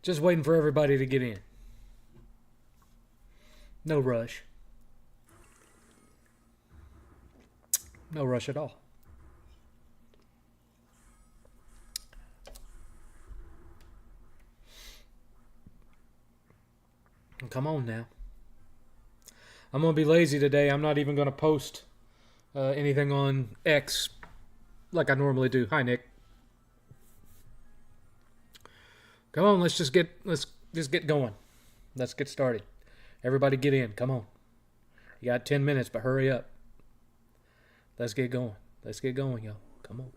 Just waiting for everybody to get in. No rush. No rush at all. Come on now. I'm going to be lazy today. I'm not even going to post anything on X like I normally do. Hi, Nick. Come on, let's just get going. Let's get started. Everybody get in. Come on. You got 10 minutes, but hurry up. Let's get going. Let's get going, y'all. Come on.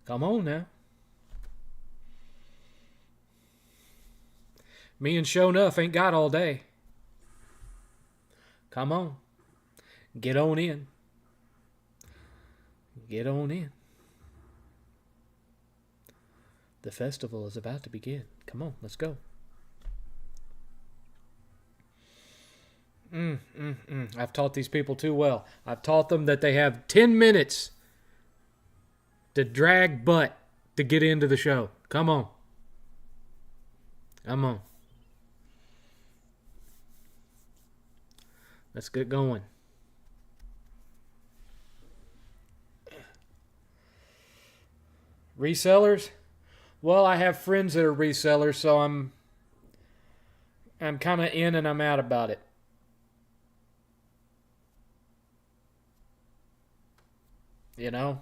Come on now. Me and Show Enough ain't got all day. Come on. Get on in. Get on in. The festival is about to begin. Come on, let's go. I've taught these people too well. I've taught them that they have 10 minutes to drag butt to get into the show. Come on. Come on. Let's get going. Resellers? Well, I have friends that are resellers, so I'm kind of in and I'm out about it. You know?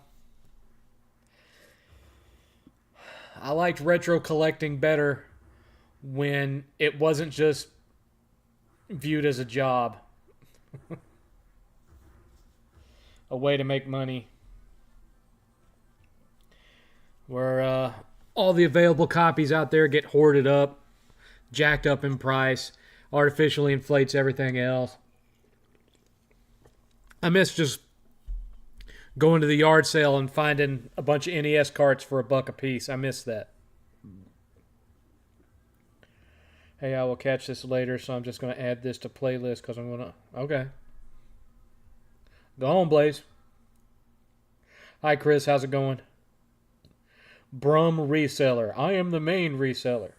I liked retro collecting better when it wasn't just viewed as a job. A way to make money. Where all the available copies out there get hoarded up, jacked up in price, artificially inflates everything else. I miss just going to the yard sale and finding a bunch of NES carts for $1 a piece. I miss that. Hey, I will catch this later, so I'm just going to add this to playlist because I'm going to... Okay. Go on, Blaze. Hi, Chris. How's it going? Brum reseller. I am the main reseller.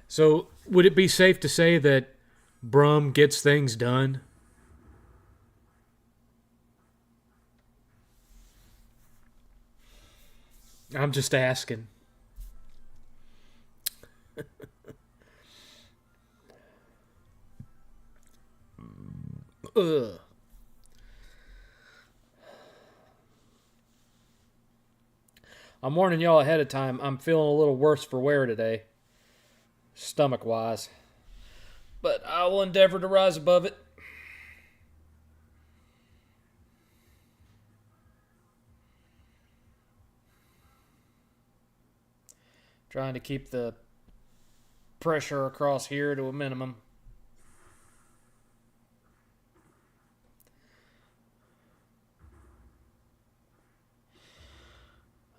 So would it be safe to say that Brum gets things done? I'm just asking. Ugh. I'm warning y'all ahead of time. I'm feeling a little worse for wear today, stomach-wise. But I will endeavor to rise above it. Trying to keep the pressure across here to a minimum.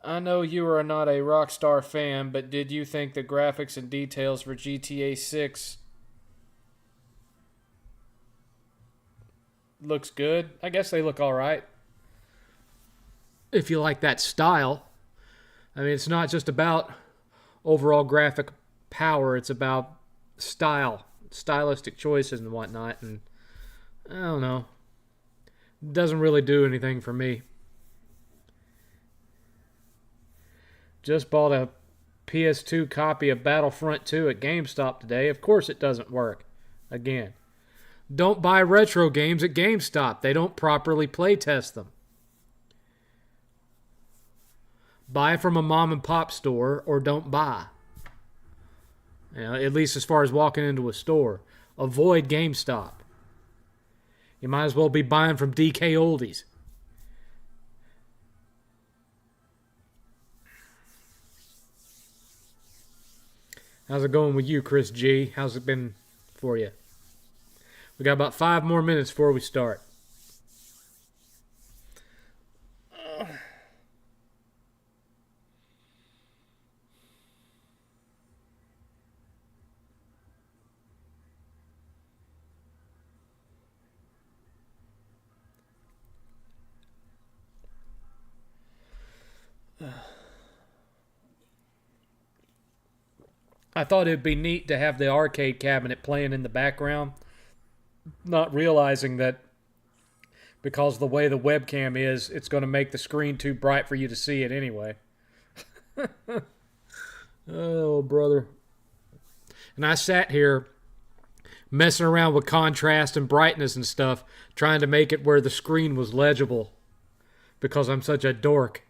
I know you are not a Rockstar fan, but did you think the graphics and details for GTA 6 looks good? I guess they look alright. If you like that style. I mean, it's not just about overall graphic power, it's about style, stylistic choices and whatnot, and I don't know. It doesn't really do anything for me. Just bought a PS2 copy of Battlefront 2 at GameStop today. Of course it doesn't work. Again, don't buy retro games at GameStop. They don't properly play test them. Buy from a mom and pop store or don't buy. You know, at least as far as walking into a store. Avoid GameStop. You might as well be buying from DK Oldies. How's it going with you, Chris G? How's it been for you? We got about 5 more minutes before we start. I thought it'd be neat to have the arcade cabinet playing in the background, not realizing that because the way the webcam is, it's going to make the screen too bright for you to see it anyway. Oh, brother. And I sat here messing around with contrast and brightness and stuff, trying to make it where the screen was legible because I'm such a dork.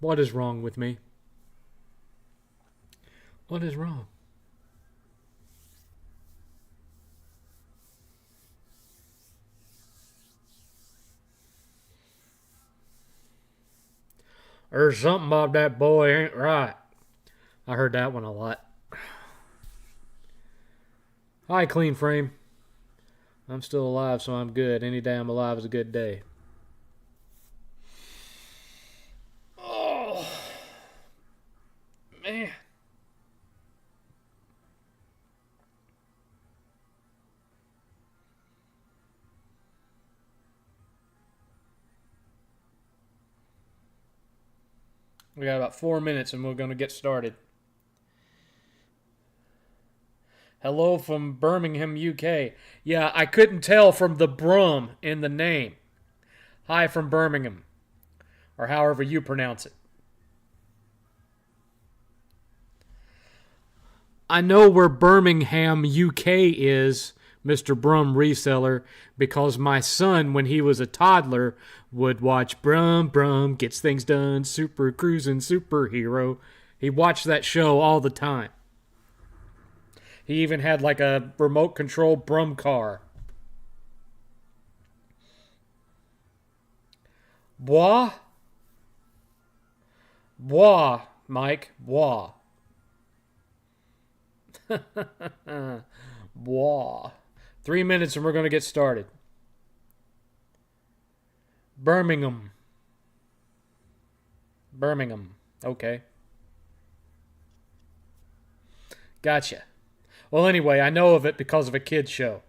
What is wrong with me? What is wrong? There's something about that boy ain't right. I heard that one a lot. Hi, Clean Frame. I'm still alive, so I'm good. Any day I'm alive is a good day. Oh, man. We got about 4 minutes and we're going to get started. Hello from Birmingham, UK. Yeah, I couldn't tell from the brum in the name. Hi from Birmingham. Or however you pronounce it. I know where Birmingham, UK is, Mr. Brum Reseller, because my son, when he was a toddler, would watch Brum Brum Gets Things Done, Super Cruising Superhero. He watched that show all the time. He even had like a remote control Brum car. Bois? Bois, Mike. Bois. Bois. 3 minutes and we're going to get started. Birmingham. Birmingham. Okay. Gotcha. Well, anyway, I know of it because of a kid's show.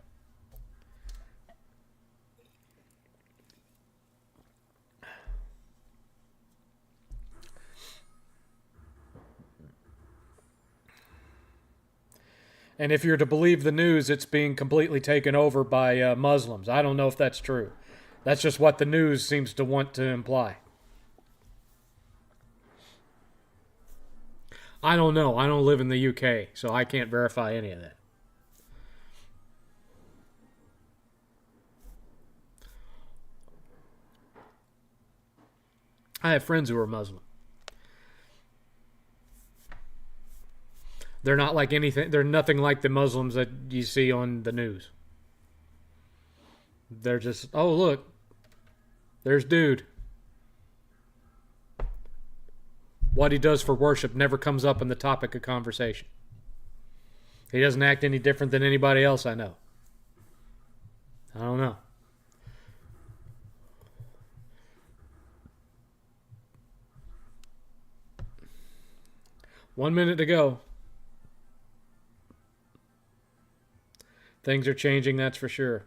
And if you're to believe the news, it's being completely taken over by Muslims. I don't know if that's true. That's just what the news seems to want to imply. I don't know. I don't live in the UK, so I can't verify any of that. I have friends who are Muslim. They're not like anything. They're nothing like the Muslims that you see on the news. They're just, oh, look. There's dude. What he does for worship never comes up in the topic of conversation. He doesn't act any different than anybody else I know. I don't know. One minute to go. Things are changing, that's for sure.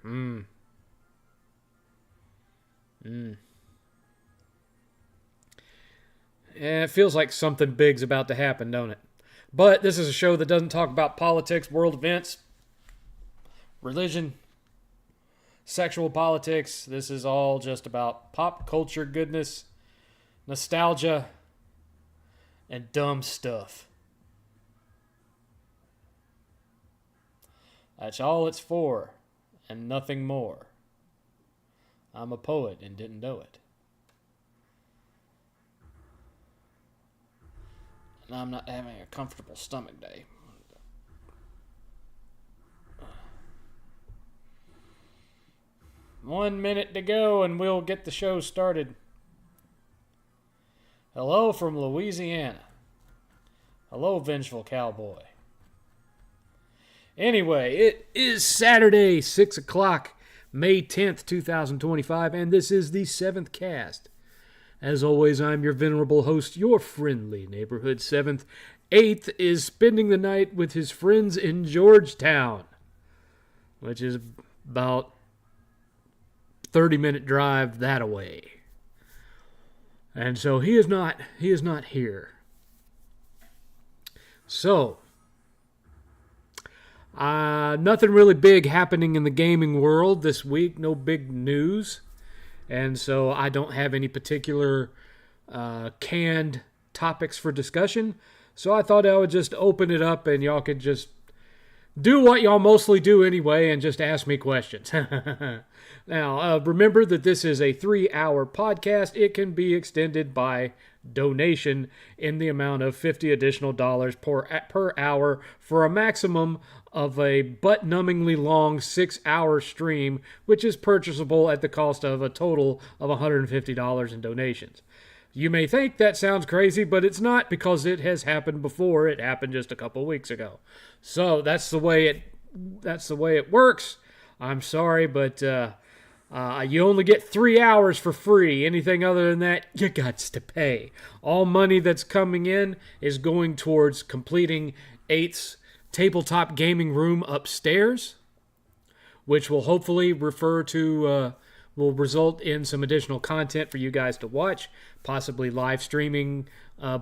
Yeah, it feels like something big's about to happen, don't it? But this is a show that doesn't talk about politics, world events, religion, sexual politics. This is all just about pop culture goodness, nostalgia, and dumb stuff. That's all it's for, and nothing more. I'm a poet and didn't know it. And I'm not having a comfortable stomach day. One minute to go and we'll get the show started. Hello from Louisiana. Hello, Vengeful Cowboy. Anyway, it is Saturday, 6 o'clock, May 10th, 2025, and this is the 7th Cast. As always, I'm your venerable host, your friendly neighborhood 7th. 8th is spending the night with his friends in Georgetown, which is about 30-minute drive that away. And so he is not here. So, nothing really big happening in the gaming world this week. No big news. And so I don't have any particular canned topics for discussion. So I thought I would just open it up and y'all could just do what y'all mostly do anyway and just ask me questions. Now, remember that this is a 3-hour podcast. It can be extended by donation in the amount of $50 additional per hour for a maximum of a butt-numbingly long 6-hour stream, which is purchasable at the cost of a total of $150 in donations. You may think that sounds crazy, but it's not, because it has happened before. It happened just a couple weeks ago. So that's the way it works. I'm sorry, but you only get 3 hours for free. Anything other than that, you got to pay. All money that's coming in is going towards completing 8's tabletop gaming room upstairs, which will hopefully will result in some additional content for you guys to watch, possibly live streaming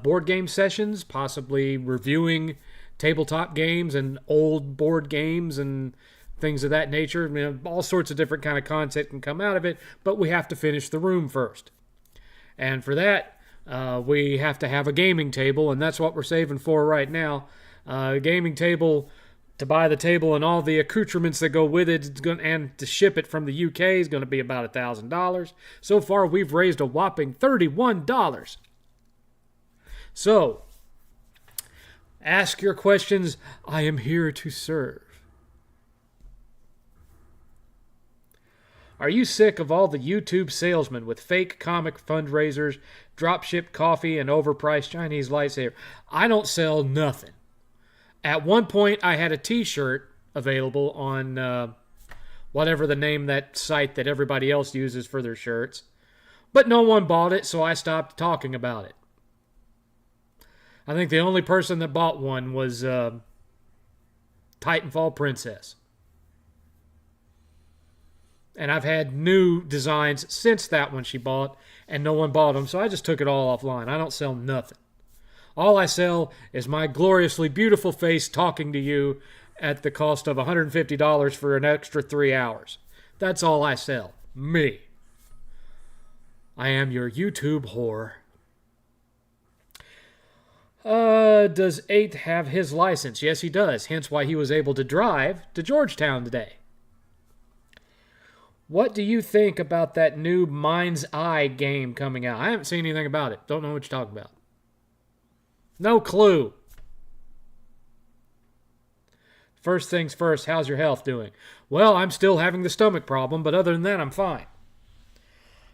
board game sessions, possibly reviewing tabletop games and old board games and things of that nature. I mean, all sorts of different kind of content can come out of it, but we have to finish the room first. And for that, we have to have a gaming table, and that's what we're saving for right now. Gaming table, to buy the table and all the accoutrements that go with it, and to ship it from the UK is going to be about $1,000. So far, we've raised a whopping $31. So, ask your questions. I am here to serve. Are you sick of all the YouTube salesmen with fake comic fundraisers, dropship coffee, and overpriced Chinese lightsaber? I don't sell nothing. At one point, I had a t-shirt available on whatever the name that site that everybody else uses for their shirts. But no one bought it, so I stopped talking about it. I think the only person that bought one was Titanfall Princess. And I've had new designs since that one she bought, and no one bought them, so I just took it all offline. I don't sell nothing. All I sell is my gloriously beautiful face talking to you at the cost of $150 for an extra 3 hours. That's all I sell. Me. I am your YouTube whore. Does 8th have his license? Yes, he does. Hence why he was able to drive to Georgetown today. What do you think about that new Mind's Eye game coming out? I haven't seen anything about it. Don't know what you're talking about. No clue. First things first, how's your health doing? Well, I'm still having the stomach problem, but other than that, I'm fine.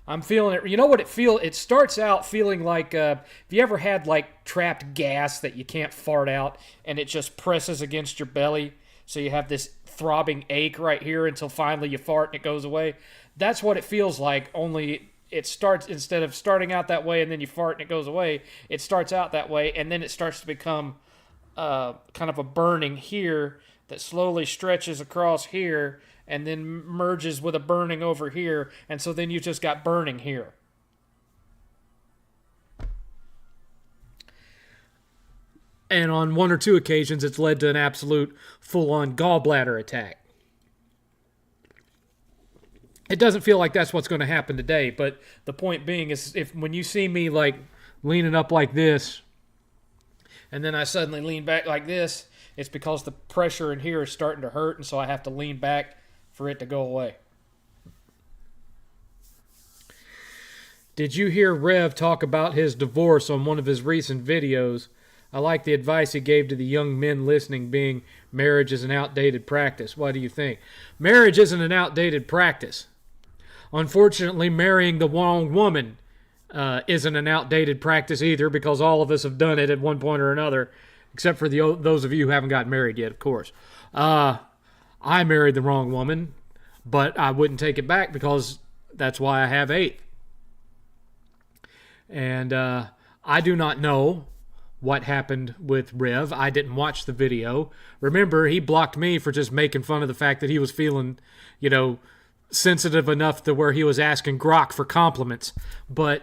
I'm feeling it. You know what it feels? It starts out feeling like, have you ever had like trapped gas that you can't fart out and it just presses against your belly? So you have this throbbing ache right here until finally you fart and it goes away. That's what it feels like, only it starts, instead of starting out that way and then you fart and it goes away, it starts out that way and then it starts to become kind of a burning here that slowly stretches across here and then merges with a burning over here, and so then you've just got burning here. And on one or two occasions, it's led to an absolute full-on gallbladder attack. It doesn't feel like that's what's going to happen today, but the point being is, when you see me like leaning up like this, and then I suddenly lean back like this, it's because the pressure in here is starting to hurt, and so I have to lean back for it to go away. Did you hear Rev talk about his divorce on one of his recent videos? I like the advice he gave to the young men listening, being marriage is an outdated practice. What do you think? Marriage isn't an outdated practice. Unfortunately, marrying the wrong woman isn't an outdated practice either, because all of us have done it at one point or another, except for those of you who haven't gotten married yet, of course. I married the wrong woman, but I wouldn't take it back because that's why I have 8. And I do not know what happened with Rev. I didn't watch the video. Remember, he blocked me for just making fun of the fact that he was feeling, sensitive enough to where he was asking Grok for compliments. But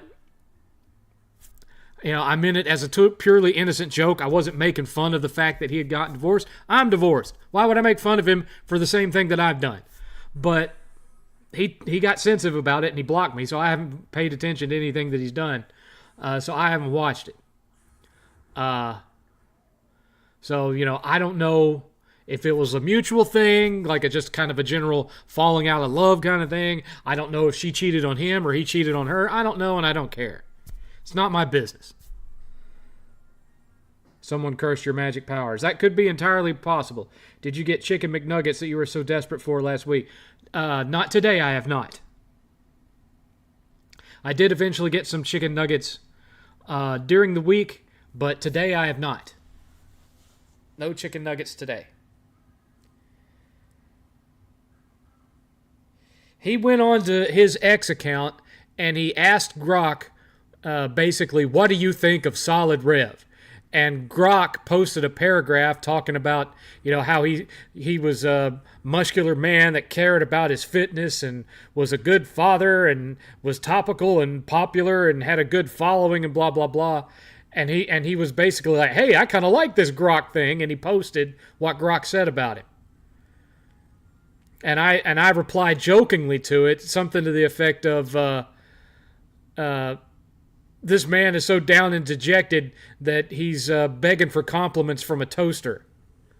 I'm in it as a purely innocent joke. I wasn't making fun of the fact that he had gotten divorced. I'm divorced. Why would I make fun of him for the same thing that I've done? But he got sensitive about it, and he blocked me, so I haven't paid attention to anything that he's done. So I haven't watched it. So, I don't know if it was a mutual thing, like just kind of a general falling out of love kind of thing. I don't know if she cheated on him or he cheated on her. I don't know, and I don't care. It's not my business. Someone cursed your magic powers. That could be entirely possible. Did you get chicken McNuggets that you were so desperate for last week? Not today, I have not. I did eventually get some chicken nuggets during the week, but today I have not. No chicken nuggets today. He went on to his X account and he asked Grok, basically, what do you think of Solid Rev? And Grok posted a paragraph talking about, how he was a muscular man that cared about his fitness and was a good father and was topical and popular and had a good following and blah, blah, blah. And he was basically like, hey, I kind of like this Grok thing. And he posted what Grok said about it. And I replied jokingly to it, something to the effect of, this man is so down and dejected that he's begging for compliments from a toaster.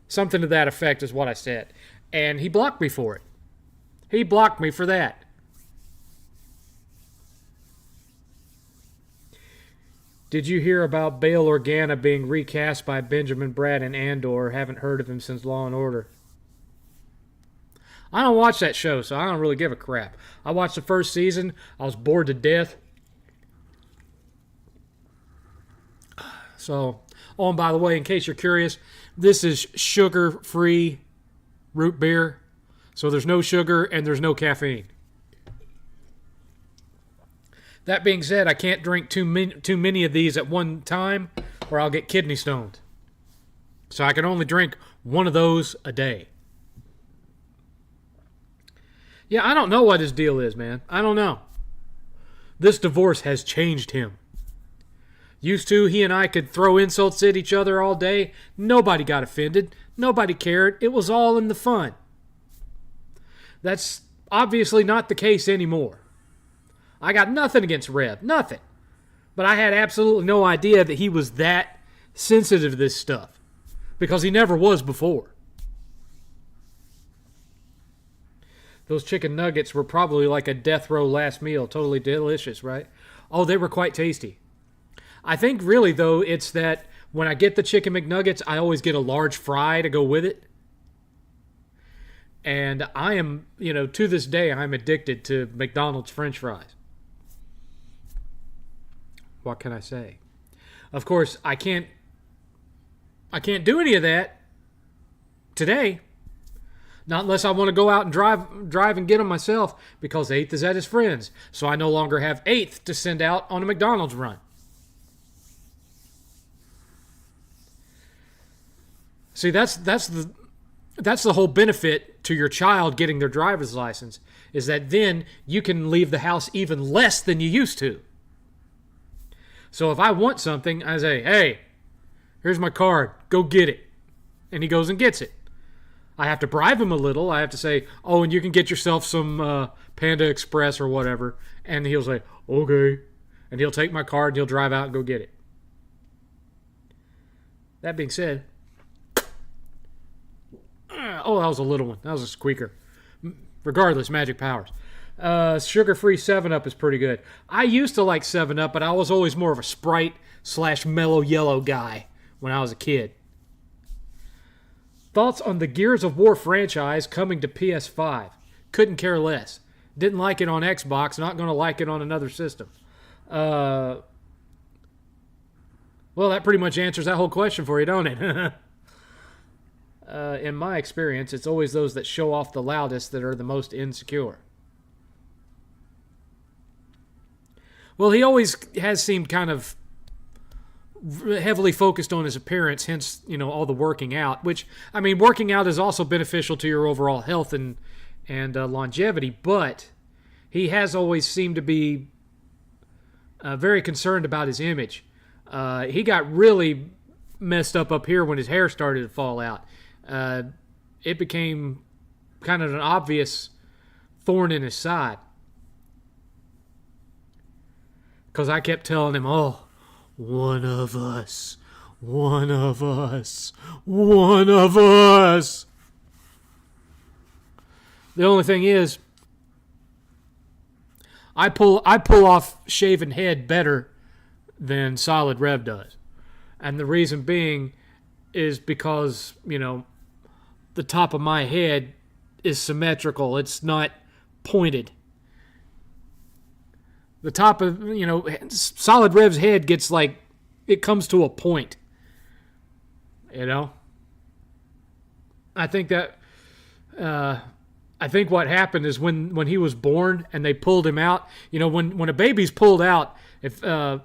Something to that effect is what I said. And he blocked me for it. He blocked me for that. Did you hear about Bail Organa being recast by Benjamin Bratt in Andor? Haven't heard of him since Law and Order. I don't watch that show, so I don't really give a crap. I watched the first season. I was bored to death. So, and by the way, in case you're curious, this is sugar-free root beer. So there's no sugar and there's no caffeine. That being said, I can't drink too many of these at one time or I'll get kidney stones. So I can only drink one of those a day. Yeah, I don't know what his deal is, man. I don't know. This divorce has changed him. Used to, he and I could throw insults at each other all day. Nobody got offended. Nobody cared. It was all in the fun. That's obviously not the case anymore. I got nothing against Rev. Nothing. But I had absolutely no idea that he was that sensitive to this stuff. Because he never was before. Those chicken nuggets were probably like a death row last meal. Totally delicious, right? Oh, they were quite tasty. I think really, though, it's that when I get the chicken McNuggets, I always get a large fry to go with it. And I am, to this day, I'm addicted to McDonald's French fries. What can I say? Of course, I can't do any of that today. Not unless I want to go out and drive and get them myself, because 8th is at his friends. So I no longer have 8th to send out on a McDonald's run. See, that's the whole benefit to your child getting their driver's license, is that then you can leave the house even less than you used to. So if I want something, I say, hey, here's my card, go get it. And he goes and gets it. I have to bribe him a little. I have to say, oh, and you can get yourself some Panda Express or whatever. And he'll say, okay. And he'll take my card and he'll drive out and go get it. That being said, oh, that was a little one. That was a squeaker. Regardless, magic powers. Sugar-free 7-Up is pretty good. I used to like 7-Up, but I was always more of a Sprite/Mellow Yellow guy when I was a kid. Thoughts on the Gears of War franchise coming to PS5? Couldn't care less. Didn't like it on Xbox. Not going to like it on another system. Well, that pretty much answers that whole question for you, don't it? In my experience, it's always those that show off the loudest that are the most insecure. Well, he always has seemed kind of heavily focused on his appearance, hence, all the working out, which, working out is also beneficial to your overall health and longevity, but he has always seemed to be very concerned about his image. He got really messed up here when his hair started to fall out. It became kind of an obvious thorn in his side. Because I kept telling him, oh, one of us, one of us, one of us. The only thing is, I pull off shaven head better than Solid Rev does. And the reason being is because, the top of my head is symmetrical. It's not pointed. The top of, Solid Rev's head gets it comes to a point. I think that, I think what happened is when he was born and they pulled him out, when a baby's pulled out, if the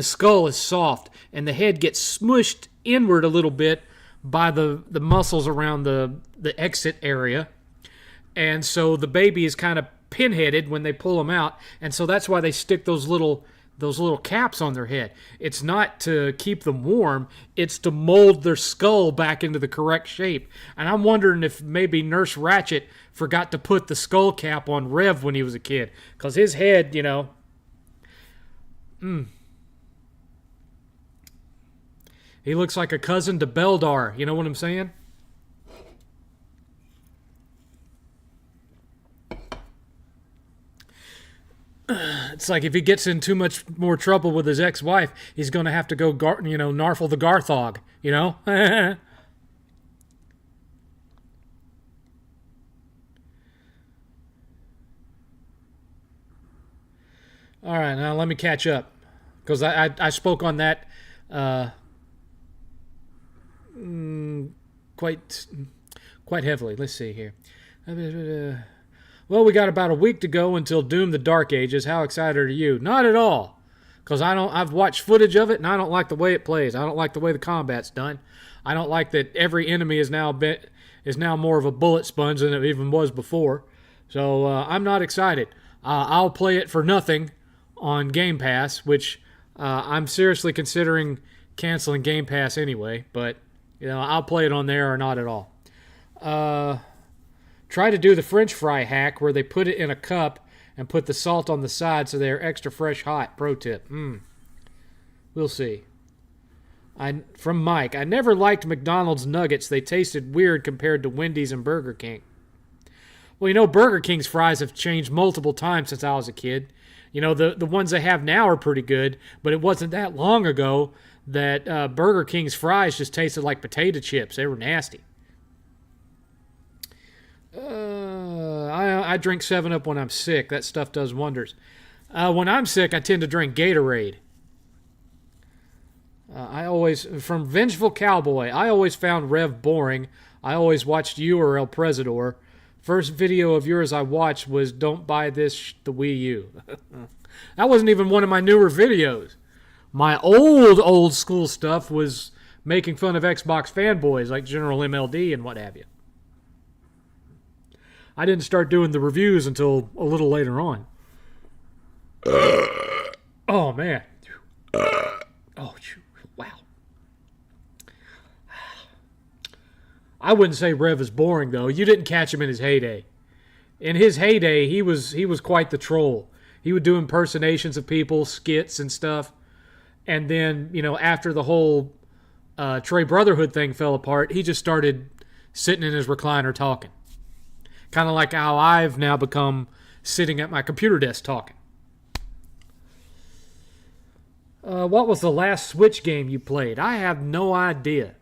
skull is soft and the head gets smushed inward a little bit by the muscles around the exit area. And so the baby is kind of pinheaded when they pull him out. And so that's why they stick those little caps on their head. It's not to keep them warm. It's to mold their skull back into the correct shape. And I'm wondering if maybe Nurse Ratched forgot to put the skull cap on Rev when he was a kid. Because his head, he looks like a cousin to Beldar. You know what I'm saying? It's like if he gets in too much more trouble with his ex-wife, he's going to have to go, Narfle the Garthog, All right, now let me catch up. Because I spoke on that quite heavily. Let's see here. Well, we got about a week to go until Doom the Dark Ages. How excited are you? Not at all. Because I've watched footage of it, and I don't like the way it plays. I don't like the way the combat's done. I don't like that every enemy is now more of a bullet sponge than it even was before. So I'm not excited. I'll play it for nothing on Game Pass, which I'm seriously considering canceling Game Pass anyway. But, I'll play it on there or not at all. Try to do the French fry hack where they put it in a cup and put the salt on the side so they're extra fresh hot. Pro tip. We'll see. From Mike, I never liked McDonald's nuggets. They tasted weird compared to Wendy's and Burger King. Well, Burger King's fries have changed multiple times since I was a kid. The ones they have now are pretty good, but it wasn't that long ago that Burger King's fries just tasted like potato chips. They were nasty. I drink 7-Up when I'm sick. That stuff does wonders. When I'm sick, I tend to drink Gatorade. From Vengeful Cowboy, I always found Rev boring. I always watched you or El Presidor. First video of yours I watched was Don't Buy This, the Wii U. That wasn't even one of my newer videos. My old school stuff was making fun of Xbox fanboys like General MLD and what have you. I didn't start doing the reviews until a little later on. Oh, man. Oh, wow. I wouldn't say Rev is boring, though. You didn't catch him in his heyday. In his heyday, he was quite the troll. He would do impersonations of people, skits and stuff. And then, after the whole Trey Brotherhood thing fell apart, he just started sitting in his recliner talking. Kind of like how I've now become sitting at my computer desk talking. What was the last Switch game you played? I have no idea.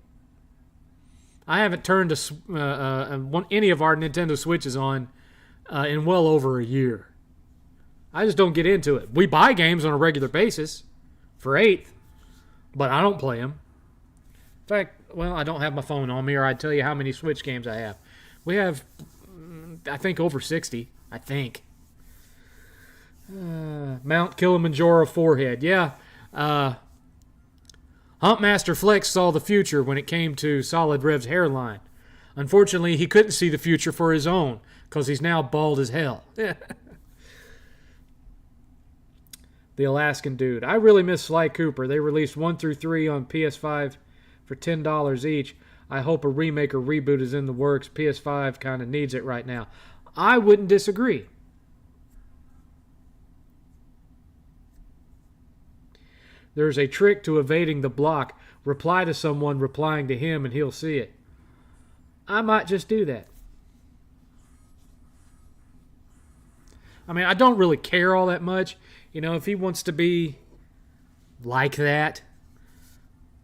I haven't turned any of our Nintendo Switches on in well over a year. I just don't get into it. We buy games on a regular basis for 8th, but I don't play them. In fact, I don't have my phone on me, or I'd tell you how many Switch games I have. We have, I think, over 60. I think. Mount Kilimanjaro forehead. Yeah. Humpmaster Flex saw the future when it came to Solid Rev's hairline. Unfortunately, he couldn't see the future for his own, because he's now bald as hell. The The Alaskan Dude. I really miss Sly Cooper. They released 1 through 3 on PS5 for $10 each. I hope a remake or reboot is in the works. PS5 kind of needs it right now. I wouldn't disagree. There's a trick to evading the block. Reply to someone replying to him and he'll see it. I might just do that. I mean, I don't really care all that much. You know, if he wants to be like that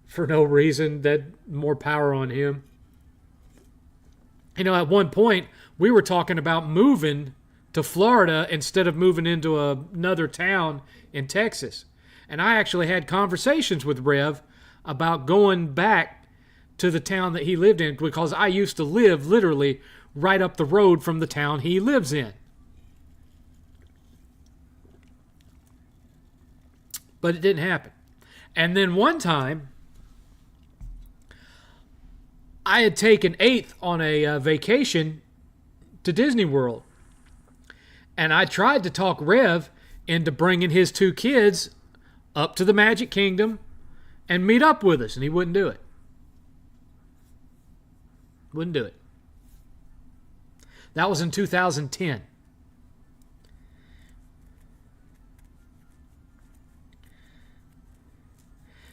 for no reason, that more power on him. You know, at one point, we were talking about moving to Florida instead of moving into another town in Texas. And I actually had conversations with Rev about going back to the town that he lived in because I used to live literally right up the road from the town he lives in. But it didn't happen. And then one time, I had taken 8th on a vacation to Disney World. And I tried to talk Rev into bringing his 2 kids up to the Magic Kingdom and meet up with us, and he wouldn't do it. Wouldn't do it. That was in 2010.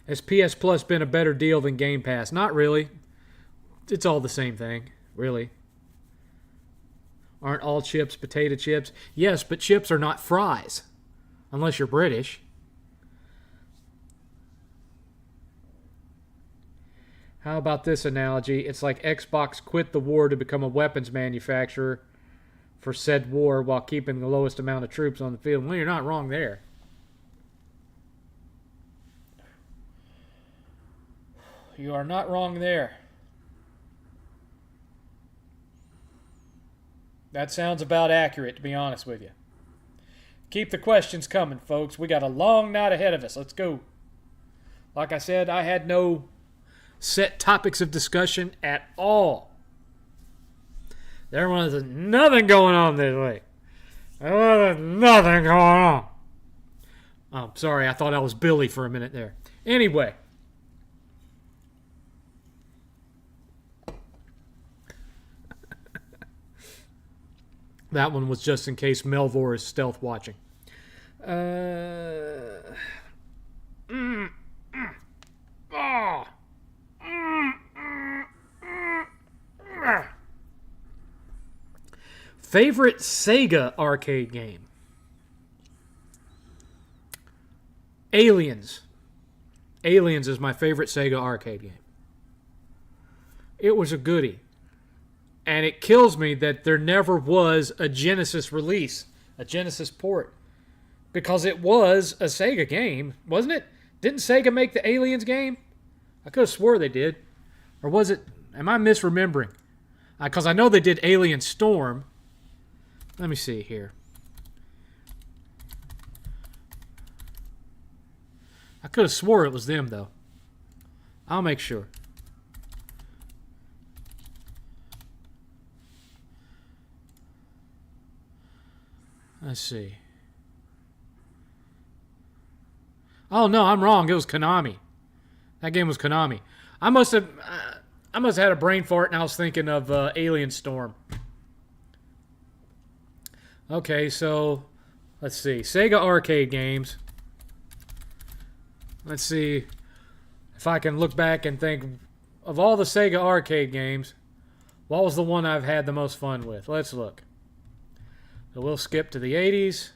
Has PS Plus been a better deal than Game Pass? Not really. It's all the same thing, really. Aren't all chips potato chips? Yes, but chips are not fries, unless you're British. How about this analogy? It's like Xbox quit the war to become a weapons manufacturer for said war while keeping the lowest amount of troops on the field. Well, you're not wrong there. You are not wrong there. That sounds about accurate, to be honest with you. Keep the questions coming, folks. We got a long night ahead of us. Let's go. Like I said, I had no set topics of discussion at all. There was nothing going on this week. There was nothing going on. Oh, sorry, I thought I was Billy for a minute there. Anyway. That one was just in case Melvor is stealth watching. Favorite Sega arcade game? Aliens. Aliens is my favorite Sega arcade game. It was a goodie. And it kills me that there never was a Genesis release, a Genesis port. Because it was a Sega game, wasn't it? Didn't Sega make the Aliens game? I could have swore they did. Or was it? Am I misremembering? Because I know they did Alien Storm. Let me see here. I could have swore it was them, though. I'll make sure. Let's see. Oh, no, I'm wrong. It was Konami. That game was Konami. I must have had a brain fart and I was thinking of Alien Storm. Okay, so let's see. Sega arcade games. Let's see if I can look back and think of all the Sega arcade games, what was the one I've had the most fun with? Let's look. So we'll skip to the 80s.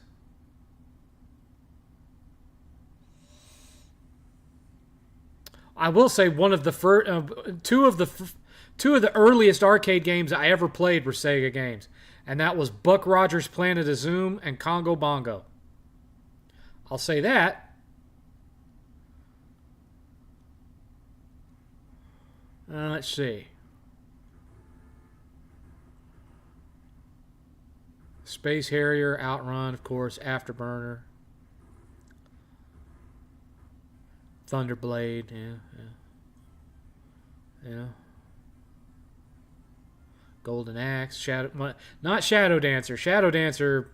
I will say one of the first, two of the earliest arcade games I ever played were Sega games, and that was Buck Rogers' Planet of Zoom and Congo Bongo. I'll say that. Let's see. Space Harrier, Outrun, of course, Afterburner. Thunderblade, yeah. Golden Axe, not Shadow Dancer. Shadow Dancer,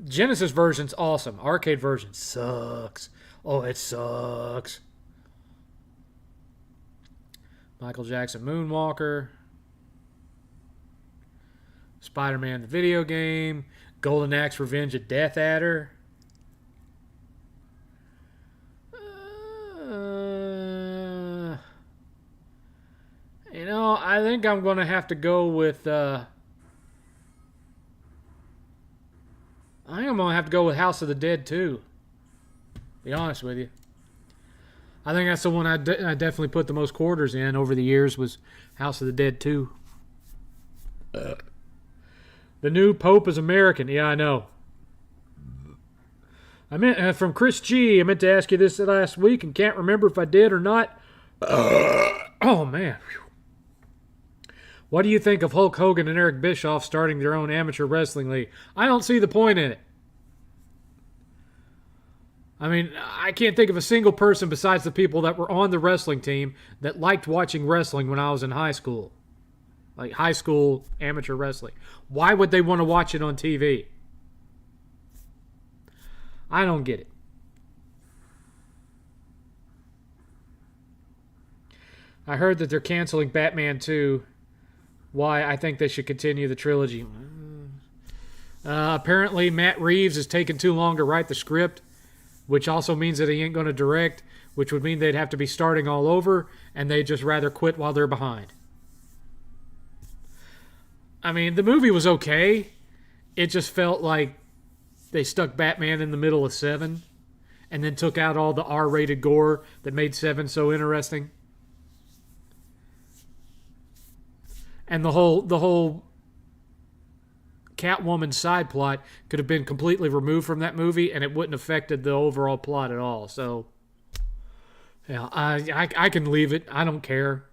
Genesis version's awesome. Arcade version sucks. Oh, it sucks. Michael Jackson Moonwalker. Spider-Man the video game. Golden Axe Revenge of Death Adder. I think I'm going to have to go with... I think I'm going to have to go with House of the Dead 2. Be honest with you. I think that's the one I definitely put the most quarters in over the years was House of the Dead 2. The new Pope is American. Yeah, I know. I meant from Chris G. I meant to ask you this last week and can't remember if I did or not. Oh, man. What do you think of Hulk Hogan and Eric Bischoff starting their own amateur wrestling league? I don't see the point in it. I mean, I can't think of a single person besides the people that were on the wrestling team that liked watching wrestling when I was in high school. Like high school amateur wrestling. Why would they want to watch it on TV? I don't get it. I heard that they're canceling Batman 2. Why? I think they should continue the trilogy. Apparently, Matt Reeves is taking too long to write the script, which also means that he ain't going to direct, which would mean they'd have to be starting all over, and they'd just rather quit while they're behind. I mean, the movie was okay. It just felt like they stuck Batman in the middle of 7 and then took out all the R-rated gore that made 7 so interesting. And the whole Catwoman side plot could have been completely removed from that movie and it wouldn't have affected the overall plot at all. So, yeah, I can leave it. I don't care.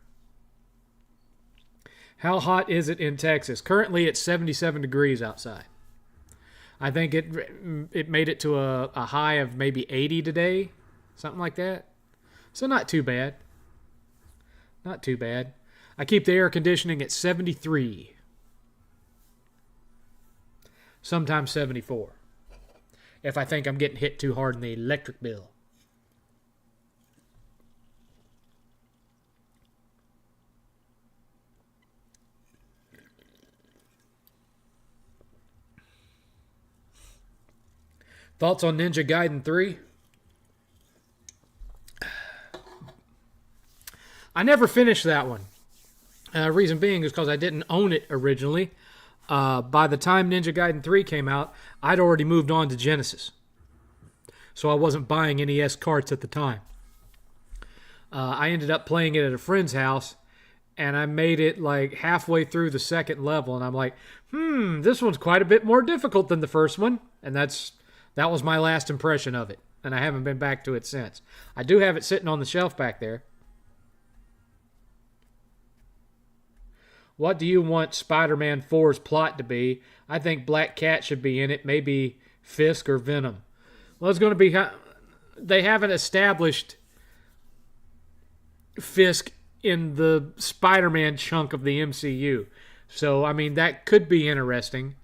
How hot is it in Texas? Currently, it's 77 degrees outside. I think it made it to a high of maybe 80 today, something like that. So not too bad. Not too bad. I keep the air conditioning at 73. Sometimes 74. If I think I'm getting hit too hard in the electric bill. Thoughts on Ninja Gaiden 3? I never finished that one. Reason being is because I didn't own it originally. By the time Ninja Gaiden 3 came out, I'd already moved on to Genesis. So I wasn't buying NES carts at the time. I ended up playing it at a friend's house, and I made it like halfway through the second level, and I'm like, this one's quite a bit more difficult than the first one. And that was my last impression of it, and I haven't been back to it since. I do have it sitting on the shelf back there. What do you want Spider-Man 4's plot to be? I think Black Cat should be in it, maybe Fisk or Venom. Well, it's going to be... They haven't established Fisk in the Spider-Man chunk of the MCU. So, I mean, that could be interesting.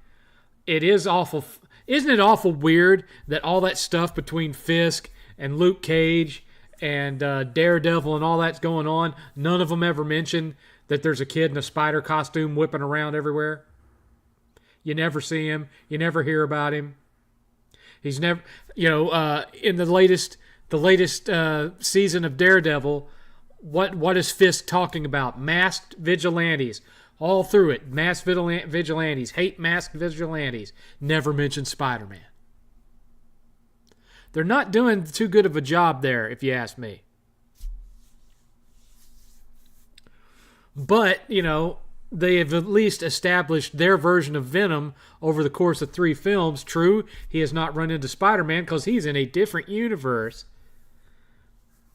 It is awful... Isn't it awful weird that all that stuff between Fisk and Luke Cage and Daredevil and all that's going on, none of them ever mention that there's a kid in a spider costume whipping around everywhere? You never see him. You never hear about him. He's never, in the latest season of Daredevil, what is Fisk talking about? Masked vigilantes. All through it. Masked vigilantes. Hate masked vigilantes. Never mention Spider-Man. They're not doing too good of a job there, if you ask me. But, they have at least established their version of Venom over the course of 3 films. True, he has not run into Spider-Man because he's in a different universe.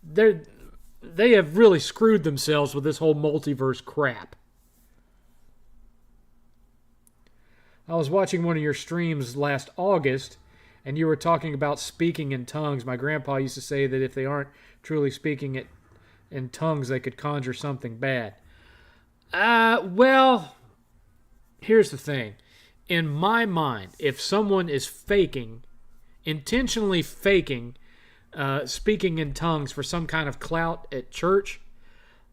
They have really screwed themselves with this whole multiverse crap. I was watching one of your streams last August, and you were talking about speaking in tongues. My grandpa used to say that if they aren't truly speaking it in tongues, they could conjure something bad. Well, here's the thing. in my mind, if someone is intentionally faking, speaking in tongues for some kind of clout at church,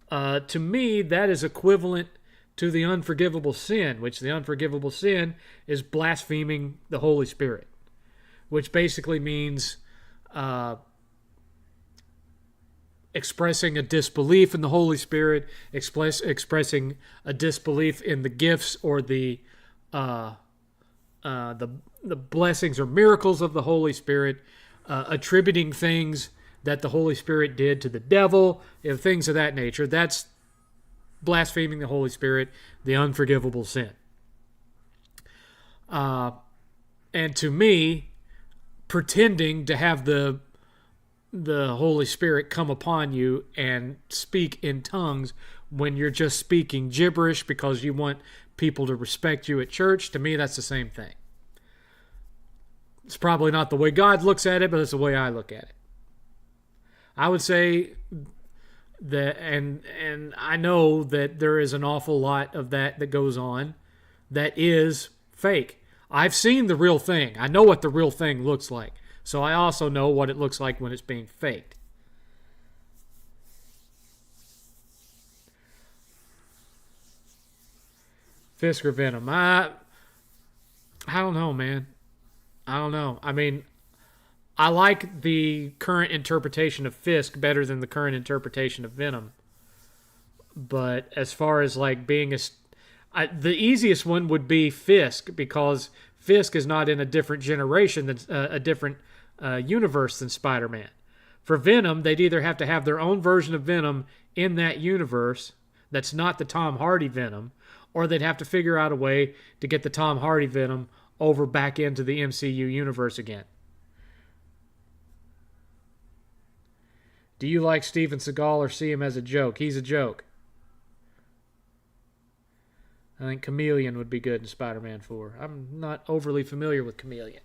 to me, that is equivalent to the unforgivable sin, which the unforgivable sin is blaspheming the Holy Spirit, which basically means expressing a disbelief in the Holy Spirit, expressing a disbelief in the gifts or the blessings or miracles of the Holy Spirit, attributing things that the Holy Spirit did to the devil, things of that nature. That's blaspheming the Holy Spirit, the unforgivable sin. And to me, pretending to have the Holy Spirit come upon you and speak in tongues when you're just speaking gibberish because you want people to respect you at church, to me, that's the same thing. It's probably not the way God looks at it, but it's the way I look at it. I would say that, and I know that there is an awful lot of that goes on that is fake. I've seen the real thing. I know what the real thing looks like. So I also know what it looks like when it's being faked. Fisk or Venom? I don't know, man. I don't know. I mean, I like the current interpretation of Fisk better than the current interpretation of Venom. But as far as like being the easiest one would be Fisk, because Fisk is not in a different generation than a different universe than Spider-Man. For Venom, they'd either have to have their own version of Venom in that universe that's not the Tom Hardy Venom, or they'd have to figure out a way to get the Tom Hardy Venom over back into the MCU universe again. Do you like Steven Seagal or see him as a joke? He's a joke. I think Chameleon would be good in Spider-Man 4. I'm not overly familiar with Chameleon.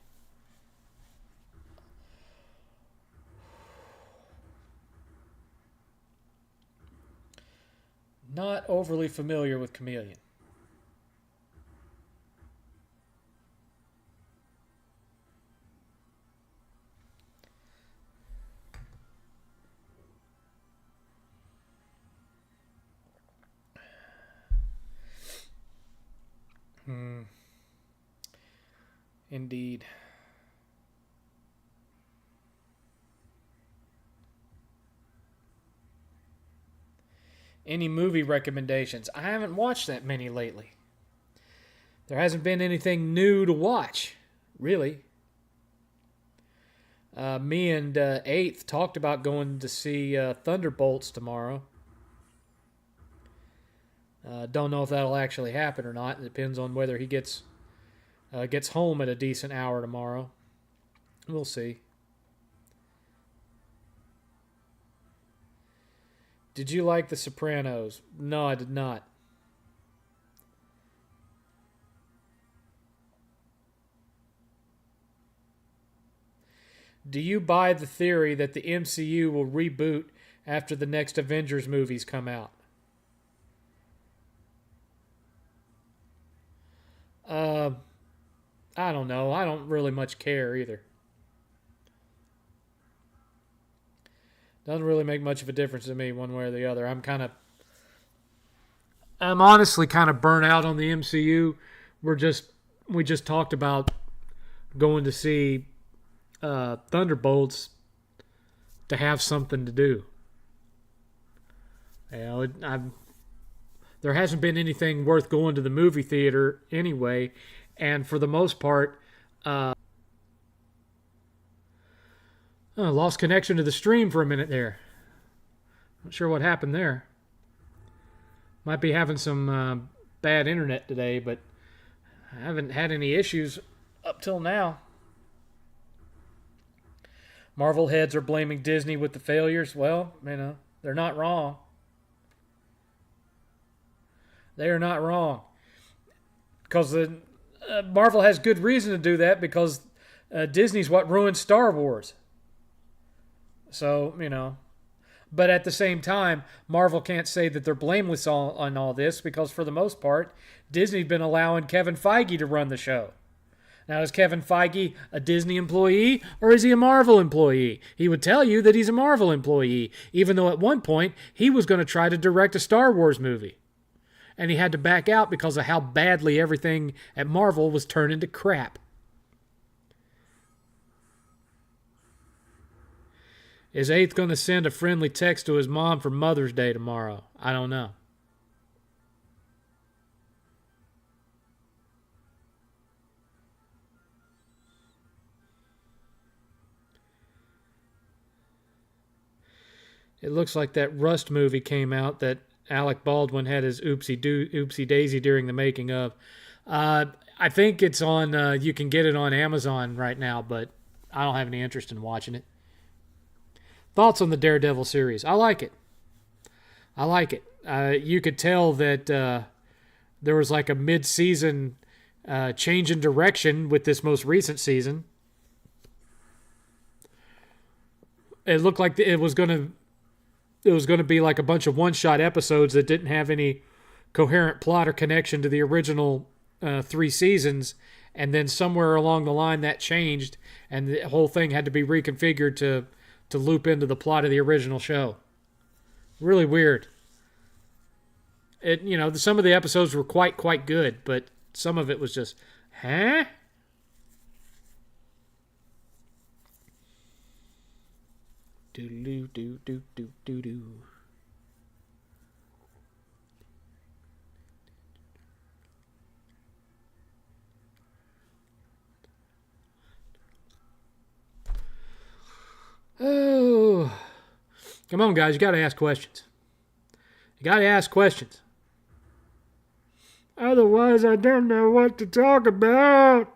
Not overly familiar with Chameleon. Indeed. Any movie recommendations? I haven't watched that many lately. There hasn't been anything new to watch, really. Me and 8th talked about going to see Thunderbolts tomorrow. Don't know if that'll actually happen or not. It depends on whether he gets home at a decent hour tomorrow. We'll see. Did you like The Sopranos? No, I did not. Do you buy the theory that the MCU will reboot after the next Avengers movies come out? I don't know. I don't really much care either. Doesn't really make much of a difference to me one way or the other. I'm honestly kind of burnt out on the MCU. We just talked about going to see Thunderbolts to have something to do. You know, there hasn't been anything worth going to the movie theater anyway, and for the most part, lost connection to the stream for a minute there. Not sure what happened there. Might be having some bad internet today, but I haven't had any issues up till now. Marvel heads are blaming Disney with the failures. Well, they're not wrong. They are not wrong. Because Marvel has good reason to do that, because Disney's what ruined Star Wars. So, But at the same time, Marvel can't say that they're blameless on all this because, for the most part, Disney's been allowing Kevin Feige to run the show. Now, is Kevin Feige a Disney employee or is he a Marvel employee? He would tell you that he's a Marvel employee, even though at one point he was going to try to direct a Star Wars movie. And he had to back out because of how badly everything at Marvel was turned into crap. Is 8th going to send a friendly text to his mom for Mother's Day tomorrow? I don't know. It looks like that Rust movie came out that Alec Baldwin had his oopsie daisy during the making of. I think it's on, you can get it on Amazon right now, but I don't have any interest in watching it. Thoughts on the Daredevil series? I like it. You could tell that there was like a mid-season change in direction with this most recent season. It looked like it was going to be like a bunch of one-shot episodes that didn't have any coherent plot or connection to the original 3 seasons, and then somewhere along the line that changed, and the whole thing had to be reconfigured to loop into the plot of the original show. Really weird. Some of the episodes were quite good, but some of it was just, huh? Do do do do do do. Oh, come on, guys! You got to ask questions. Otherwise, I don't know what to talk about.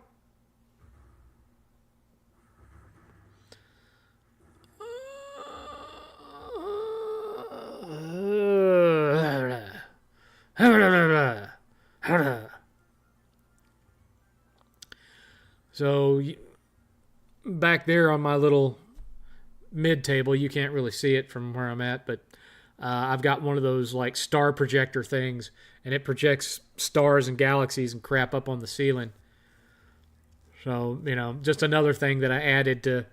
So, back there on my little mid table, you can't really see it from where I'm at, but I've got one of those like star projector things, and it projects stars and galaxies and crap up on the ceiling. So, just another thing that I added to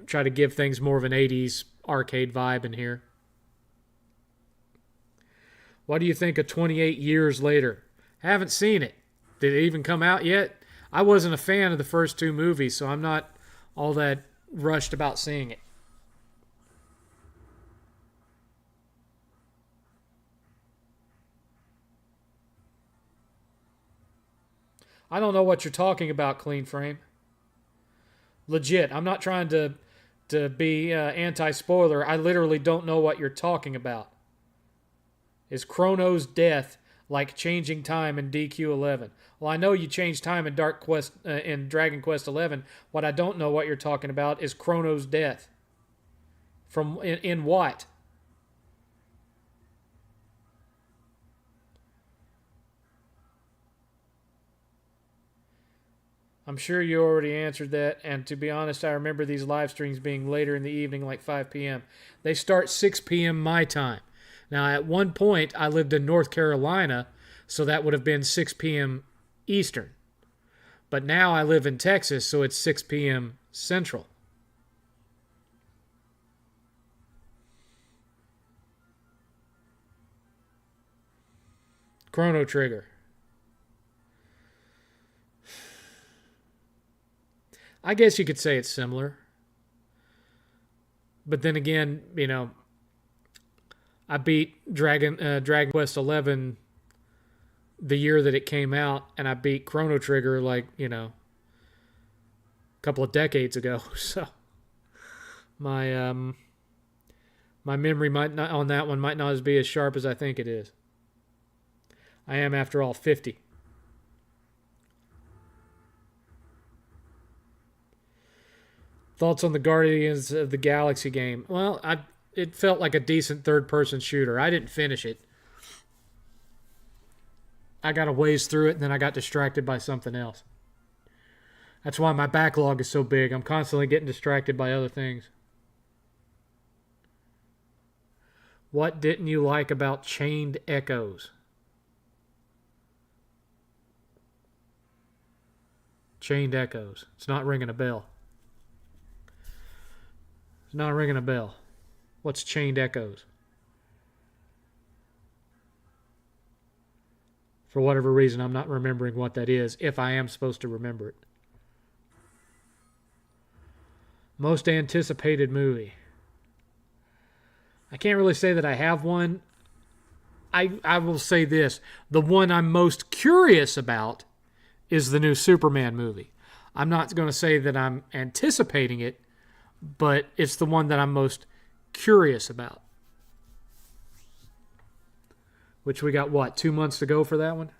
try to give things more of an 80s arcade vibe in here. What do you think of 28 Years Later? Haven't seen it. Did it even come out yet? I wasn't a fan of the first 2 movies, so I'm not all that rushed about seeing it. I don't know what you're talking about, Clean Frame. Legit, I'm not trying to be anti-spoiler. I literally don't know what you're talking about. Is Chrono's death like changing time in DQ11? Well, I know you changed time in in Dragon Quest 11. What I don't know what you're talking about is Chrono's death. In what? I'm sure you already answered that, and to be honest, I remember these live streams being later in the evening, like 5 p.m. They start 6 p.m. my time. Now, at one point, I lived in North Carolina, so that would have been 6 p.m. Eastern. But now I live in Texas, so it's 6 p.m. Central. Chrono Trigger. I guess you could say it's similar. But then again, I beat Dragon Quest 11 the year that it came out, and I beat Chrono Trigger a couple of decades ago. So my my memory on that one might not be as sharp as I think it is. I am, after all, 50. Thoughts on the Guardians of the Galaxy game? Well, it felt like a decent third-person shooter. I didn't finish it. I got a ways through it, and then I got distracted by something else. That's why my backlog is so big. I'm constantly getting distracted by other things. What didn't you like about Chained Echoes? Chained Echoes. It's not ringing a bell. It's not ringing a bell. What's Chained Echoes? For whatever reason, I'm not remembering what that is, if I am supposed to remember it. Most anticipated movie. I can't really say that I have one. I will say this. The one I'm most curious about is the new Superman movie. I'm not going to say that I'm anticipating it, but it's the one that I'm most curious about. Which we got, what, 2 months to go for that one?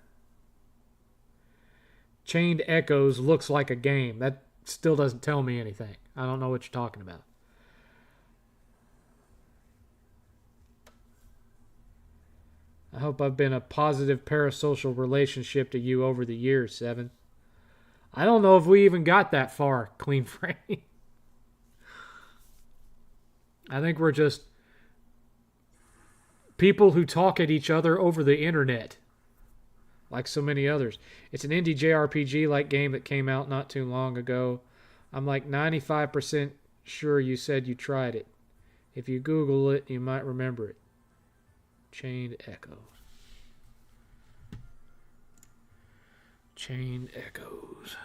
Chained Echoes looks like a game. That still doesn't tell me anything. I don't know what you're talking about. I hope I've been a positive parasocial relationship to you over the years, Seven. I don't know if we even got that far, Clean Frame. I think we're just people who talk at each other over the internet, like so many others. It's an indie JRPG-like game that came out not too long ago. I'm like 95% sure you said you tried it. If you Google it, you might remember it. Chained Echoes. Chained Echoes.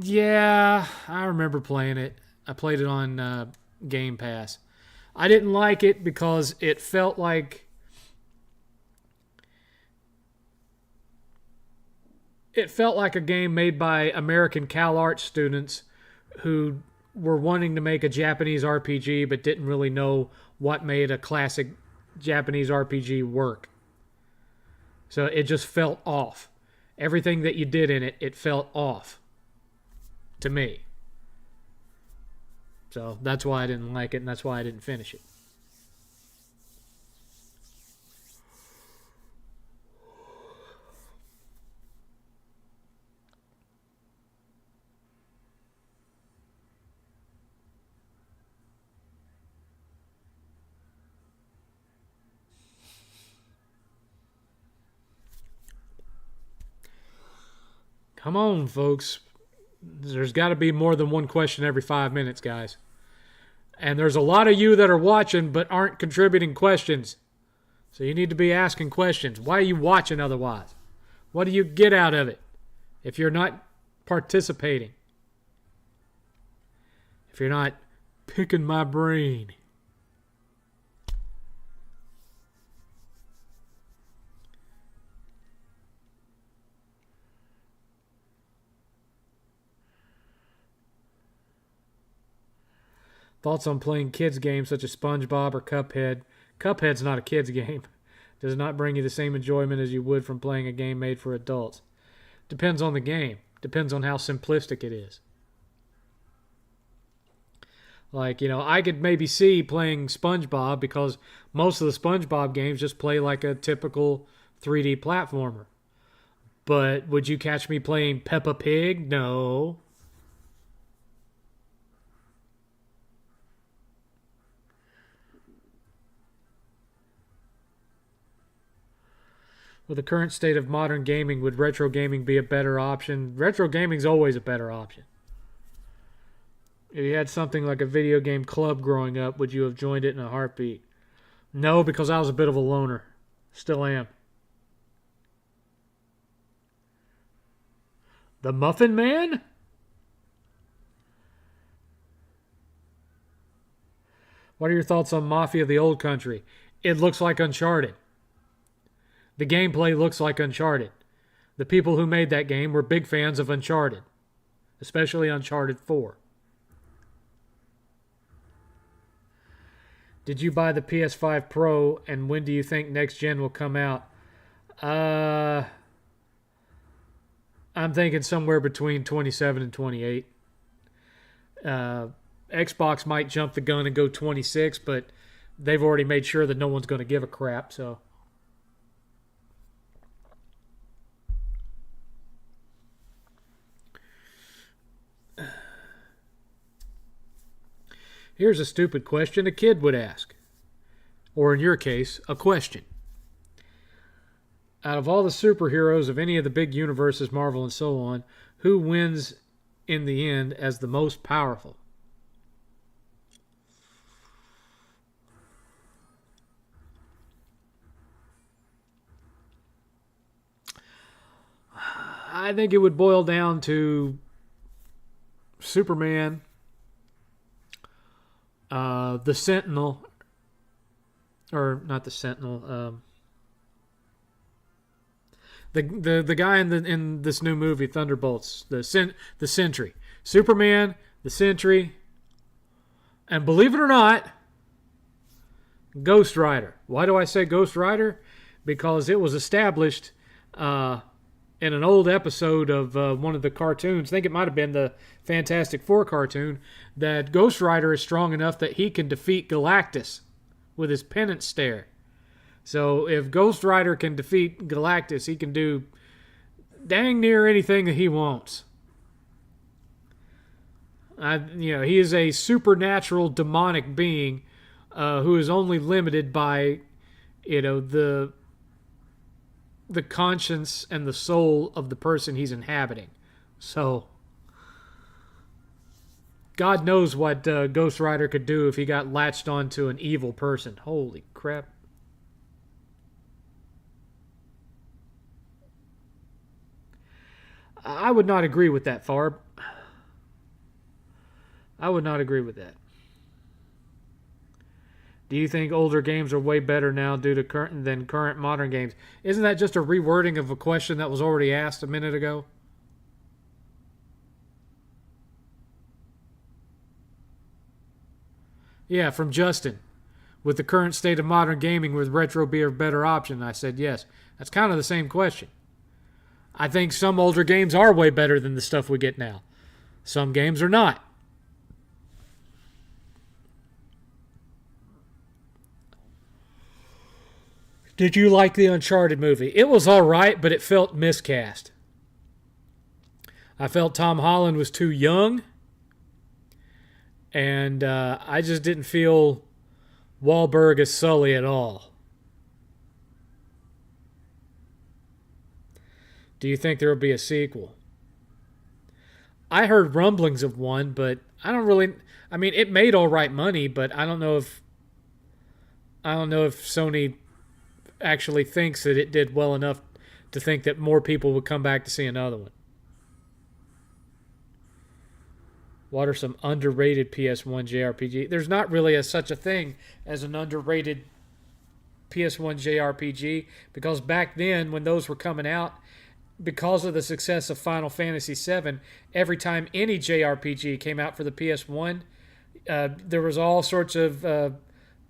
Yeah, I remember playing it. I played it on Game Pass. I didn't like it because it felt like a game made by American CalArts students who were wanting to make a Japanese RPG but didn't really know what made a classic Japanese RPG work. So it just felt off. Everything that you did in it, it felt off to me. So that's why I didn't like it, and that's why I didn't finish it. Come on, folks. There's got to be more than one question every 5 minutes, guys. And there's a lot of you that are watching but aren't contributing questions. So you need to be asking questions. Why are you watching otherwise? What do you get out of it if you're not participating? If you're not picking my brain? Thoughts on playing kids games such as SpongeBob or Cuphead. Cuphead's not a kids game. Does not bring you the same enjoyment as you would from playing a game made for adults. Depends on the game. Depends on how simplistic it is. Like, I could maybe see playing SpongeBob because most of the SpongeBob games just play like a typical 3D platformer. But would you catch me playing Peppa Pig? No. With the current state of modern gaming, would retro gaming be a better option? Retro gaming's always a better option. If you had something like a video game club growing up, would you have joined it in a heartbeat? No, because I was a bit of a loner. Still am. The Muffin Man? What are your thoughts on Mafia: The Old Country? It looks like Uncharted. The gameplay looks like Uncharted. The people who made that game were big fans of Uncharted, especially Uncharted 4. Did you buy the PS5 Pro, and when do you think next gen will come out? I'm thinking somewhere between 27 and 28. Xbox might jump the gun and go 26, but they've already made sure that no one's going to give a crap. So here's a stupid question a kid would ask. Or in your case, a question. Out of all the superheroes of any of the big universes, Marvel and so on, who wins in the end as the most powerful? I think it would boil down to Superman, the Sentinel, or not the Sentinel, the guy in this new movie Thunderbolts, the Sentry, Superman, the Sentry, and believe it or not, Ghost Rider. Why do I say Ghost Rider? Because it was established in an old episode of one of the cartoons. I think it might have been the Fantastic Four cartoon, that Ghost Rider is strong enough that he can defeat Galactus with his penance stare. So if Ghost Rider can defeat Galactus, he can do dang near anything that he wants. He is a supernatural demonic being who is only limited by, the conscience and the soul of the person he's inhabiting. So God knows what Ghost Rider could do if he got latched onto an evil person. Holy crap. I would not agree with that, Farb. I would not agree with that. Do you think older games are way better now due to current modern games? Isn't that just a rewording of a question that was already asked a minute ago? Yeah, from Justin. With the current state of modern gaming, would retro be a better option? I said yes. That's kind of the same question. I think some older games are way better than the stuff we get now. Some games are not. Did you like the Uncharted movie? It was all right, but it felt miscast. I felt Tom Holland was too young, and I just didn't feel Wahlberg as Sully at all. Do you think there will be a sequel? I heard rumblings of one, but I don't really. I mean, it made all right money, but I don't know if Sony actually thinks that it did well enough to think that more people would come back to see another one. What are some underrated PS1 JRPG? There's not really such a thing as an underrated PS1 JRPG, because back then when those were coming out, because of the success of Final Fantasy VII, every time any JRPG came out for the PS1, there was all sorts of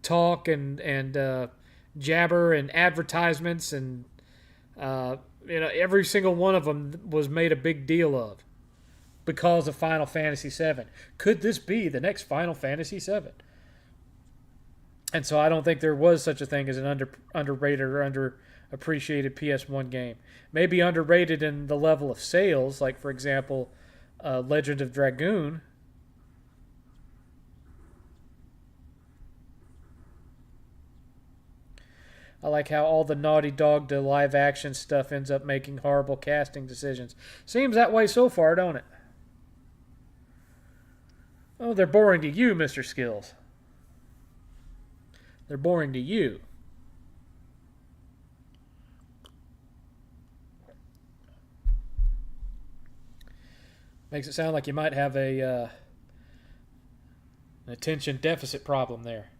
talk and jabber and advertisements, and every single one of them was made a big deal of because of Final Fantasy VII. Could this be the next Final Fantasy VII? And so I don't think there was such a thing as an underrated or underappreciated PS1 game. Maybe underrated in the level of sales, like, for example, Legend of Dragoon. I like how all the Naughty Dog to live action stuff ends up making horrible casting decisions. Seems that way so far, don't it? Oh, they're boring to you, Mr. Skills. They're boring to you. Makes it sound like you might have an attention deficit problem there.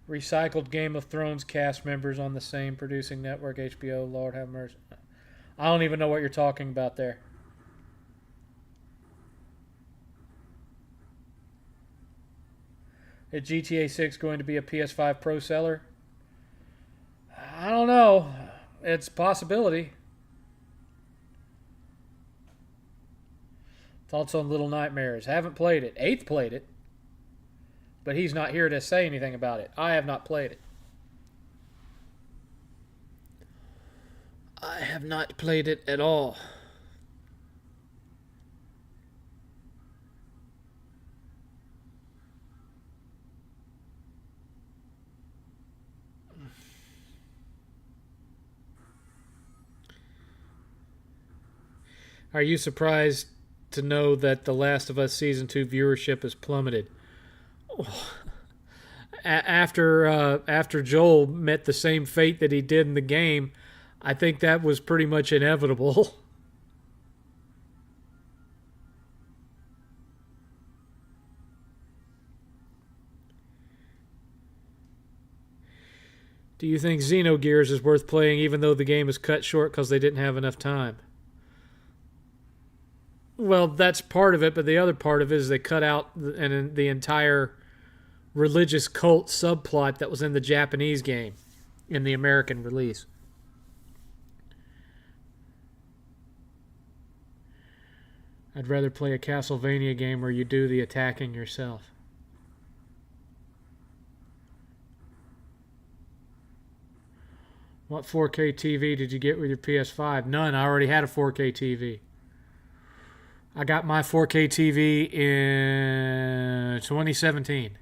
Recycled Game of Thrones cast members on the same producing network, HBO. Lord have mercy. I don't even know what you're talking about there. Is GTA 6 going to be a PS5 Pro seller? I don't know. It's a possibility. Thoughts on Little Nightmares? Haven't played it. Eighth played it, but he's not here to say anything about it. I have not played it. I have not played it at all. Are you surprised to know that The Last of Us Season 2 viewership has plummeted? Oh. After Joel met the same fate that he did in the game, I think that was pretty much inevitable. Do you think Xenogears is worth playing even though the game is cut short because they didn't have enough time? Well, that's part of it, but the other part of it is they cut out the entire religious cult subplot that was in the Japanese game in the American release. I'd rather play a Castlevania game where you do the attacking yourself. What 4K TV did you get with your PS5? None. I already had a 4K TV. I got my 4K TV in 2017.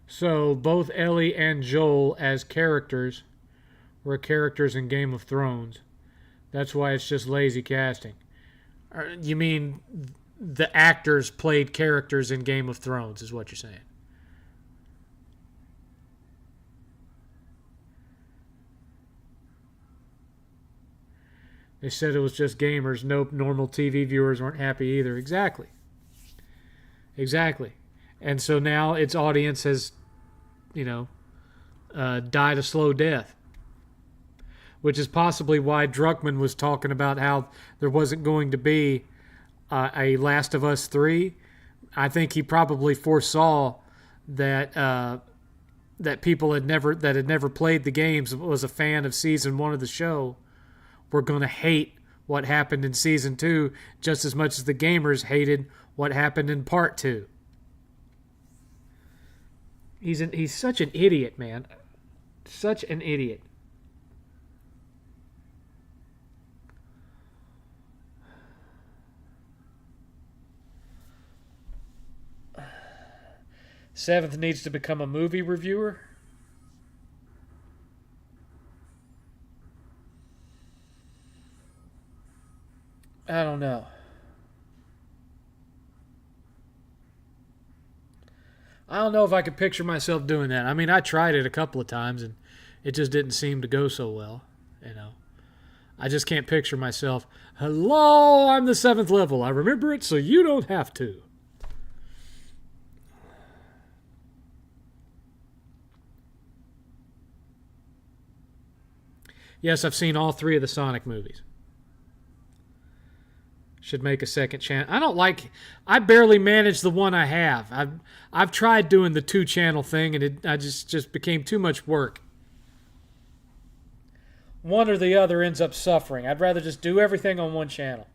So both Ellie and Joel as characters were characters in Game of Thrones. That's why it's just lazy casting. You mean the actors played characters in Game of Thrones is what you're saying? They said it was just gamers. Nope, normal TV viewers weren't happy either. Exactly. Exactly. And so now its audience has, died a slow death. Which is possibly why Druckmann was talking about how there wasn't going to be a Last of Us 3. I think he probably foresaw that that people had never played the games, was a fan of season 1 of the show, were going to hate what happened in season 2 just as much as the gamers hated what happened in part 2. He's such an idiot, man. Such an idiot. Seventh needs to become a movie reviewer. I don't know. I don't know if I could picture myself doing that. I mean, I tried it a couple of times and it just didn't seem to go so well. I just can't picture myself. Hello, I'm the 7th level. I remember it so you don't have to. Yes, I've seen all 3 of the Sonic movies. Should make a second channel. I barely manage the one I have. I've tried doing the 2-channel thing and I just became too much work. One or the other ends up suffering. I'd rather just do everything on one channel.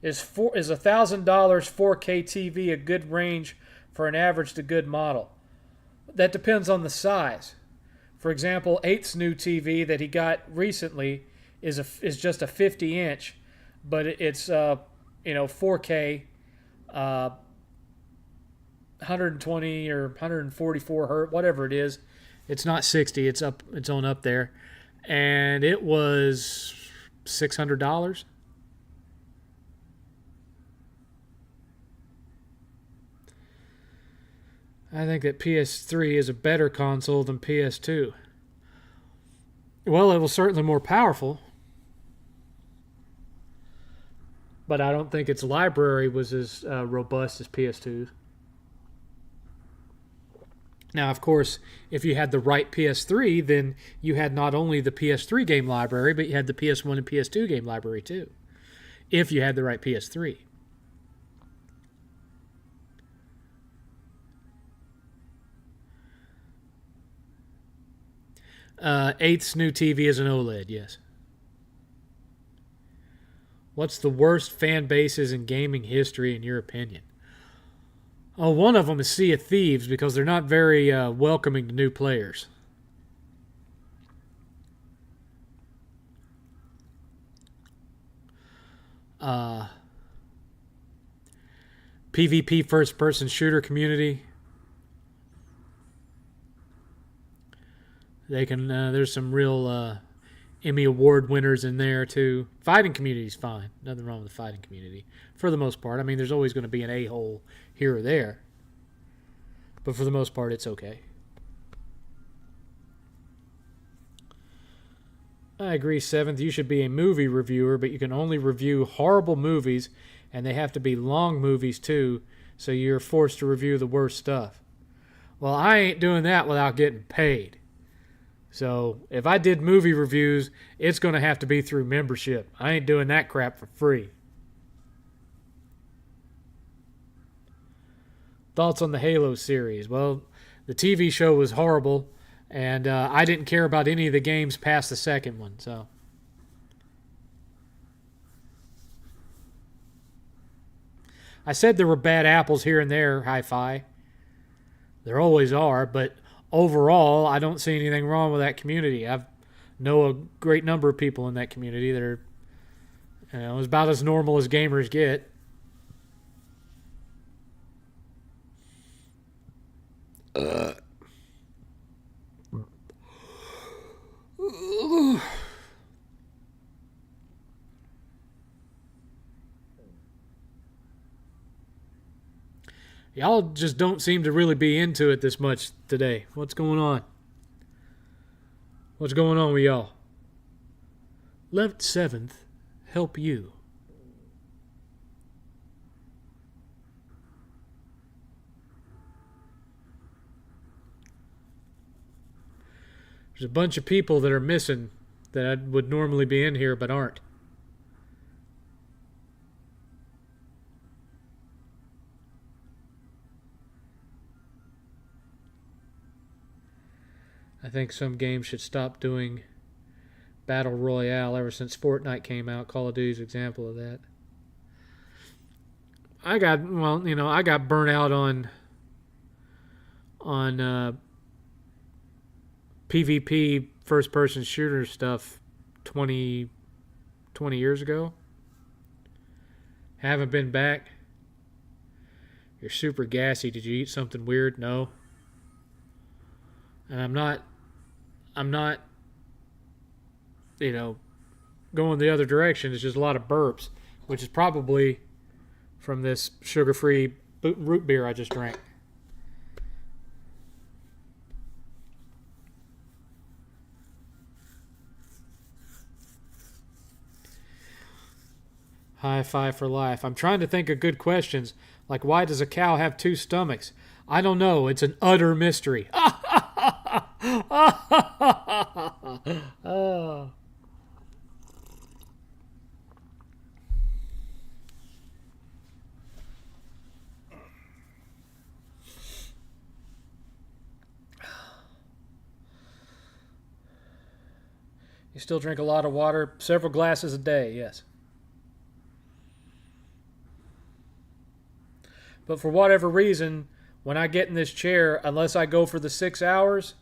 Is $1,000 4K TV a good range for an average to good model? That depends on the size. For example, 8th's new TV that he got recently is just a 50-inch, but it's 4K, 120 or 144 hertz, whatever it is. It's not 60. It's on up there, and it was $600. I think that PS3 is a better console than PS2. Well, it was certainly more powerful. But I don't think its library was as robust as PS2's. Now, of course, if you had the right PS3, then you had not only the PS3 game library, but you had the PS1 and PS2 game library too, if you had the right PS3. 8th's new TV is an OLED, yes. What's the worst fan bases in gaming history in your opinion? Oh, one of them is Sea of Thieves because they're not very welcoming to new players. PvP first-person shooter community. They can. There's some real Emmy Award winners in there too. Fighting community's fine. Nothing wrong with the fighting community for the most part. I mean, there's always going to be an a-hole here or there, but for the most part, it's okay. I agree, 7th. You should be a movie reviewer, but you can only review horrible movies, and they have to be long movies too, so you're forced to review the worst stuff. Well, I ain't doing that without getting paid. So if I did movie reviews, it's going to have to be through membership. I ain't doing that crap for free. Thoughts on the Halo series? Well, the TV show was horrible, and I didn't care about any of the games past the second one. So I said there were bad apples here and there, Hi-Fi. There always are, but overall, I don't see anything wrong with that community. I know a great number of people in that community that are, about as normal as gamers get. Y'all just don't seem to really be into it this much today. What's going on? What's going on with y'all? Let 7th help you. There's a bunch of people that are missing that would normally be in here but aren't. I think some games should stop doing Battle Royale ever since Fortnite came out. Call of Duty's an example of that. I got burnt out on PvP first-person shooter stuff 20 years ago. Haven't been back. You're super gassy. Did you eat something weird? No. And I'm not, going the other direction. It's just a lot of burps, which is probably from this sugar-free root beer I just drank. Hi-Fi for life. I'm trying to think of good questions, like why does a cow have two stomachs? I don't know. It's an utter mystery. Oh. You still drink a lot of water? Several glasses a day, yes. But for whatever reason, when I get in this chair, unless I go for the 6 hours,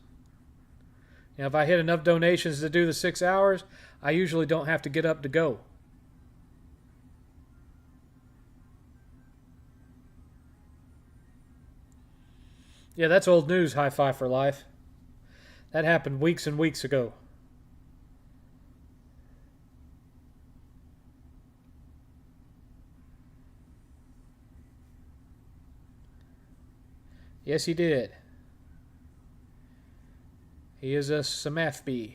if I hit enough donations to do the 6 hours, I usually don't have to get up to go. Yeah, that's old news, Hi-Fi for life. That happened weeks and weeks ago. Yes, he did. He is a SMFB.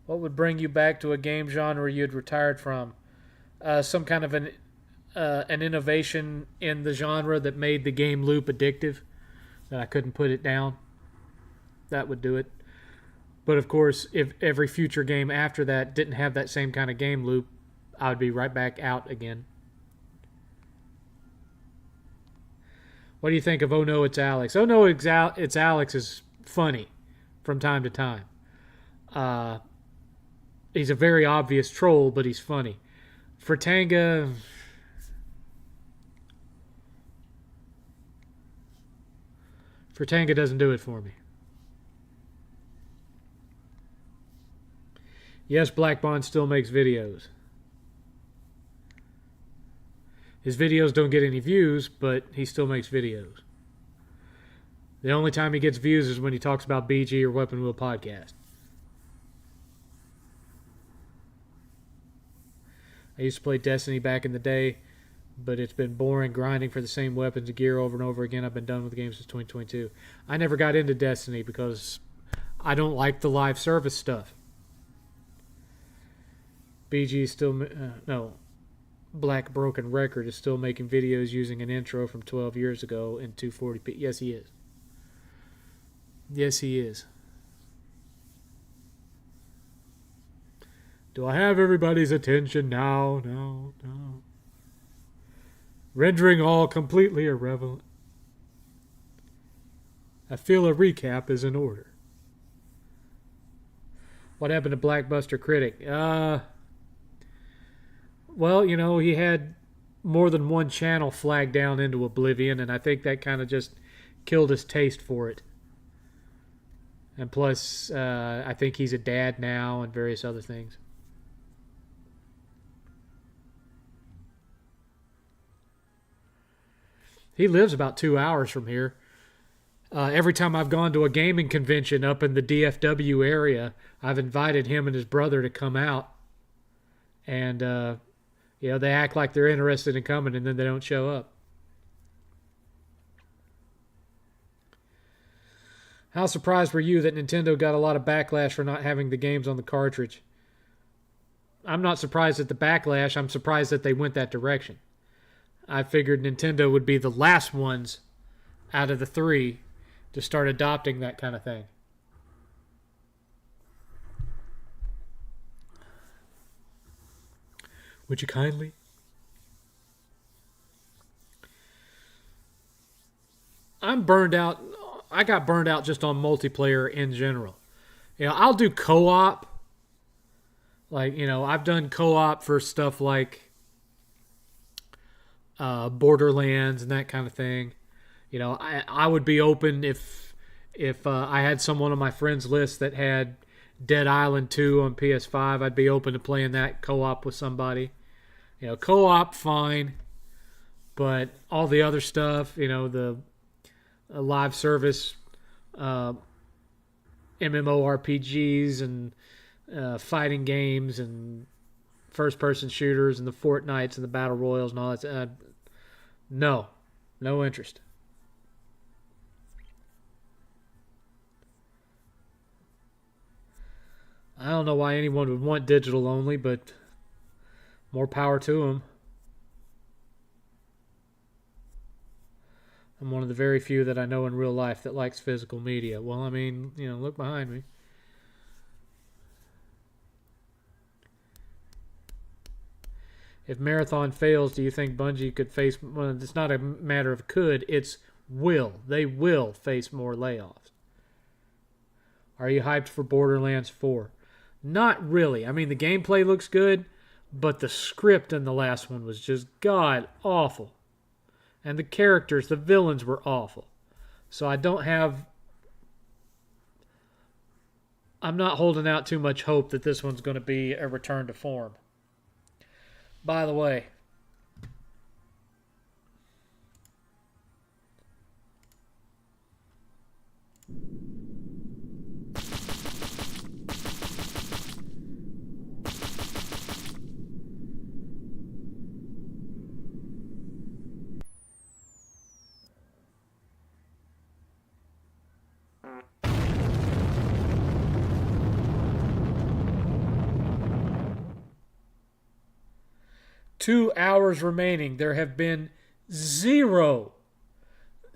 What would bring you back to a game genre you'd retired from? Some kind of an an innovation in the genre that made the game loop addictive, that I couldn't put it down, that would do it. But of course, if every future game after that didn't have that same kind of game loop, I would be right back out again. What do you think of Oh No, It's Alex? Oh No, It's Alex is funny from time to time. He's a very obvious troll, but he's funny. Fratanga doesn't do it for me. Yes, Black Bond still makes videos. His videos don't get any views, but he still makes videos. The only time he gets views is when he talks about BG or Weapon Wheel Podcast. I used to play Destiny back in the day, but it's been boring grinding for the same weapons and gear over and over again. I've been done with the game since 2022. I never got into Destiny because I don't like the live service stuff. BG still... Black Broken Record is still making videos using an intro from 12 years ago in 240p. Yes, he is. Yes, he is. Do I have everybody's attention now? No. Rendering all completely irrelevant. I feel a recap is in order. What happened to Blackbuster Critic? Well, you know, he had more than one channel flagged down into oblivion, and I think that kind of just killed his taste for it. And plus, I think he's a dad now and various other things. He lives about 2 hours from here. Every time I've gone to a gaming convention up in the DFW area, I've invited him and his brother to come out. And, you know, they act like they're interested in coming and then they don't show up. How surprised were you that Nintendo got a lot of backlash for not having the games on the cartridge? I'm not surprised at the backlash. I'm surprised that they went that direction. I figured Nintendo would be the last ones out of the three to start adopting that kind of thing. Would you kindly? I'm burned out. I got burned out just on multiplayer in general. You know, I'll do co-op. Like, you know, I've done co-op for stuff like Borderlands and that kind of thing. You know, I would be open if I had someone on my friends list that had Dead Island 2 on PS5. I'd be open to playing that co-op with somebody. You know, co-op, fine. But all the other stuff, you know, the live service MMORPGs and fighting games and first-person shooters and the Fortnites and the Battle Royals and all that. No interest. I don't know why anyone would want digital only, but more power to them. I'm one of the very few that I know in real life that likes physical media. Well, I mean, you know, look behind me. If Marathon fails, do you think Bungie could face... Well, it's not a matter of could, it's will. They will face more layoffs. Are you hyped for Borderlands 4? Not really. I mean, the gameplay looks good, but the script in the last one was just god-awful. And the characters, the villains were awful. So I don't have... I'm not holding out too much hope that this one's going to be a return to form. By the way, 2 hours remaining. There have been zero,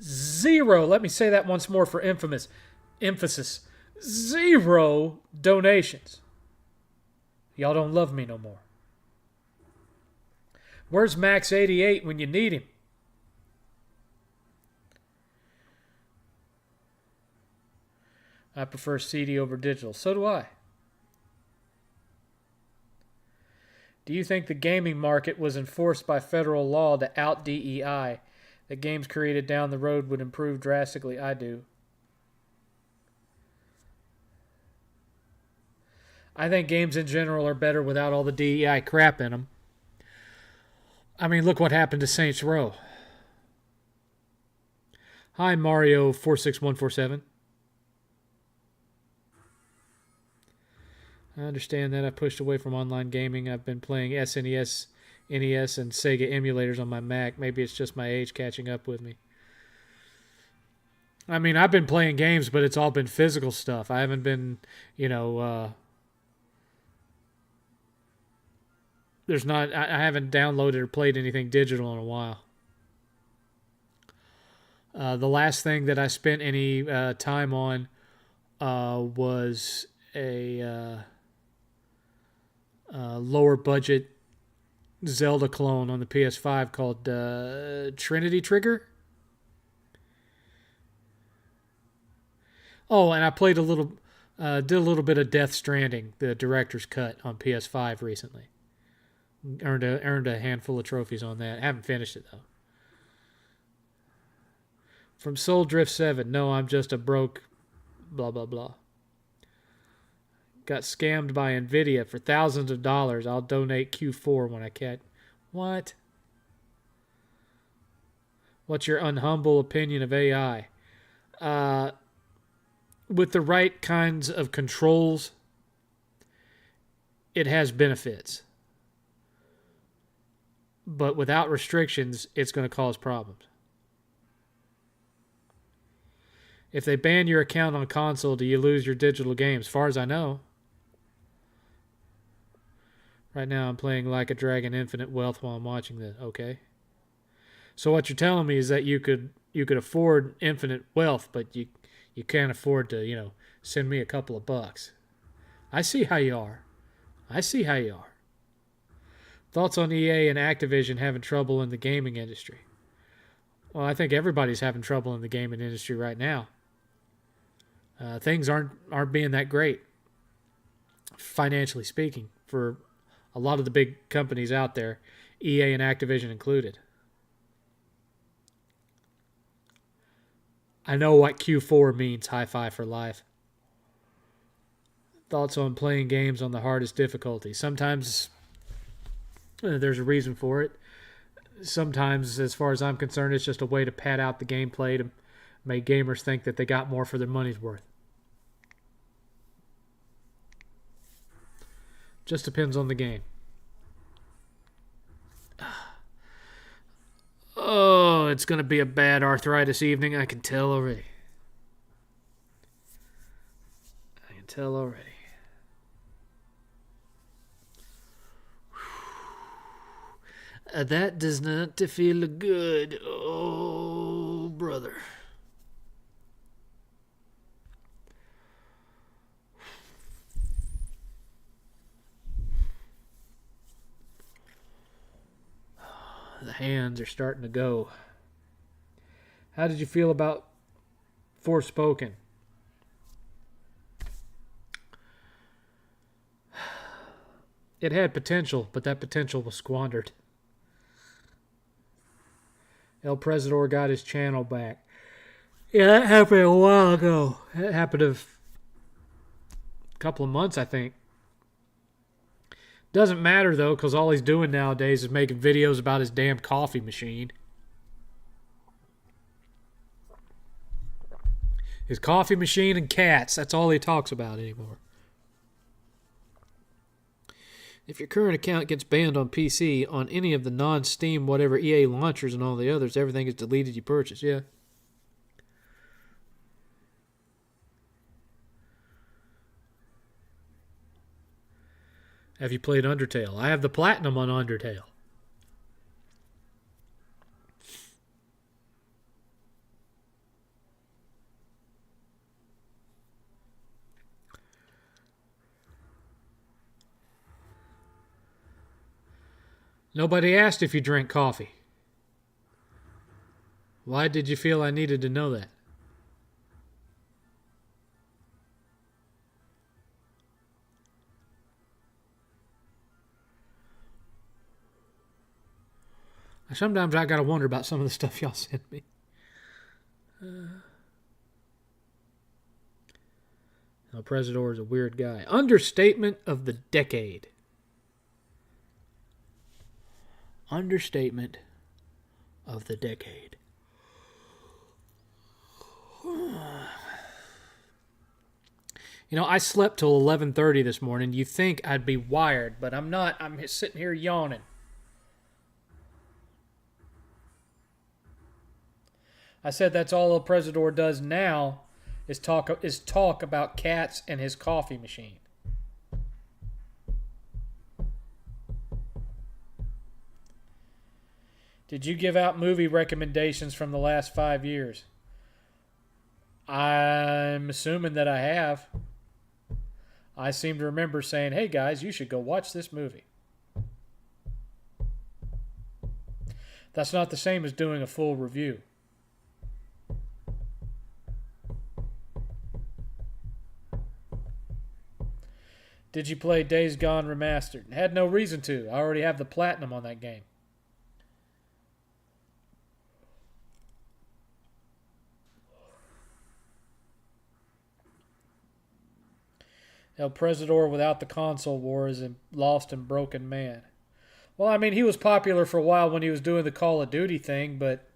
let me say that once more for emphasis, zero donations. Y'all don't love me no more. Where's Max 88 when you need him? I prefer CD over digital. So do I. Do you think the gaming market was enforced by federal law to out DEI? That games created down the road would improve drastically? I do. I think games in general are better without all the DEI crap in them. I mean, look what happened to Saints Row. Hi, Mario46147. I understand that I pushed away from online gaming. I've been playing SNES, NES, and Sega emulators on my Mac. Maybe it's just my age catching up with me. I mean, I've been playing games, but it's all been physical stuff. I haven't been, I haven't downloaded or played anything digital in a while. The last thing that I spent any time on was a lower budget Zelda clone on the PS5 called Trinity Trigger. Oh, and I played did a little bit of Death Stranding, the director's cut on PS5 recently. Earned a handful of trophies on that. I haven't finished it though. From Soul Drift 7, no, I'm just a broke blah blah blah. Got scammed by Nvidia for thousands of dollars. I'll donate Q4 when I can. What? What's your unhumble opinion of AI? With the right kinds of controls, it has benefits. But without restrictions, it's going to cause problems. If they ban your account on console, do you lose your digital games? As far as I know. Right now I'm playing Like a Dragon Infinite Wealth while I'm watching this. Okay. So what you're telling me is that you could afford infinite wealth, but you can't afford to, send me a couple of bucks. I see how you are. Thoughts on EA and Activision having trouble in the gaming industry? Well, I think everybody's having trouble in the gaming industry right now. Things aren't being that great, financially speaking, for a lot of the big companies out there, EA and Activision included. I know what Q4 means, high five for life. Thoughts on playing games on the hardest difficulty? Sometimes there's a reason for it. Sometimes, as far as I'm concerned, it's just a way to pad out the gameplay to make gamers think that they got more for their money's worth. Just depends on the game. Oh, it's going to be a bad arthritis evening. I can tell already. That does not feel good. Oh, brother. The hands are starting to go. How did you feel about Forspoken? It had potential, but that potential was squandered. El Presidor got his channel back. Yeah, that happened a while ago. That happened a couple of months, I think. Doesn't matter, though, because all he's doing nowadays is making videos about his damn coffee machine. His coffee machine and cats. That's all he talks about anymore. If your current account gets banned on PC, on any of the non-Steam whatever EA launchers and all the others, everything is deleted you purchased. Yeah. Have you played Undertale? I have the platinum on Undertale. Nobody asked if you drink coffee. Why did you feel I needed to know that? Sometimes I gotta wonder about some of the stuff y'all send me. El Presidor is a weird guy. Understatement of the decade. Understatement of the decade. You know, I slept till 11:30 this morning. You think I'd be wired, but I'm not. I'm sitting here yawning. I said that's all El Presidor does now is talk about cats and his coffee machine. Did you give out movie recommendations from the last 5 years? I'm assuming that I have. I seem to remember saying, hey guys, you should go watch this movie. That's not the same as doing a full review. Did you play Days Gone Remastered? Had no reason to. I already have the platinum on that game. El Presidor without the console war is a lost and broken man. Well, I mean, he was popular for a while when he was doing the Call of Duty thing, but,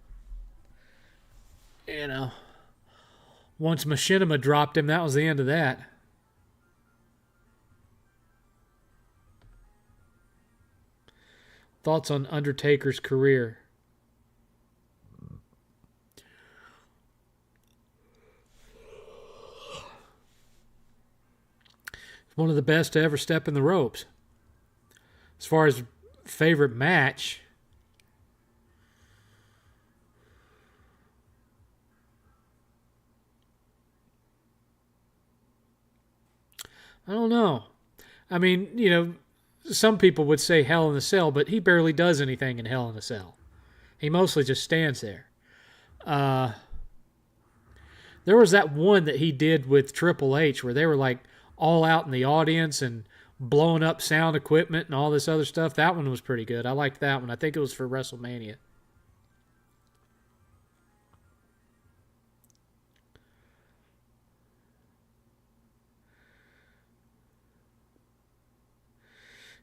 you know, once Machinima dropped him, that was the end of that. Thoughts on Undertaker's career? One of the best to ever step in the ropes. As far as favorite match, I don't know. I mean, you know, some people would say Hell in a Cell, but he barely does anything in Hell in a Cell. He mostly just stands there. There was that one that he did with Triple H where they were like all out in the audience and blowing up sound equipment and all this other stuff. That one was pretty good. I liked that one. I think it was for WrestleMania.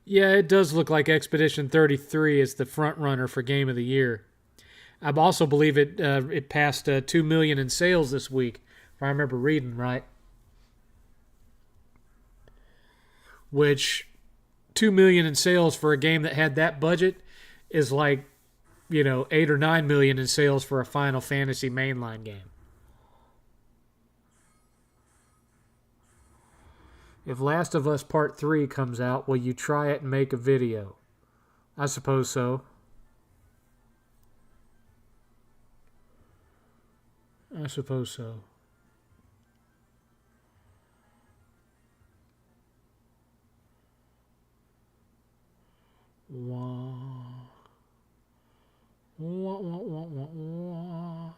Yeah, it does look like Expedition 33 is the front runner for Game of the Year. I also believe it passed 2 million in sales this week, if I remember reading right. Which 2 million in sales for a game that had that budget is like, you know, 8 or 9 million in sales for a Final Fantasy mainline game. If Last of Us Part 3 comes out, will you try it and make a video? I suppose so. I suppose so. Wah. Wah, wah, wah, wah, wah.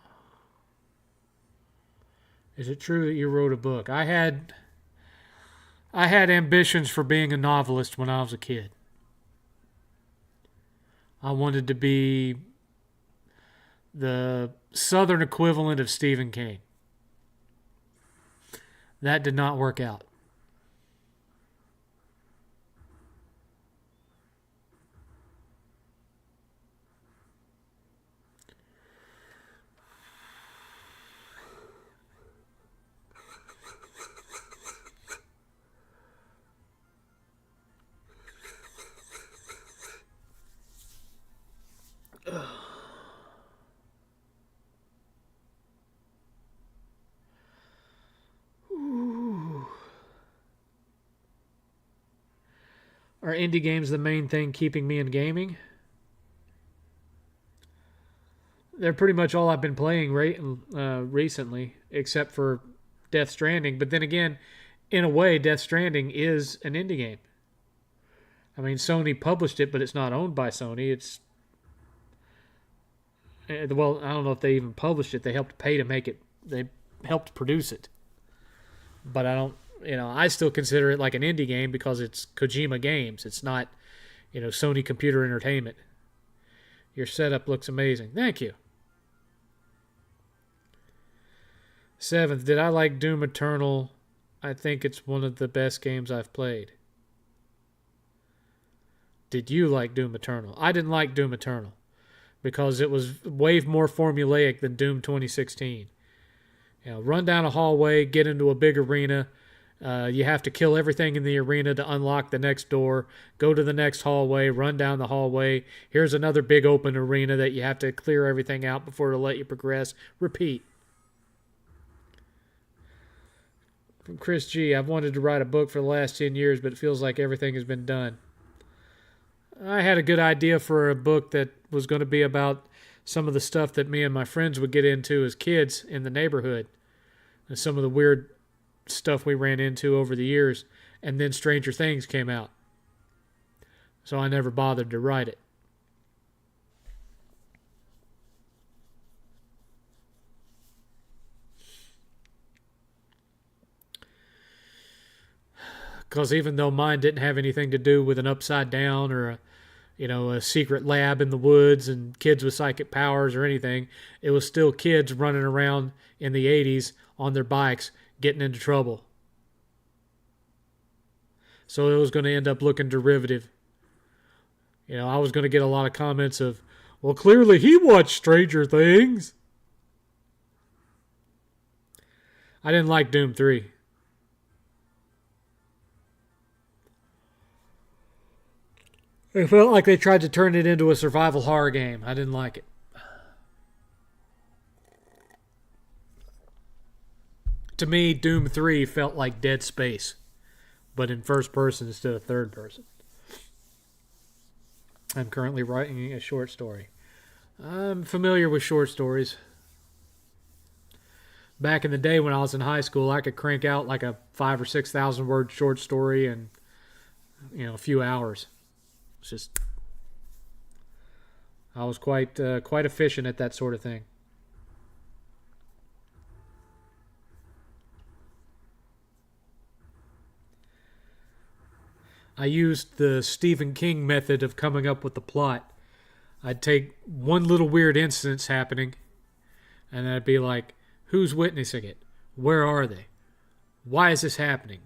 Is it true that you wrote a book? I had ambitions for being a novelist when I was a kid. I wanted to be the Southern equivalent of Stephen King. That did not work out. Are indie games the main thing keeping me in gaming? They're pretty much all I've been playing recently, except for Death Stranding. But then again, in a way, Death Stranding is an indie game. I mean, Sony published it, but it's not owned by Sony. It's well, I don't know if they even published it. They helped pay to make it. They helped produce it. But I don't, I still consider it like an indie game because it's Kojima Games. It's not, Sony Computer Entertainment. Your setup looks amazing. Thank you. 7th, did I like Doom Eternal? I think it's one of the best games I've played. Did you like Doom Eternal? I didn't like Doom Eternal because it was way more formulaic than Doom 2016. Run down a hallway, get into a big arena. You have to kill everything in the arena to unlock the next door. Go to the next hallway, run down the hallway. Here's another big open arena that you have to clear everything out before it'll let you progress. Repeat. From Chris G. I've wanted to write a book for the last 10 years, but it feels like everything has been done. I had a good idea for a book that was going to be about some of the stuff that me and my friends would get into as kids in the neighborhood. And some of the weird stuff we ran into over the years. And then Stranger Things came out. So I never bothered to write it. Because even though mine didn't have anything to do with an upside down or a secret lab in the woods and kids with psychic powers or anything, it was still kids running around in the 80s on their bikes getting into trouble. So it was going to end up looking derivative. I was going to get a lot of comments of, well, clearly he watched Stranger Things. I didn't like Doom 3. It felt like they tried to turn it into a survival horror game. I didn't like it. To me, Doom 3 felt like Dead Space, but in first person instead of third person. I'm currently writing a short story. I'm familiar with short stories. Back in the day when I was in high school, I could crank out like a 5,000 or 6,000 word short story in a few hours. It's just, I was quite efficient at that sort of thing. I used the Stephen King method of coming up with the plot. I'd take one little weird instance happening, and I'd be like, who's witnessing it? Where are they? Why is this happening?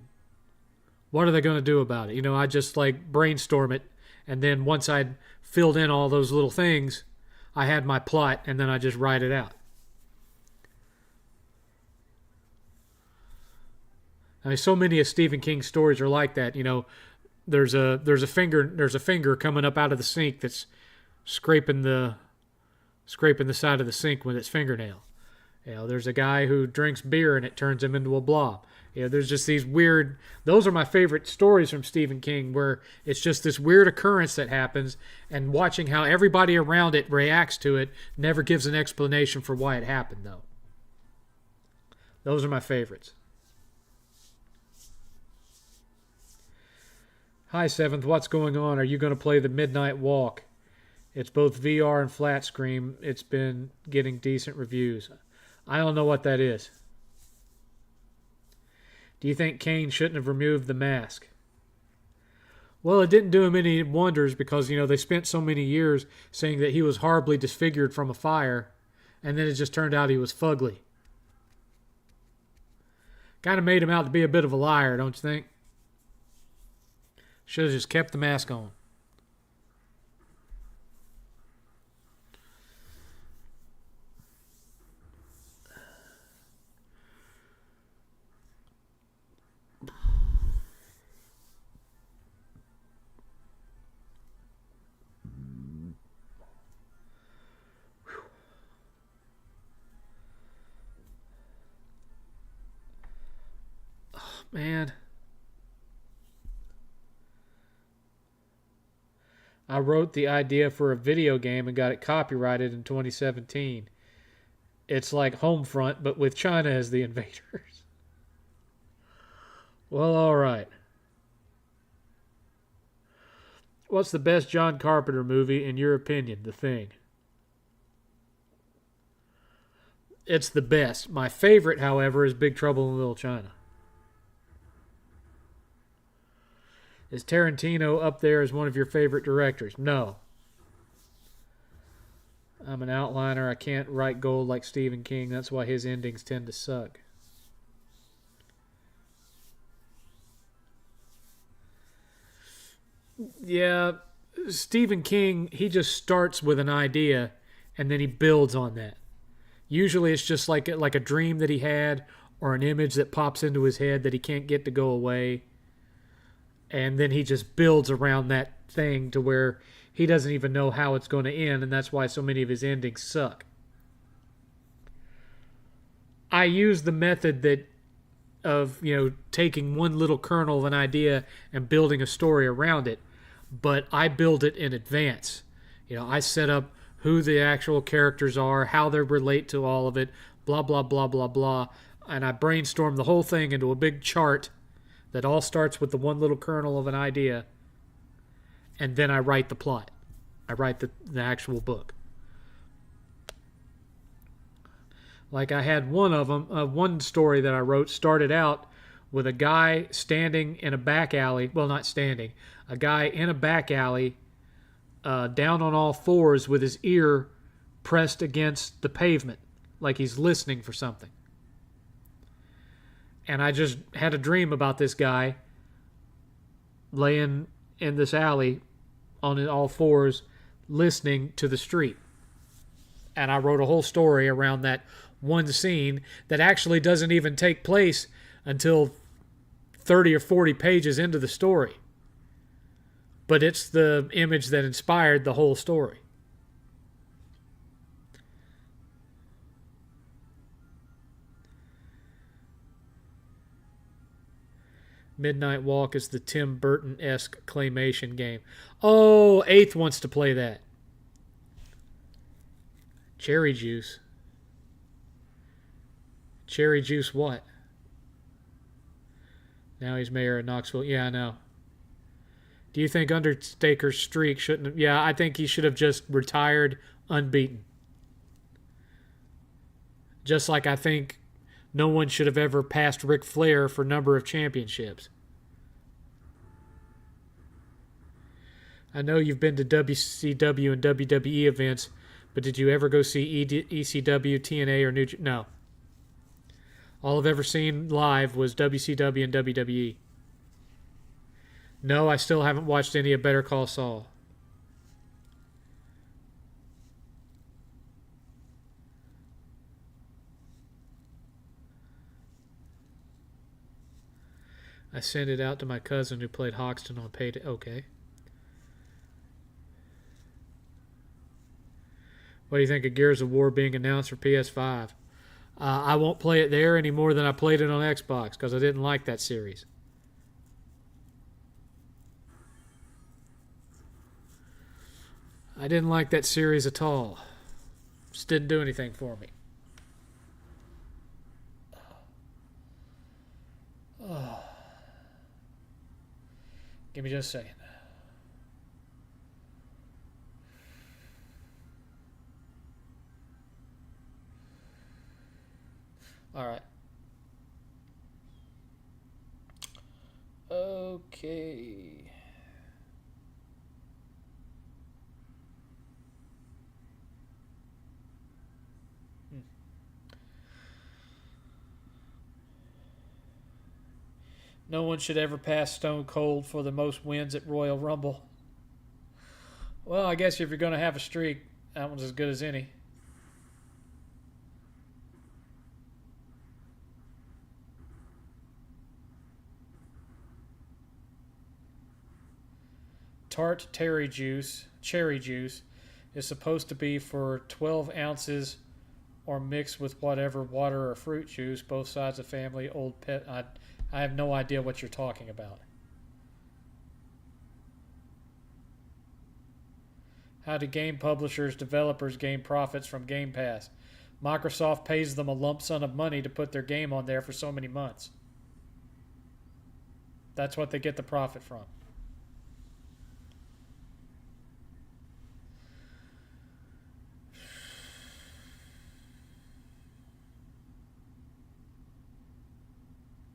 What are they going to do about it? I just like brainstorm it. And then once I'd filled in all those little things, I had my plot, and then I just write it out. I mean, so many of Stephen King's stories are like that. There's a finger coming up out of the sink that's scraping the side of the sink with its fingernail. There's a guy who drinks beer and it turns him into a blob. There's just these weird... Those are my favorite stories from Stephen King, where it's just this weird occurrence that happens, and watching how everybody around it reacts to it never gives an explanation for why it happened, though. Those are my favorites. Hi, 7th. What's going on? Are you going to play the Midnight Walk? It's both VR and flat screen. It's been getting decent reviews. I don't know what that is. Do you think Kane shouldn't have removed the mask? Well, it didn't do him any wonders because, they spent so many years saying that he was horribly disfigured from a fire, and then it just turned out he was fugly. Kind of made him out to be a bit of a liar, don't you think? Should have just kept the mask on. Man. I wrote the idea for a video game and got it copyrighted in 2017. It's like Homefront, but with China as the invaders. Well, all right. What's the best John Carpenter movie in your opinion? The Thing. It's the best. My favorite, however, is Big Trouble in Little China. Is Tarantino up there as one of your favorite directors? No. I'm an outliner. I can't write gold like Stephen King. That's why his endings tend to suck. Yeah, Stephen King, he just starts with an idea and then he builds on that. Usually it's just like a dream that he had or an image that pops into his head that he can't get to go away. And then he just builds around that thing to where he doesn't even know how it's going to end, and that's why so many of his endings suck. I use the method that of, taking one little kernel of an idea and building a story around it, but I build it in advance. I set up who the actual characters are, how they relate to all of it, blah, blah, blah, blah, blah, and I brainstorm the whole thing into a big chart that all starts with the one little kernel of an idea, and then I write the plot. I write the actual book. Like I had one of them, one story that I wrote started out with a guy standing in a back alley. Well, not standing. A guy in a back alley down on all fours with his ear pressed against the pavement like he's listening for something. And I just had a dream about this guy laying in this alley on all fours listening to the street. And I wrote a whole story around that one scene that actually doesn't even take place until 30 or 40 pages into the story. But it's the image that inspired the whole story. Midnight Walk is the Tim Burton-esque claymation game. Oh, 8th wants to play that. Cherry Juice. Cherry Juice what? Now he's mayor of Knoxville. Yeah, I know. Do you think Undertaker's streak shouldn't have... Yeah, I think he should have just retired unbeaten. Just like I think no one should have ever passed Ric Flair for number of championships. I know you've been to WCW and WWE events, but did you ever go see ECW, TNA, or New... No. All I've ever seen live was WCW and WWE. No, I still haven't watched any of Better Call Saul. I sent it out to my cousin who played Hoxton on Payday. Okay. What do you think of Gears of War being announced for PS5? I won't play it there any more than I played it on Xbox because I didn't like that series. I didn't like that series at all. Just didn't do anything for me. Oh. Give me just a second. All right. Okay. No one should ever pass Stone Cold for the most wins at Royal Rumble. Well, I guess if you're going to have a streak, that one's as good as any. Tart cherry juice is supposed to be for 12 ounces or mixed with whatever water or fruit juice, both sides of family, old pet. I have no idea what you're talking about. How do game publishers, developers gain profits from Game Pass? Microsoft pays them a lump sum of money to put their game on there for so many months. That's what they get the profit from.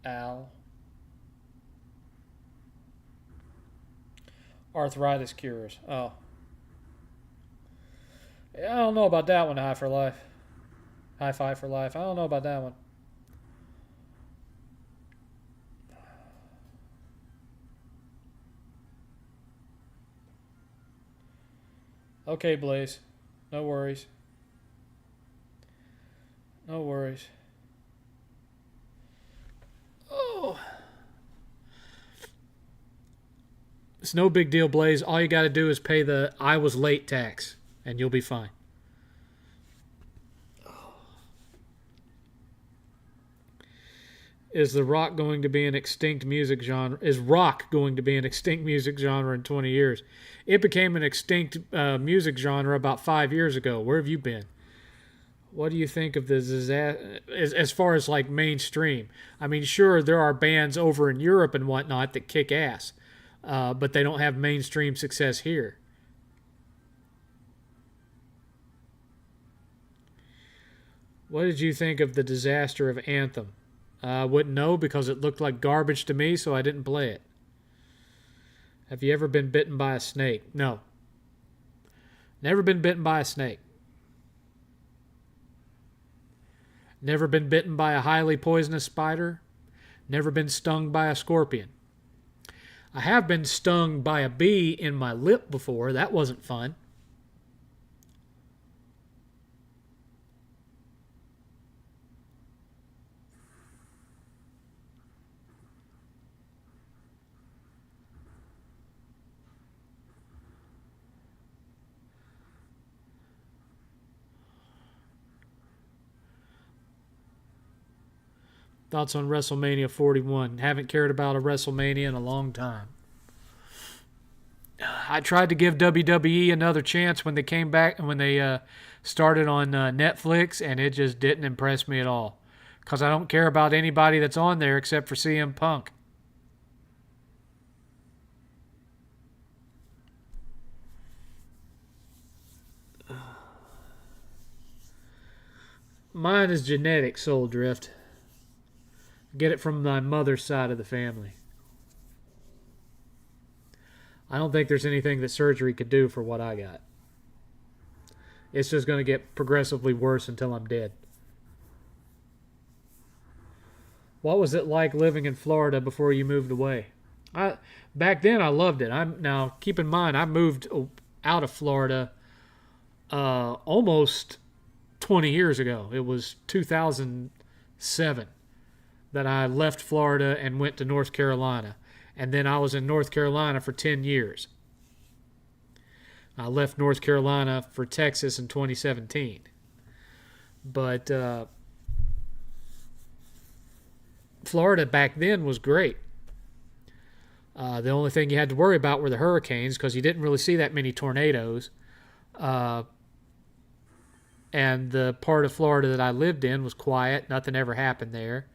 Al. Arthritis cures. Oh. Yeah, I don't know about that one, High for Life. High Five for Life. I don't know about that one. Okay, Blaze. No worries. No worries. Oh. It's no big deal, Blaze. All you got to do is pay the I was late tax, and you'll be fine. Is the rock going to be an extinct music genre? Is rock going to be an extinct music genre in 20 years? It became an extinct music genre about 5 years ago. Where have you been? What do you think of this as far as like mainstream? I mean, sure, there are bands over in Europe and whatnot that kick ass, but they don't have mainstream success here. What did you think of the disaster of Anthem? I wouldn't know because it looked like garbage to me, so I didn't play it. Have you ever been bitten by a snake? No. Never been bitten by a snake. Never been bitten by a highly poisonous spider. Never been stung by a scorpion. I have been stung by a bee in my lip before. That wasn't fun. Thoughts on WrestleMania 41? Haven't cared about a WrestleMania in a long time. I tried to give WWE another chance when they came back and when they started on Netflix, and it just didn't impress me at all. Because I don't care about anybody that's on there except for CM Punk. Mine is genetic, Soul Drift. Get it from my mother's side of the family. I don't think there's anything that surgery could do for what I got. It's just going to get progressively worse until I'm dead. What was it like living in Florida before you moved away? Back then I loved it. Now keep in mind I moved out of Florida almost 20 years ago. It was 2007 that I left Florida and went to North Carolina. And then I was in North Carolina for 10 years. I left North Carolina for Texas in 2017. But Florida back then was great. The only thing you had to worry about were the hurricanes because you didn't really see that many tornadoes. And the part of Florida that I lived in was quiet. Nothing ever happened there.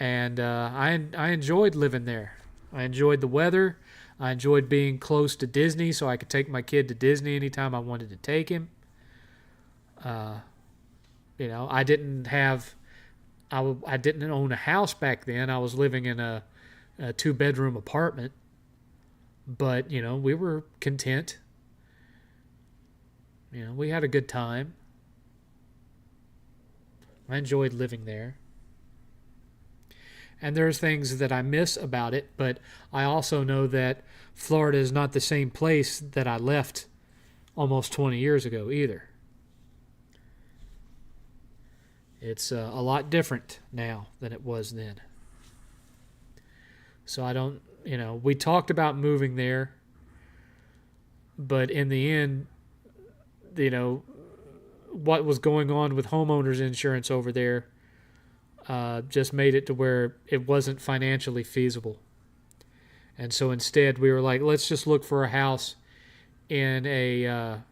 And I enjoyed living there. I enjoyed the weather. I enjoyed being close to Disney so I could take my kid to Disney anytime I wanted to take him. I didn't own a house back then. I was living in a 2-bedroom apartment. But, we were content. We had a good time. I enjoyed living there. And there's things that I miss about it, but I also know that Florida is not the same place that I left almost 20 years ago either. It's a lot different now than it was then. So I don't, we talked about moving there, but in the end, what was going on with homeowners insurance over there just made it to where it wasn't financially feasible. And so instead we were like, let's just look for a house in a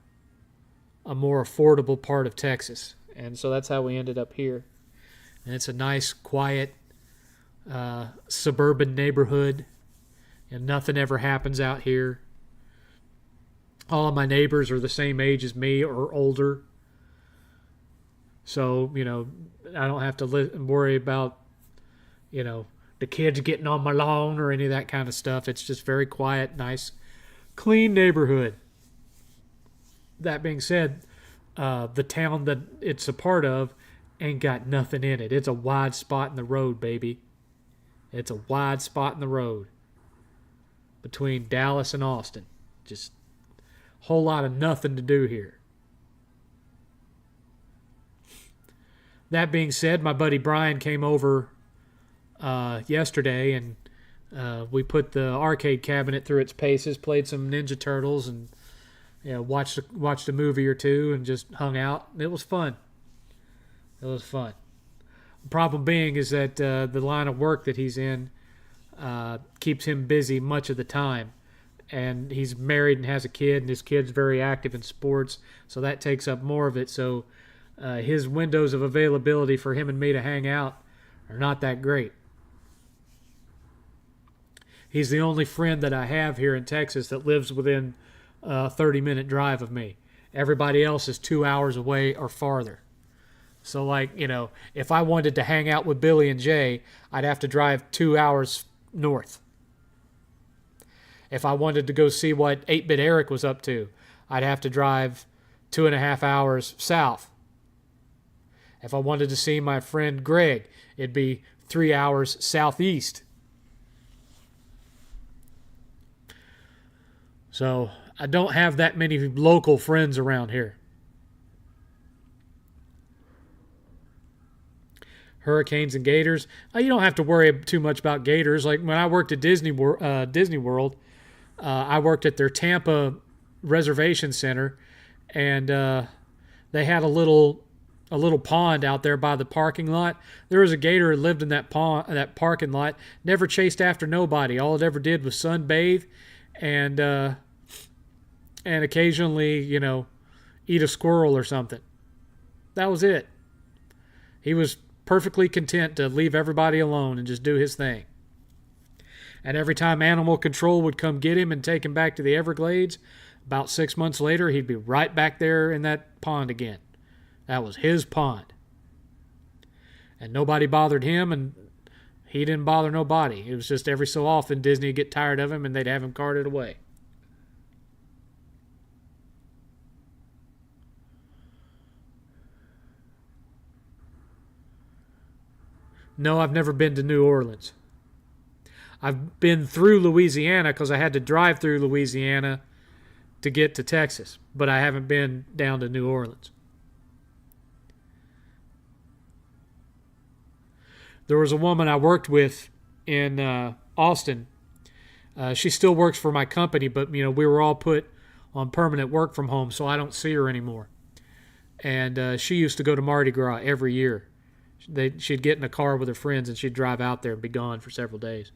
more affordable part of Texas. And so that's how we ended up here. And it's a nice, quiet, suburban neighborhood. And nothing ever happens out here. All of my neighbors are the same age as me or older. So, I don't have to worry about, the kids getting on my lawn or any of that kind of stuff. It's just very quiet, nice, clean neighborhood. That being said, the town that it's a part of ain't got nothing in it. It's a wide spot in the road, baby. It's a wide spot in the road between Dallas and Austin. Just a whole lot of nothing to do here. That being said, my buddy Brian came over yesterday, and we put the arcade cabinet through its paces, played some Ninja Turtles, and watched a movie or two, and just hung out. It was fun. It was fun. The problem being is that the line of work that he's in keeps him busy much of the time. And he's married and has a kid, and his kid's very active in sports, so that takes up more of it. So his windows of availability for him and me to hang out are not that great. He's the only friend that I have here in Texas that lives within a 30-minute drive of me. Everybody else is 2 hours away or farther. So, like, if I wanted to hang out with Billy and Jay, I'd have to drive 2 hours north. If I wanted to go see what 8-Bit Eric was up to, I'd have to drive 2.5 hours south. If I wanted to see my friend Greg, it'd be 3 hours southeast. So I don't have that many local friends around here. Hurricanes and gators. You don't have to worry too much about gators. Like when I worked at Disney World, I worked at their Tampa reservation center, and they had a little pond out there by the parking lot. There was a gator that lived in that parking lot. Never chased after nobody. All it ever did was sunbathe, and occasionally, eat a squirrel or something. That was it. He was perfectly content to leave everybody alone and just do his thing. And every time animal control would come get him and take him back to the Everglades, about 6 months later, he'd be right back there in that pond again. That was his pond. And nobody bothered him, and he didn't bother nobody. It was just every so often Disney would get tired of him and they'd have him carted away. No, I've never been to New Orleans. I've been through Louisiana because I had to drive through Louisiana to get to Texas, but I haven't been down to New Orleans. There was a woman I worked with in Austin. She still works for my company, but we were all put on permanent work from home, so I don't see her anymore. And she used to go to Mardi Gras every year. She'd get in a car with her friends and she'd drive out there and be gone for several days.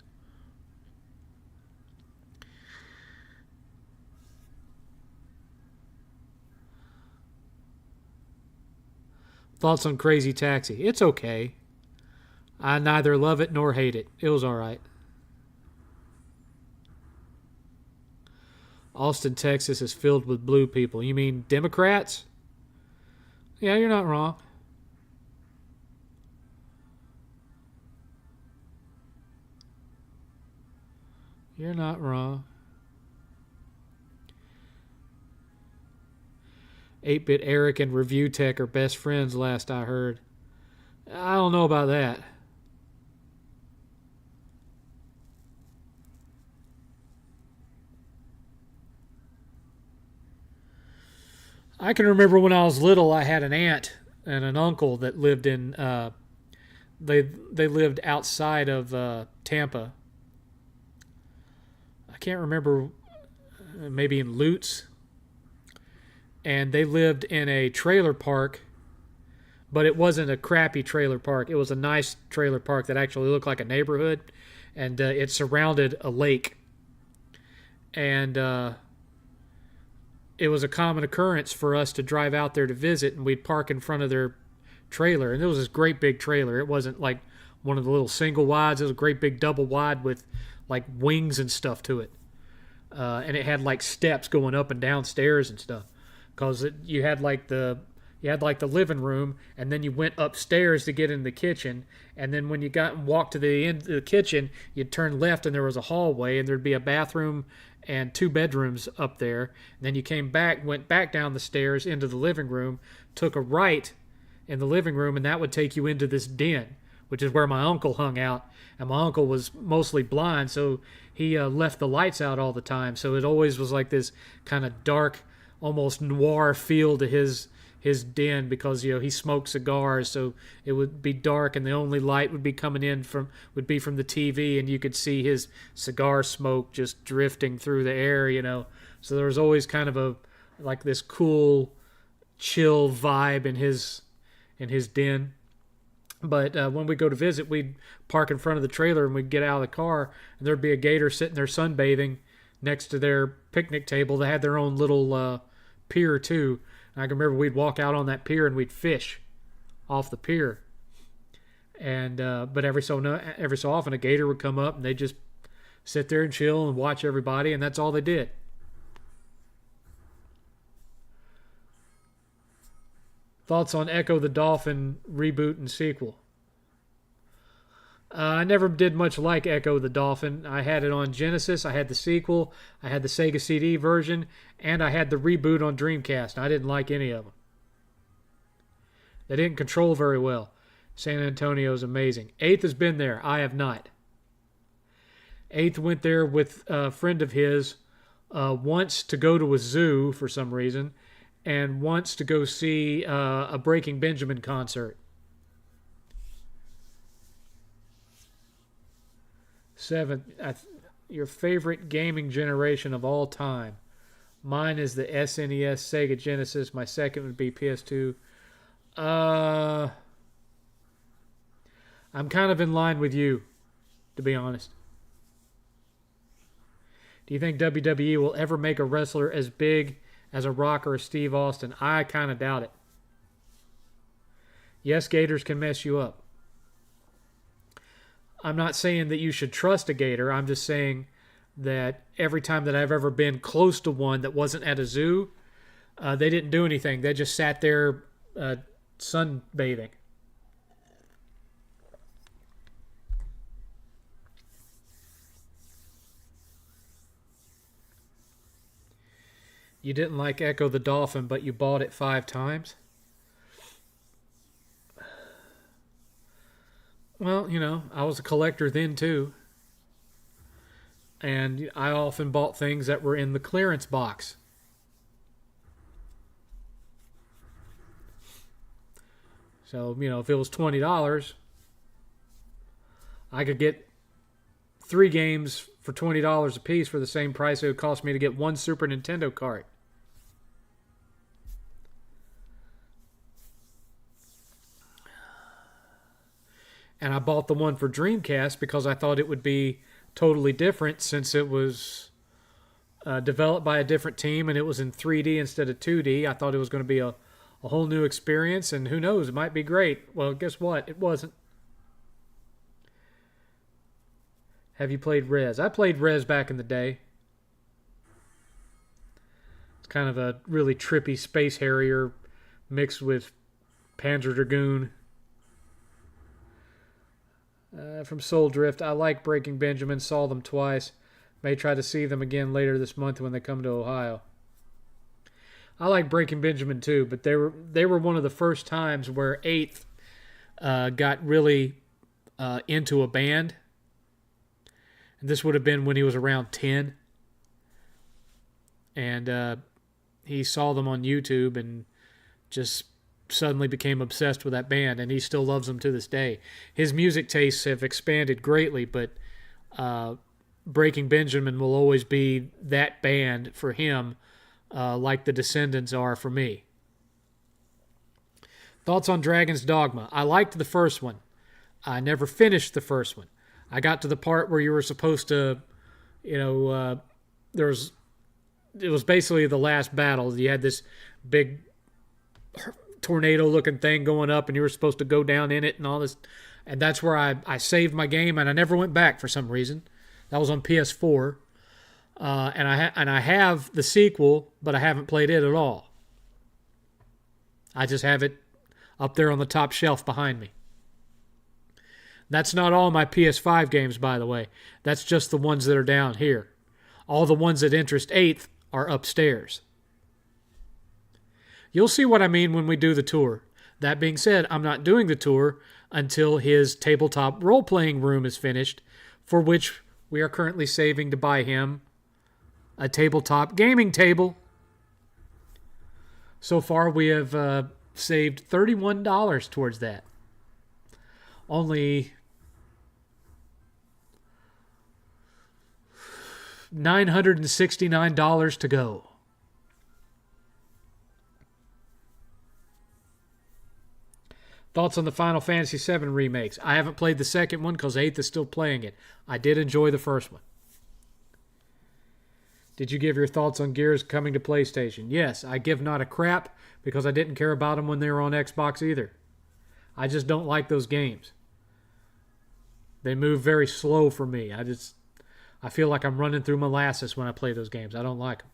Thoughts on Crazy Taxi? It's okay. I neither love it nor hate it. It was all right. Austin, Texas is filled with blue people. You mean Democrats? Yeah, you're not wrong. You're not wrong. 8-Bit Eric and Review Tech are best friends, last I heard. I don't know about that. I can remember when I was little, I had an aunt and an uncle that lived in. They lived outside of Tampa. I can't remember, maybe in Lutz. And they lived in a trailer park, but it wasn't a crappy trailer park. It was a nice trailer park that actually looked like a neighborhood, and it surrounded a lake. And it was a common occurrence for us to drive out there to visit, and we'd park in front of their trailer. And it was this great big trailer. It wasn't like one of the little single wides. It was a great big double wide with like wings and stuff to it. And it had like steps going up and down stairs and stuff. Because you had like the You had like the living room, and then you went upstairs to get in the kitchen. And then when you got and walked to the end of the kitchen, you'd turn left, and there was a hallway, and there'd be a bathroom and 2 bedrooms up there. And then you came back, went back down the stairs into the living room, took a right in the living room, and that would take you into this den, which is where my uncle hung out. And my uncle was mostly blind, so he left the lights out all the time. So it always was like this kind of dark, almost noir feel to his den, because he smoked cigars, so it would be dark, and the only light would be coming in from the TV, and you could see his cigar smoke just drifting through the air. So there was always kind of a like this cool, chill vibe in his den. But when we go to visit, we'd park in front of the trailer, and we'd get out of the car, and there'd be a gator sitting there sunbathing next to their picnic table. They had their own little pier too. I can remember we'd walk out on that pier and we'd fish off the pier. And but every so often a gator would come up, and they'd just sit there and chill and watch everybody, and that's all they did. Thoughts on Echo the Dolphin reboot and sequel? I never did much like Echo the Dolphin. I had it on Genesis, I had the sequel, I had the Sega CD version, and I had the reboot on Dreamcast. I didn't like any of them. They didn't control very well. San Antonio is amazing. 8th has been there. I have not. 8th went there with a friend of his once to go to a zoo for some reason, and once to go see a Breaking Benjamin concert. 7th, your favorite gaming generation of all time. Mine is the SNES, Sega Genesis. My second would be PS2. I'm kind of in line with you, to be honest. Do you think WWE will ever make a wrestler as big as a Rock or a Steve Austin? I kind of doubt it. Yes, gators can mess you up. I'm not saying that you should trust a gator. I'm just saying that every time that I've ever been close to one that wasn't at a zoo, they didn't do anything. They just sat there sunbathing. You didn't like Echo the Dolphin, but you bought it 5 times? Well, I was a collector then too. And I often bought things that were in the clearance box. So, if it was $20, I could get 3 games for $20 a piece for the same price it would cost me to get 1 Super Nintendo cart. And I bought the one for Dreamcast because I thought it would be totally different, since it was developed by a different team and it was in 3D instead of 2D. I thought it was going to be a whole new experience, and who knows, it might be great. Well, guess what? It wasn't. Have you played Rez? I played Rez back in the day. It's kind of a really trippy Space Harrier mixed with Panzer Dragoon. From Soul Drift, I like Breaking Benjamin, saw them twice. May try to see them again later this month when they come to Ohio. I like Breaking Benjamin too, but they were one of the first times where 8th got really into a band. And this would have been when he was around 10. And he saw them on YouTube and just suddenly became obsessed with that band, and he still loves them to this day. His music tastes have expanded greatly, but Breaking Benjamin will always be that band for him, like the Descendants are for me. Thoughts on Dragon's Dogma? I liked the first one. I never finished the first one. I got to the part where you were supposed to, it was basically the last battle. You had this big tornado-looking thing going up, and you were supposed to go down in it and all this. And that's where I saved my game, and I never went back for some reason. That was on PS4. And I have the sequel, but I haven't played it at all. I just have it up there on the top shelf behind me. That's not all my PS5 games, by the way. That's just the ones that are down here. All the ones that interest 8th are upstairs. You'll see what I mean when we do the tour. That being said, I'm not doing the tour until his tabletop role-playing room is finished, for which we are currently saving to buy him a tabletop gaming table. So far, we have saved $31 towards that. Only $969 to go. Thoughts on the Final Fantasy VII remakes? I haven't played the second one because 8th is still playing it. I did enjoy the first one. Did you give your thoughts on Gears coming to PlayStation? Yes, I give not a crap because I didn't care about them when they were on Xbox either. I just don't like those games. They move very slow for me. I feel like I'm running through molasses when I play those games. I don't like them.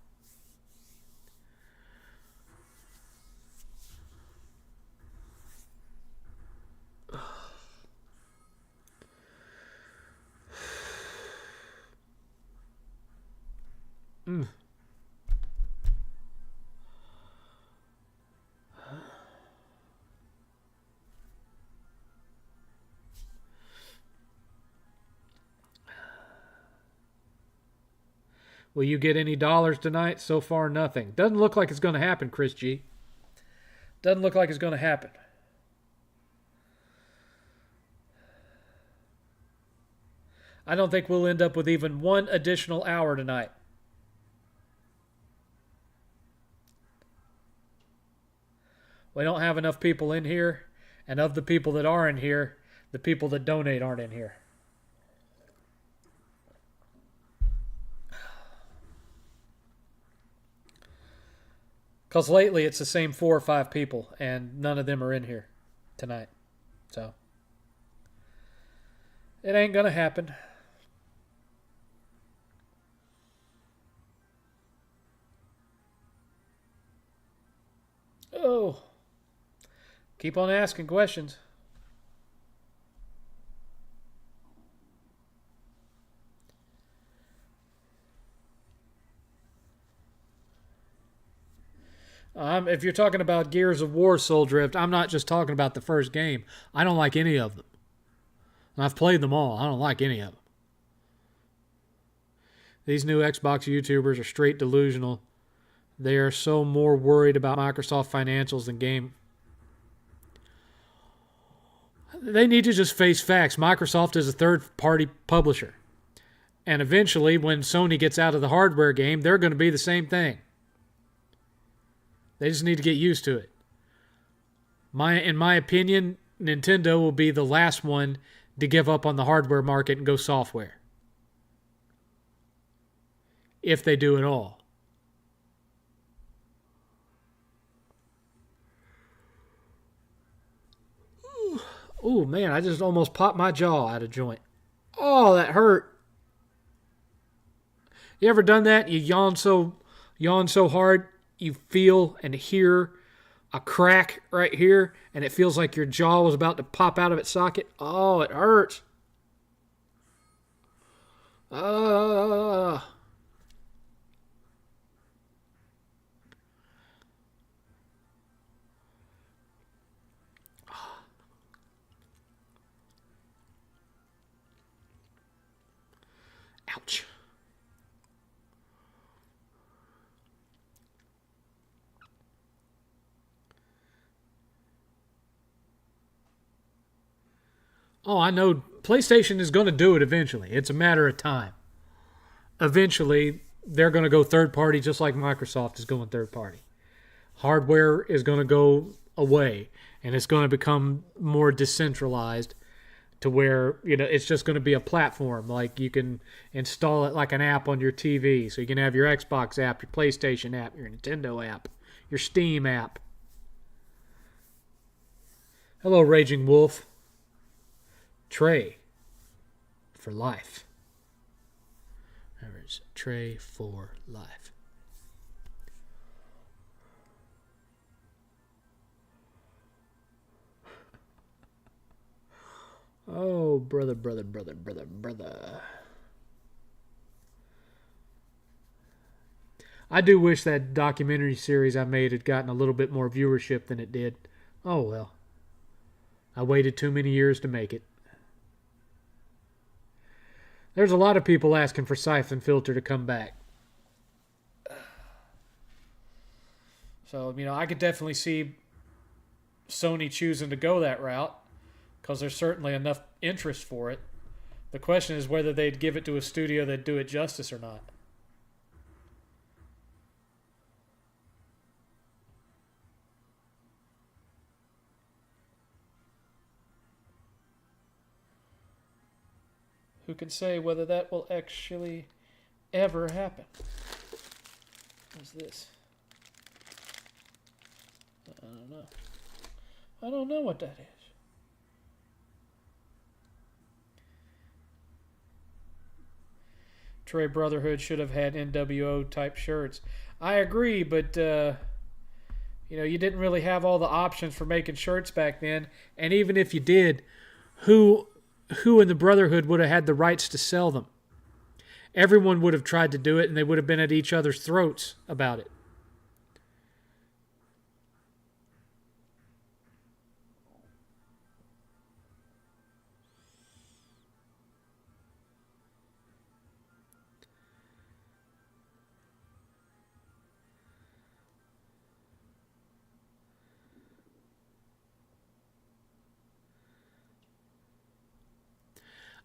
Will you get any dollars tonight? So far, nothing. Doesn't look like it's going to happen, Chris G. Doesn't look like it's going to happen. I don't think we'll end up with even one additional hour tonight. We don't have enough people in here, and of the people that are in here, the people that donate aren't in here. Because lately it's the same 4 or 5 people, and none of them are in here tonight. So, it ain't going to happen. Oh. Keep on asking questions. If you're talking about Gears of War Soul Drift, I'm not just talking about the first game. I don't like any of them. I've played them all. I don't like any of them. These new Xbox YouTubers are straight delusional. They are so more worried about Microsoft financials than game. They need to just face facts. Microsoft is a third-party publisher. And eventually, when Sony gets out of the hardware game, they're going to be the same thing. They just need to get used to it. In my opinion, Nintendo will be the last one to give up on the hardware market and go software. If they do at all. Ooh, man, I just almost popped my jaw out of joint. Oh, that hurt. You ever done that? You yawn so hard, you feel and hear a crack right here, and it feels like your jaw was about to pop out of its socket. Oh, it hurts. Ouch. Oh, I know PlayStation is going to do it eventually. It's a matter of time. Eventually, they're going to go third party just like Microsoft is going third party. Hardware is going to go away, and it's going to become more decentralized to where, it's just going to be a platform. Like, you can install it like an app on your TV. So you can have your Xbox app, your PlayStation app, your Nintendo app, your Steam app. Hello, Raging Wolf. Trey for life. There's Trey for life. Oh, brother, brother, brother, brother, brother. I do wish that documentary series I made had gotten a little bit more viewership than it did. Oh well. I waited too many years to make it. There's a lot of people asking for Siphon Filter to come back. So, I could definitely see Sony choosing to go that route because there's certainly enough interest for it. The question is whether they'd give it to a studio that'd do it justice or not. Who can say whether that will actually ever happen? What's this? I don't know. I don't know what that is. Trey Brotherhood should have had NWO type shirts. I agree, but you didn't really have all the options for making shirts back then. And even if you did, who in the Brotherhood would have had the rights to sell them? Everyone would have tried to do it, and they would have been at each other's throats about it.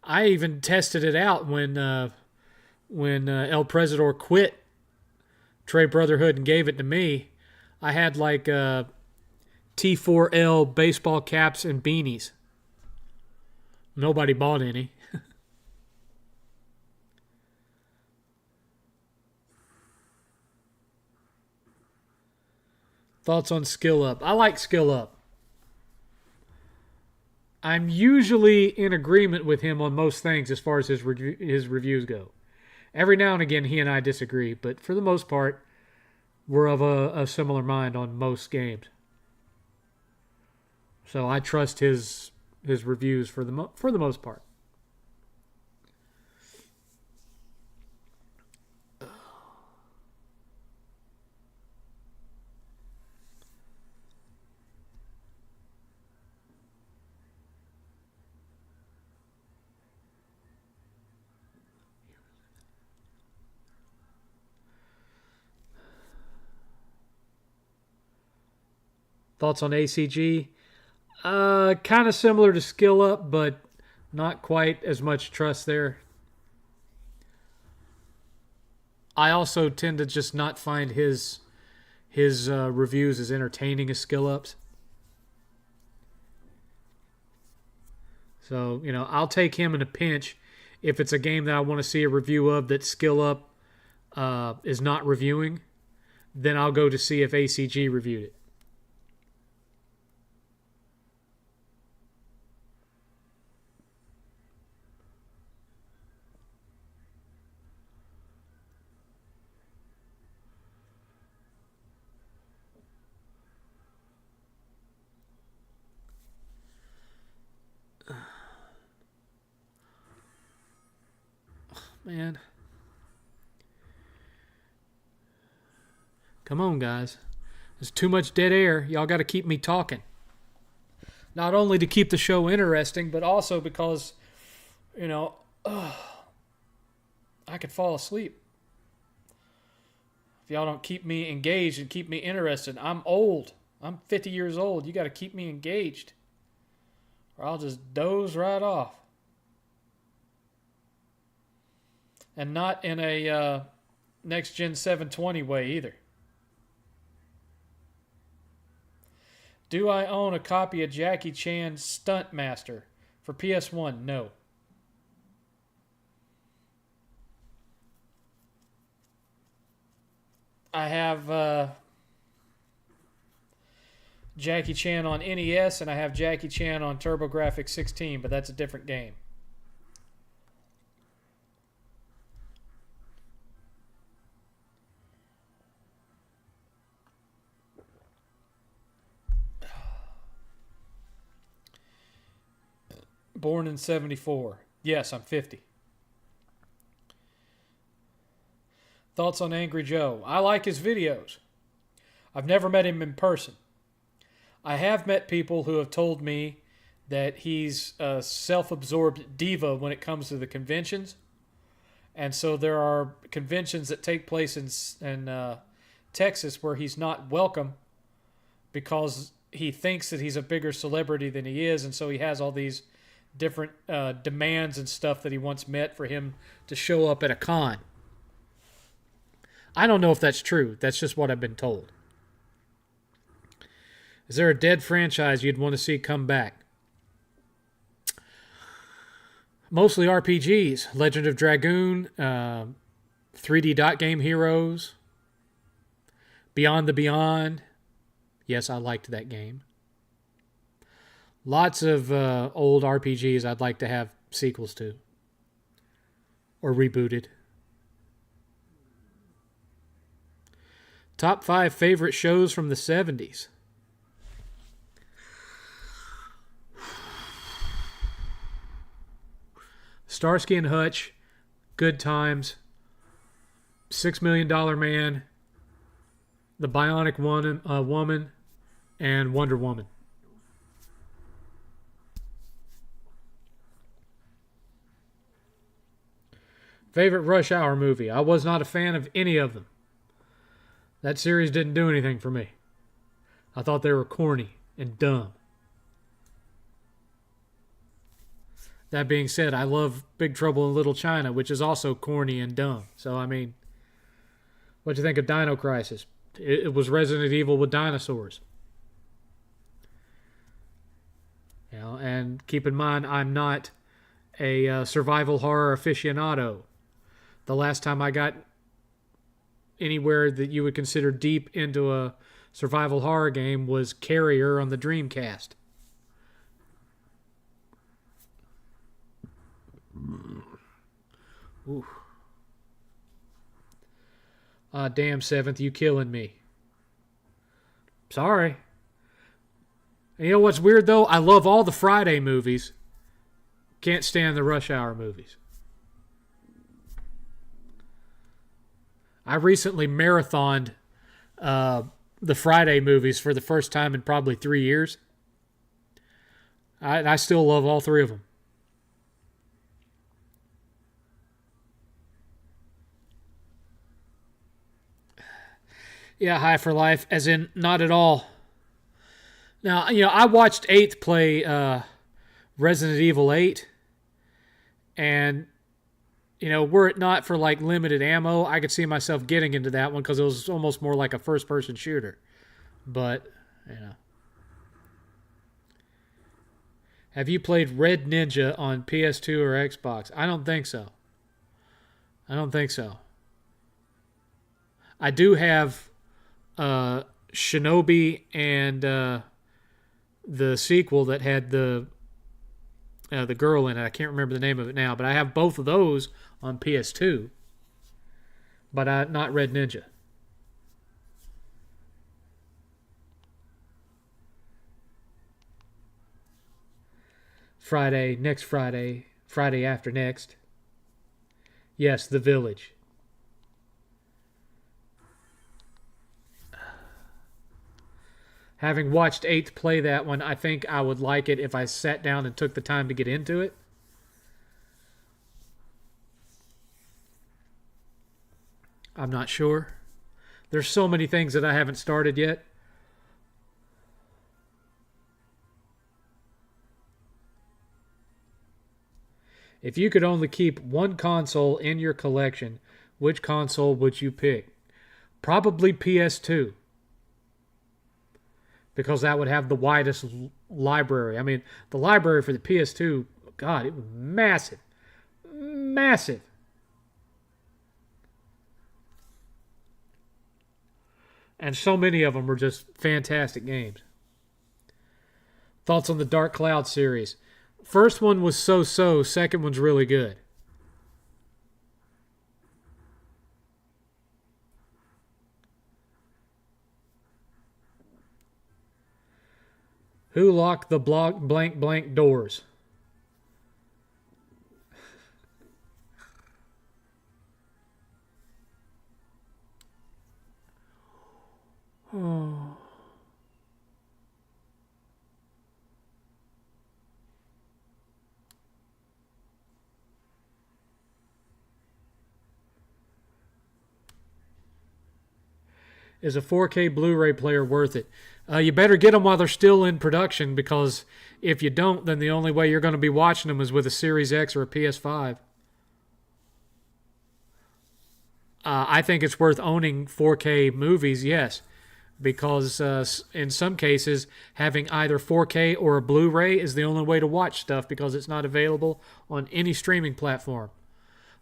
I even tested it out when El Presidor quit Trey Brotherhood and gave it to me. I had like T4L baseball caps and beanies. Nobody bought any. Thoughts on Skill Up? I like Skill Up. I'm usually in agreement with him on most things as far as his reviews go. Every now and again, he and I disagree, but for the most part, we're of a similar mind on most games. So I trust his reviews for the most part. Thoughts on ACG? Kind of similar to Skill Up, but not quite as much trust there. I also tend to just not find his reviews as entertaining as Skill Up's. So, I'll take him in a pinch if it's a game that I want to see a review of that Skill Up is not reviewing. Then I'll go to see if ACG reviewed it. Man. Come on, guys. There's too much dead air. Y'all got to keep me talking. Not only to keep the show interesting, but also because, I could fall asleep. If y'all don't keep me engaged and keep me interested, I'm old. I'm 50 years old. You got to keep me engaged, or I'll just doze right off. And not in a next gen 720 way either. Do I own a copy of Jackie Chan's Stunt Master for PS1? No. I have Jackie Chan on NES and I have Jackie Chan on TurboGrafx 16, but that's a different game. Born in 74. Yes, I'm 50. Thoughts on Angry Joe? I like his videos. I've never met him in person. I have met people who have told me that he's a self-absorbed diva when it comes to the conventions. And so there are conventions that take place in Texas where he's not welcome because he thinks that he's a bigger celebrity than he is. And so he has all these different demands and stuff that he wants met for him to show up at a con. I don't know if that's true. That's just what I've been told. Is there a dead franchise you'd want to see come back? Mostly RPGs. Legend of Dragoon, 3D Dot Game Heroes, Beyond the Beyond. Yes, I liked that game. Lots of old RPGs I'd like to have sequels to. Or rebooted. Top 5 favorite shows from the 70s. Starsky and Hutch, Good Times, $6 Million Man, The Bionic Woman, and Wonder Woman. Favorite Rush Hour movie? I was not a fan of any of them. That series didn't do anything for me. I thought they were corny and dumb. That being said, I love Big Trouble in Little China, which is also corny and dumb. So, I mean, what'd you think of Dino Crisis? It was Resident Evil with dinosaurs. You know, and keep in mind, I'm not a survival horror aficionado. The last time I got anywhere that you would consider deep into a survival horror game was Carrier on the Dreamcast. Ooh. Damn, 7th, you killing me. Sorry. And you know what's weird, though? I love all the Friday movies. Can't stand the Rush Hour movies. I recently marathoned the Friday movies for the first time in probably 3 years. I still love all 3 of them. Yeah, High for Life, as in not at all. Now, you know, I watched 8th play Resident Evil 8, and, you know, were it not for, like, limited ammo, I could see myself getting into that one because it was almost more like a first-person shooter. But, you know. Have you played Red Ninja on PS2 or Xbox? I don't think so. I don't think so. I do have Shinobi and the sequel that had the girl in it. I can't remember the name of it now, but I have both of those on PS2, but not Red Ninja. Next Friday, Friday after next. Yes, The Village. Having watched 8th play that one, I think I would like it if I sat down and took the time to get into it. I'm not sure. There's so many things that I haven't started yet. If you could only keep one console in your collection, which console would you pick? Probably PS2. Because that would have the widest library. I mean, the library for the PS2, God, it was massive. Massive. And so many of them were just fantastic games. Thoughts on the Dark Cloud series? First one was so-so. Second one's really good. Who locked the blank doors? Oh. Is a 4K Blu-ray player worth it? You better get them while they're still in production, because if you don't, then the only way you're going to be watching them is with a Series X or a PS5. I think it's worth owning 4K movies, yes, because in some cases, having either 4K or a Blu-ray is the only way to watch stuff because it's not available on any streaming platform.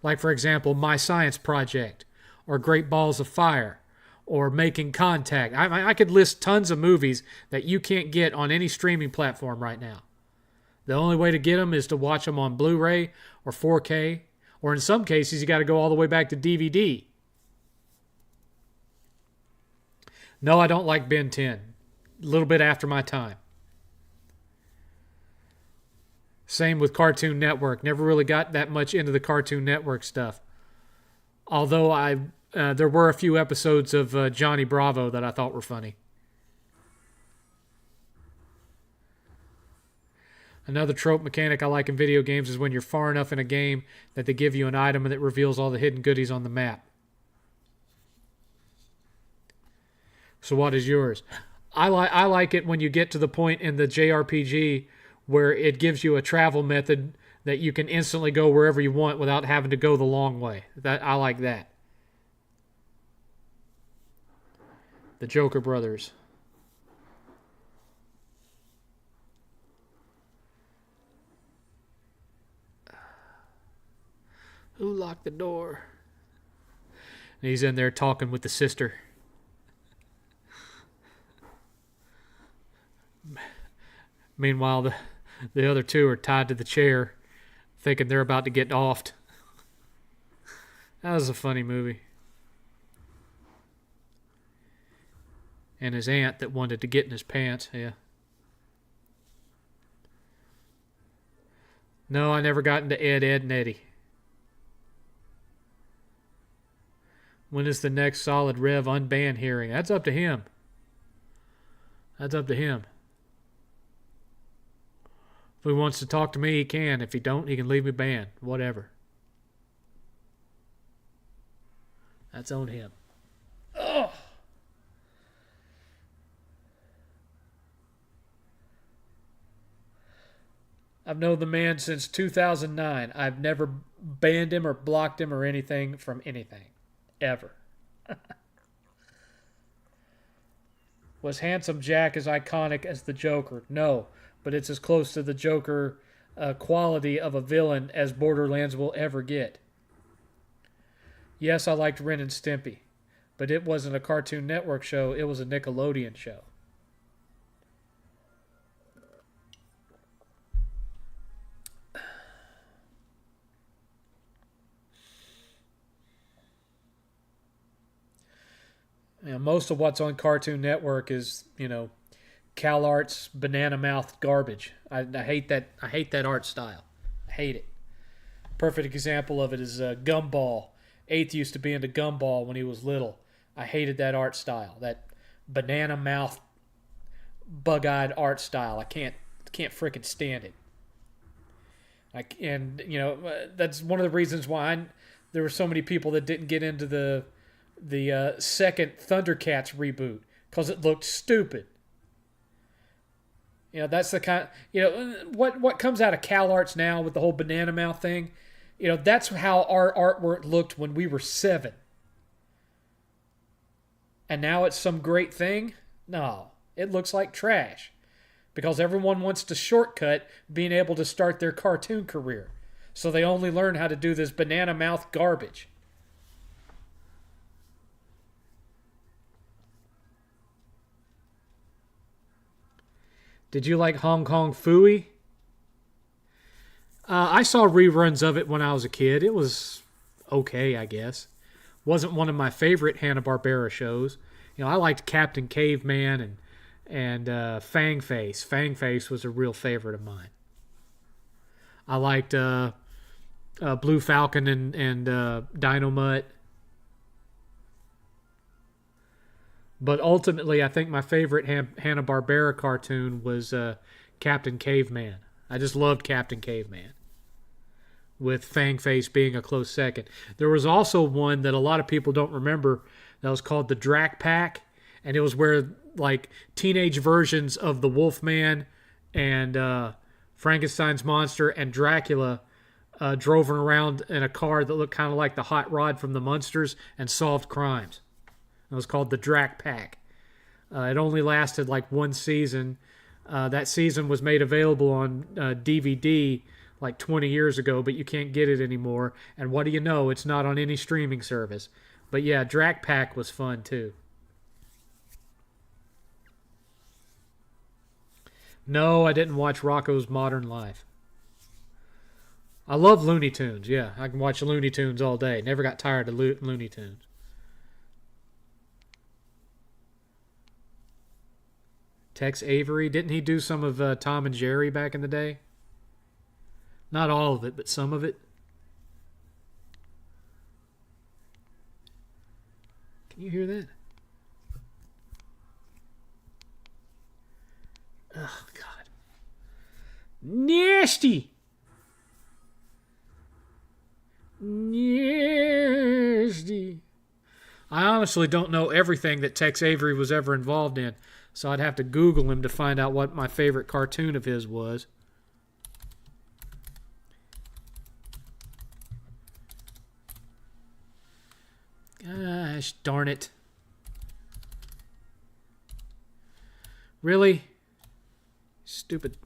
Like, for example, My Science Project or Great Balls of Fire or Making Contact. I could list tons of movies that you can't get on any streaming platform right now. The only way to get them is to watch them on Blu-ray or 4K, or in some cases, you got to go all the way back to DVD. No, I don't like Ben 10. A little bit after my time. Same with Cartoon Network. Never really got that much into the Cartoon Network stuff. Although there were a few episodes of Johnny Bravo that I thought were funny. Another trope mechanic I like in video games is when you're far enough in a game that they give you an item and it reveals all the hidden goodies on the map. So what is yours? I like it when you get to the point in the JRPG where it gives you a travel method that you can instantly go wherever you want without having to go the long way. I like that. The Joker Brothers. Who locked the door? And he's in there talking with the sister. Meanwhile, the other two are tied to the chair, thinking they're about to get offed. That was a funny movie. And his aunt that wanted to get in his pants, yeah. No, I never got into Ed, Edd, and Eddy. When is the next Solid Rev unbanned hearing? That's up to him. That's up to him. If he wants to talk to me, he can. If he don't, he can leave me banned. Whatever. That's on him. Ugh. I've known the man since 2009. I've never banned him or blocked him or anything from anything. Ever. Was Handsome Jack as iconic as the Joker? No, but it's as close to the Joker quality of a villain as Borderlands will ever get. Yes, I liked Ren and Stimpy, but it wasn't a Cartoon Network show. It was a Nickelodeon show. You know, most of what's on Cartoon Network is, CalArts banana mouthed garbage. I hate that. I hate that art style. I hate it. Perfect example of it is Gumball. Eighth used to be into Gumball when he was little. I hated that art style. That banana mouthed, bug-eyed art style. I can't freaking stand it. That's one of the reasons why there were so many people that didn't get into the second Thundercats reboot, because it looked stupid. That's the kind. What comes out of CalArts now with the whole banana mouth thing. That's how our artwork looked when we were 7. And now it's some great thing? No, it looks like trash. Because everyone wants to shortcut being able to start their cartoon career. So they only learn how to do this banana mouth garbage. Did you like Hong Kong Phooey? I saw reruns of it when I was a kid. It was okay, I guess. Wasn't one of my favorite Hanna-Barbera shows. I liked Captain Caveman and Fang Face. Fang Face was a real favorite of mine. I liked Blue Falcon and Dynamite. But ultimately, I think my favorite Hanna-Barbera cartoon was Captain Caveman. I just loved Captain Caveman, with Fangface being a close second. There was also one that a lot of people don't remember that was called the Drac Pack, and it was where like teenage versions of the Wolfman and Frankenstein's monster and Dracula drove around in a car that looked kind of like the Hot Rod from the Munsters and solved crimes. It was called the Drac Pack. It only lasted like one season. That season was made available on DVD like 20 years ago, but you can't get it anymore. And what do you know? It's not on any streaming service. But yeah, Drac Pack was fun too. No, I didn't watch Rocko's Modern Life. I love Looney Tunes. Yeah, I can watch Looney Tunes all day. Never got tired of Looney Tunes. Tex Avery, didn't he do some of Tom and Jerry back in the day? Not all of it, but some of it. Can you hear that? Oh, God. Nasty! Nasty. I honestly don't know everything that Tex Avery was ever involved in, so I'd have to Google him to find out what my favorite cartoon of his was. Gosh darn it. Really? Stupid.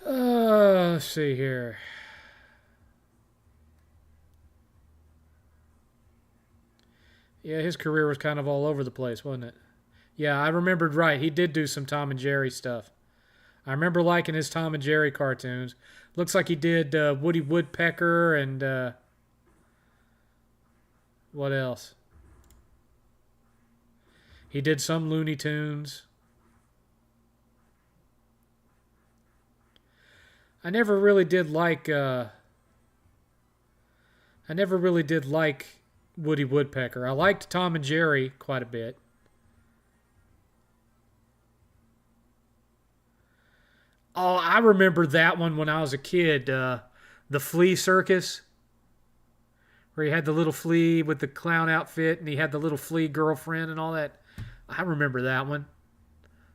Let's see here. Yeah, his career was kind of all over the place, wasn't it? Yeah, I remembered right. He did do some Tom and Jerry stuff. I remember liking his Tom and Jerry cartoons. Looks like he did Woody Woodpecker and what else? He did some Looney Tunes. I never really did like Woody Woodpecker. I liked Tom and Jerry quite a bit. Oh, I remember that one when I was a kid. The Flea Circus, where he had the little flea with the clown outfit and he had the little flea girlfriend and all that. I remember that one.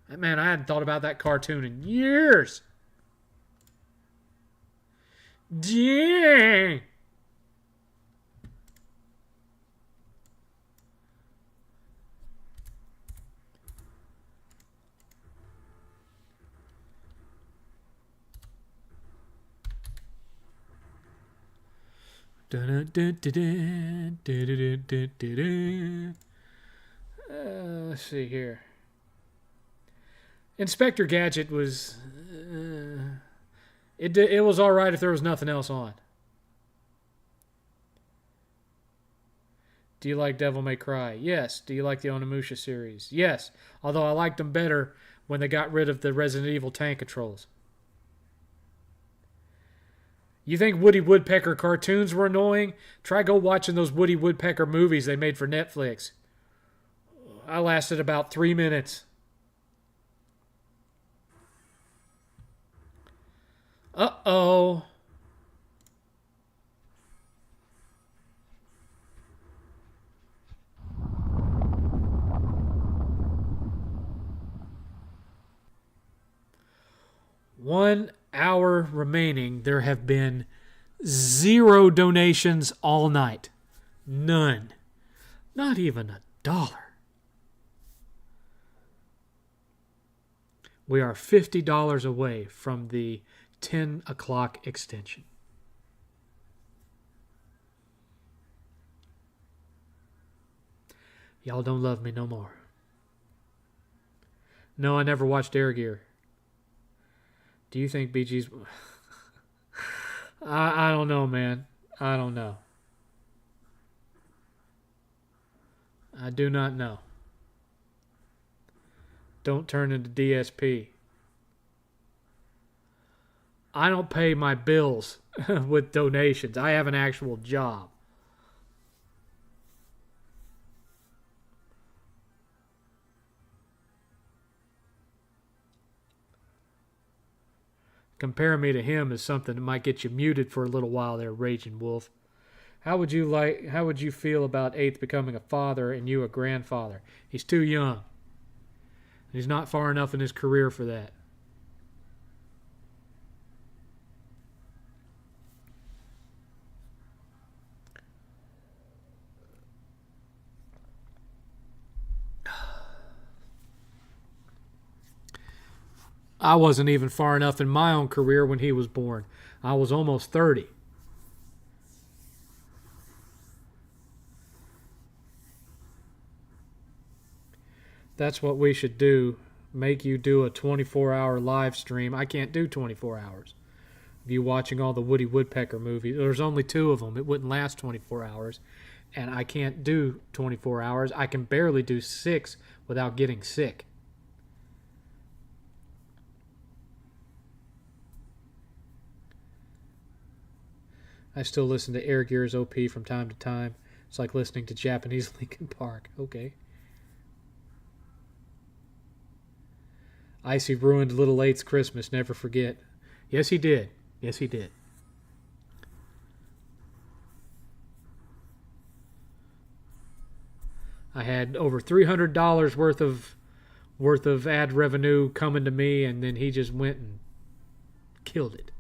Man, I hadn't thought about that cartoon in years. Dang. Let's see here. Inspector Gadget was it was all right if there was nothing else on. Do you like Devil May Cry? Yes. Do you like the Onimusha series? Yes. Although I liked them better when they got rid of the Resident Evil tank controls. You think Woody Woodpecker cartoons were annoying? Try go watching those Woody Woodpecker movies they made for Netflix. I lasted about 3 minutes. Uh-oh. One hour remaining. There have been 0 donations all night. None. Not even $1. We are $50 away from the 10 o'clock extension. Y'all don't love me no more. No, I never watched Air Gear. Do you think BG's... I don't know, man. I don't know. I do not know. Don't turn into DSP. I don't pay my bills with donations. I have an actual job. Comparing me to him is something that might get you muted for a little while there, Raging Wolf. How would you feel about 8th becoming a father and you a grandfather? He's too young. He's not far enough in his career for that. I wasn't even far enough in my own career when he was born. I was almost 30. That's what we should do. Make you do a 24-hour live stream. I can't do 24 hours. Of you watching all the Woody Woodpecker movies. There's only 2 of them. It wouldn't last 24 hours. And I can't do 24 hours. I can barely do 6 without getting sick. I still listen to Air Gears OP from time to time. It's like listening to Japanese Linkin Park. Okay. Icy ruined Little Eight's Christmas. Never forget. Yes, he did. Yes, he did. I had over $300 worth of ad revenue coming to me, and then he just went and killed it.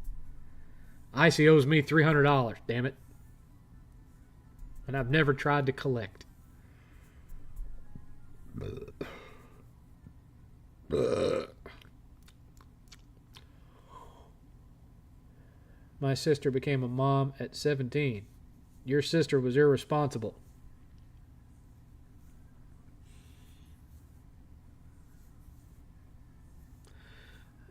Icy owes me $300, damn it. And I've never tried to collect. My sister became a mom at 17. Your sister was irresponsible.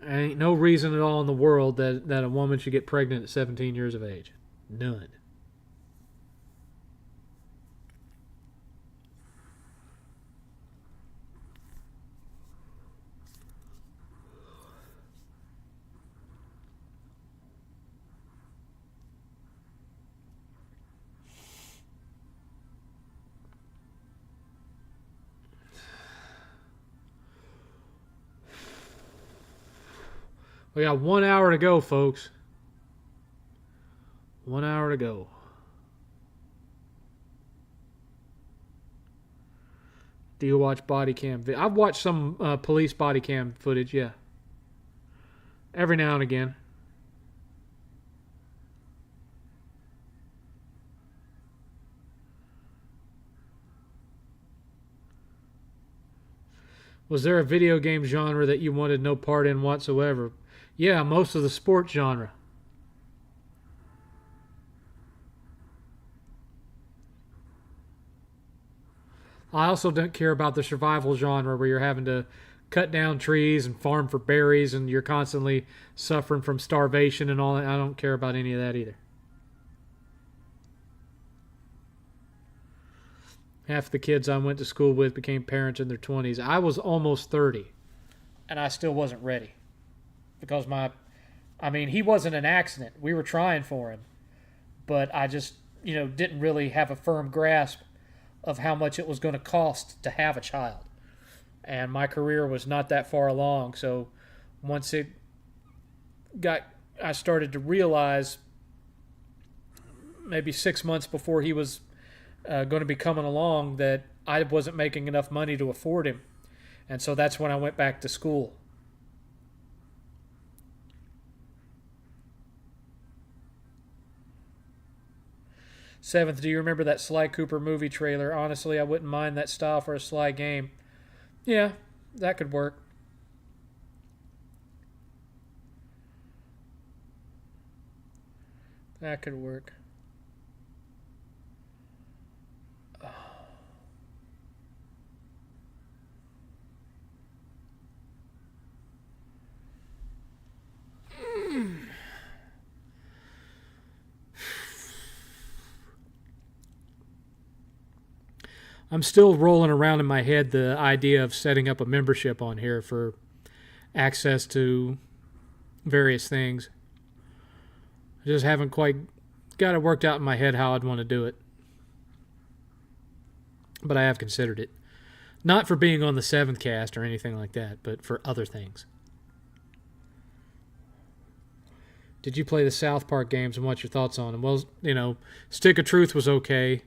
Ain't no reason at all in the world that a woman should get pregnant at 17 years of age. None. We got 1 hour to go, folks. 1 hour to go. Do you watch body cam? I've watched some police body cam footage, yeah. Every now and again. Was there a video game genre that you wanted no part in whatsoever? Yeah, most of the sports genre. I also don't care about the survival genre where you're having to cut down trees and farm for berries and you're constantly suffering from starvation and all that. I don't care about any of that either. Half the kids I went to school with became parents in their 20s. I was almost 30, and I still wasn't ready. Because he wasn't an accident. We were trying for him. But I just, didn't really have a firm grasp of how much it was going to cost to have a child. And my career was not that far along. So once I started to realize maybe 6 months before he was going to be coming along that I wasn't making enough money to afford him. And so that's when I went back to school. 7th, do you remember that Sly Cooper movie trailer? Honestly, I wouldn't mind that style for a Sly game. Yeah, that could work. That could work. I'm still rolling around in my head the idea of setting up a membership on here for access to various things. I just haven't quite got it worked out in my head how I'd want to do it. But I have considered it. Not for being on the 7thCast or anything like that, but for other things. Did you play the South Park games and what's your thoughts on them? Well, Stick of Truth was okay.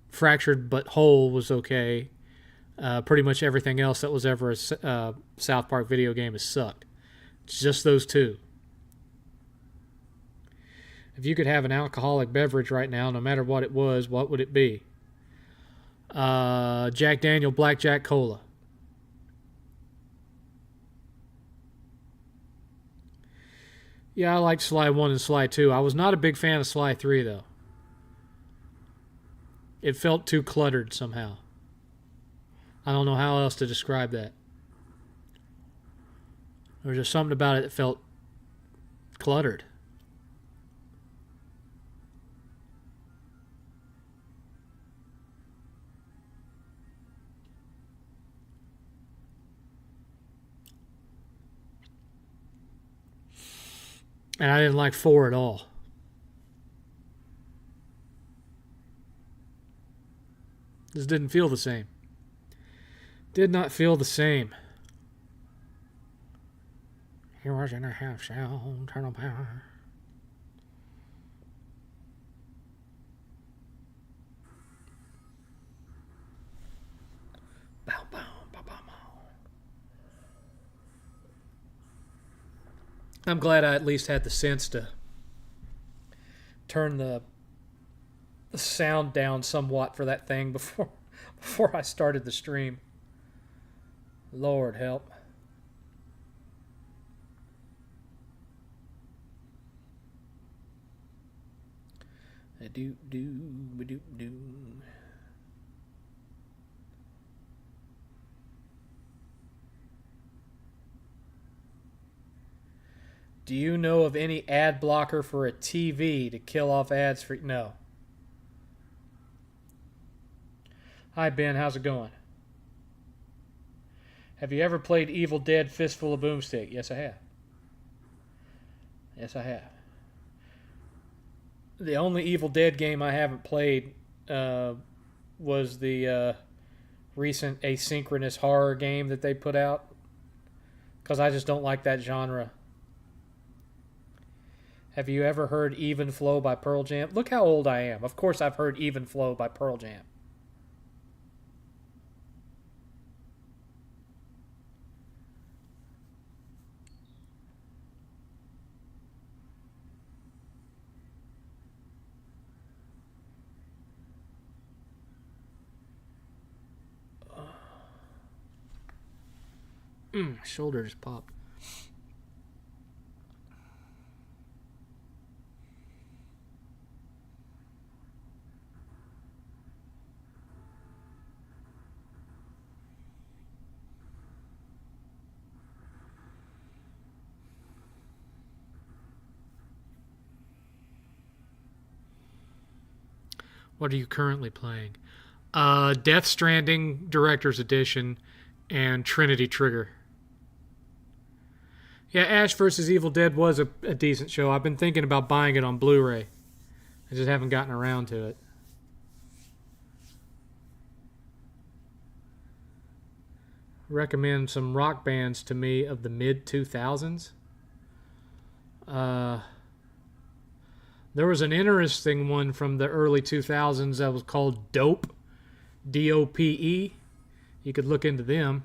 Fractured But Whole was okay. Pretty much everything else that was ever a South Park video game has sucked. It's just those two. If you could have an alcoholic beverage right now, no matter what it was, what would it be? Jack Daniel Blackjack Cola. Yeah, I liked Sly 1 and Sly 2. I was not a big fan of Sly 3, though. It felt too cluttered somehow. I don't know how else to describe that. There was just something about it that felt cluttered. And I didn't like 4 at all. This didn't feel the same. Did not feel the same. He was in a half shell, turtle power. Bow, bow, bow, bow, bow. I'm glad I at least had the sense to turn the sound down somewhat for that thing before I started the stream. Lord help. Do. Do you know of any ad blocker for a TV to kill off ads for... No. Hi, Ben. How's it going? Have you ever played Evil Dead Fistful of Boomstick? Yes, I have. Yes, I have. The only Evil Dead game I haven't played was the recent asynchronous horror game that they put out. Because I just don't like that genre. Have you ever heard Even Flow by Pearl Jam? Look how old I am. Of course I've heard Even Flow by Pearl Jam. My shoulder just popped. What are you currently playing? Death Stranding Director's Edition and Trinity Trigger. Yeah, Ash vs. Evil Dead was a decent show. I've been thinking about buying it on Blu-ray. I just haven't gotten around to it. Recommend some rock bands to me of the mid-2000s. There was an interesting one from the early 2000s that was called Dope. D-O-P-E. You could look into them.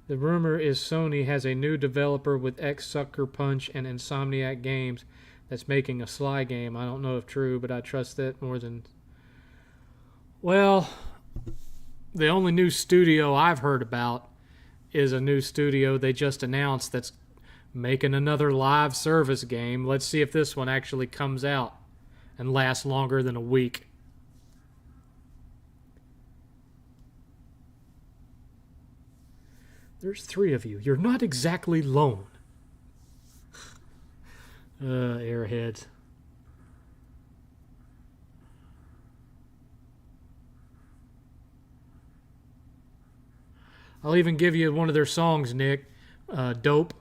The rumor is Sony has a new developer with Sucker Punch and Insomniac Games that's making a Sly game. I don't know if true, but I trust that more than... Well, the only new studio I've heard about is a new studio they just announced that's making another live service game. Let's see if this one actually comes out and lasts longer than a week. There's 3 of you. You're not exactly lone. Airheads. I'll even give you one of their songs, Nick. Dope.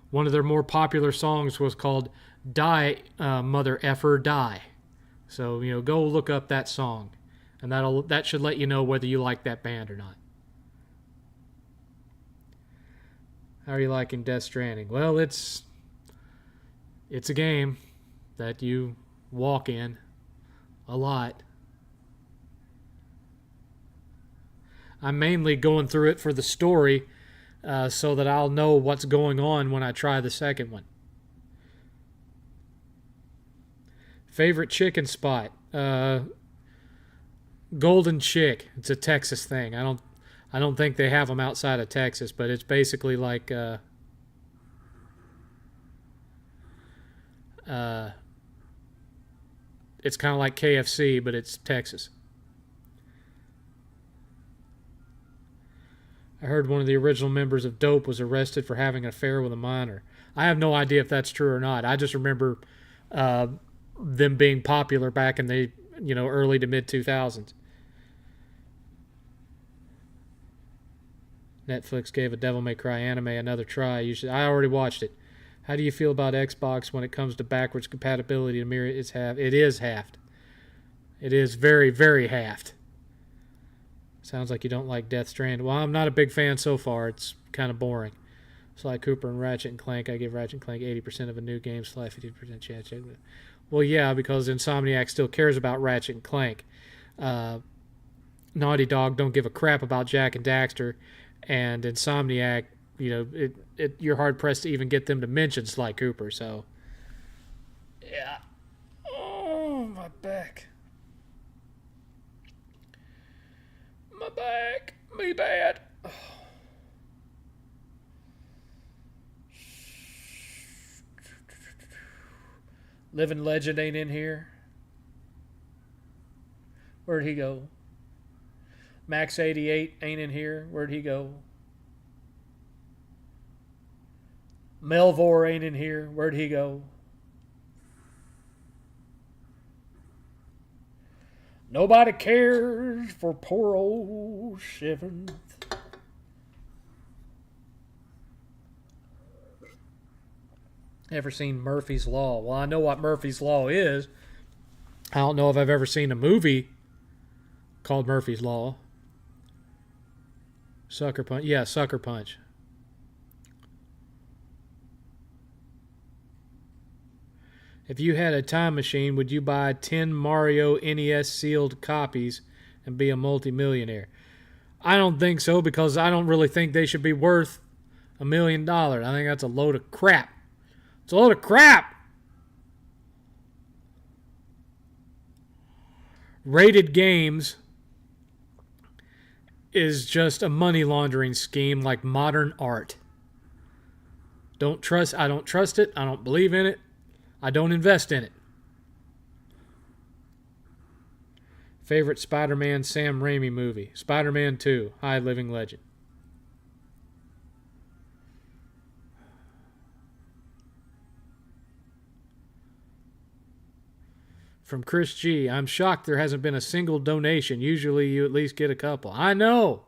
One of their more popular songs was called Die, Mother Effer Die. So, go look up that song. And that should let you know whether you like that band or not. How are you liking Death Stranding? Well, it's a game that you walk in a lot. I'm mainly going through it for the story so that I'll know what's going on when I try the second one. Favorite chicken spot? Golden Chick. It's a Texas thing. I don't think they have them outside of Texas, but it's basically like it's kind of like KFC, but it's Texas. I heard one of the original members of Dope was arrested for having an affair with a minor. I have no idea if that's true or not. I just remember them being popular back in the early to mid 2000s. Netflix gave a Devil May Cry anime another try. I already watched it. How do you feel about Xbox when it comes to backwards compatibility to mirror its half? It is halved. It is very, very halved. Sounds like you don't like Death Stranding. Well, I'm not a big fan so far. It's kind of boring. Sly Cooper and Ratchet and Clank. I give Ratchet and Clank 80% of a new game. Sly 50% chance. Well, yeah, because Insomniac still cares about Ratchet and Clank. Naughty Dog don't give a crap about Jack and Daxter. And Insomniac, you're hard pressed to even get them to mention Sly Cooper. So, yeah. Oh, my back. My back. Me bad. Oh. Living Legend ain't in here. Where'd he go? Max 88 ain't in here. Where'd he go? Melvor ain't in here. Where'd he go? Nobody cares for poor old 7th. Ever seen Murphy's Law? Well, I know what Murphy's Law is. I don't know if I've ever seen a movie called Murphy's Law. Sucker Punch. Yeah, Sucker Punch. If you had a time machine, would you buy 10 Mario NES sealed copies and be a multimillionaire? I don't think so, because I don't really think they should be worth $1 million. I think that's a load of crap. It's a load of crap! Rated games is just a money laundering scheme like modern art. I don't trust it. I don't believe in it. I don't invest in it. Favorite Spider-Man Sam Raimi movie? Spider-Man 2, High Living Legend. From Chris G. I'm shocked there hasn't been a single donation. Usually you at least get a couple. I know.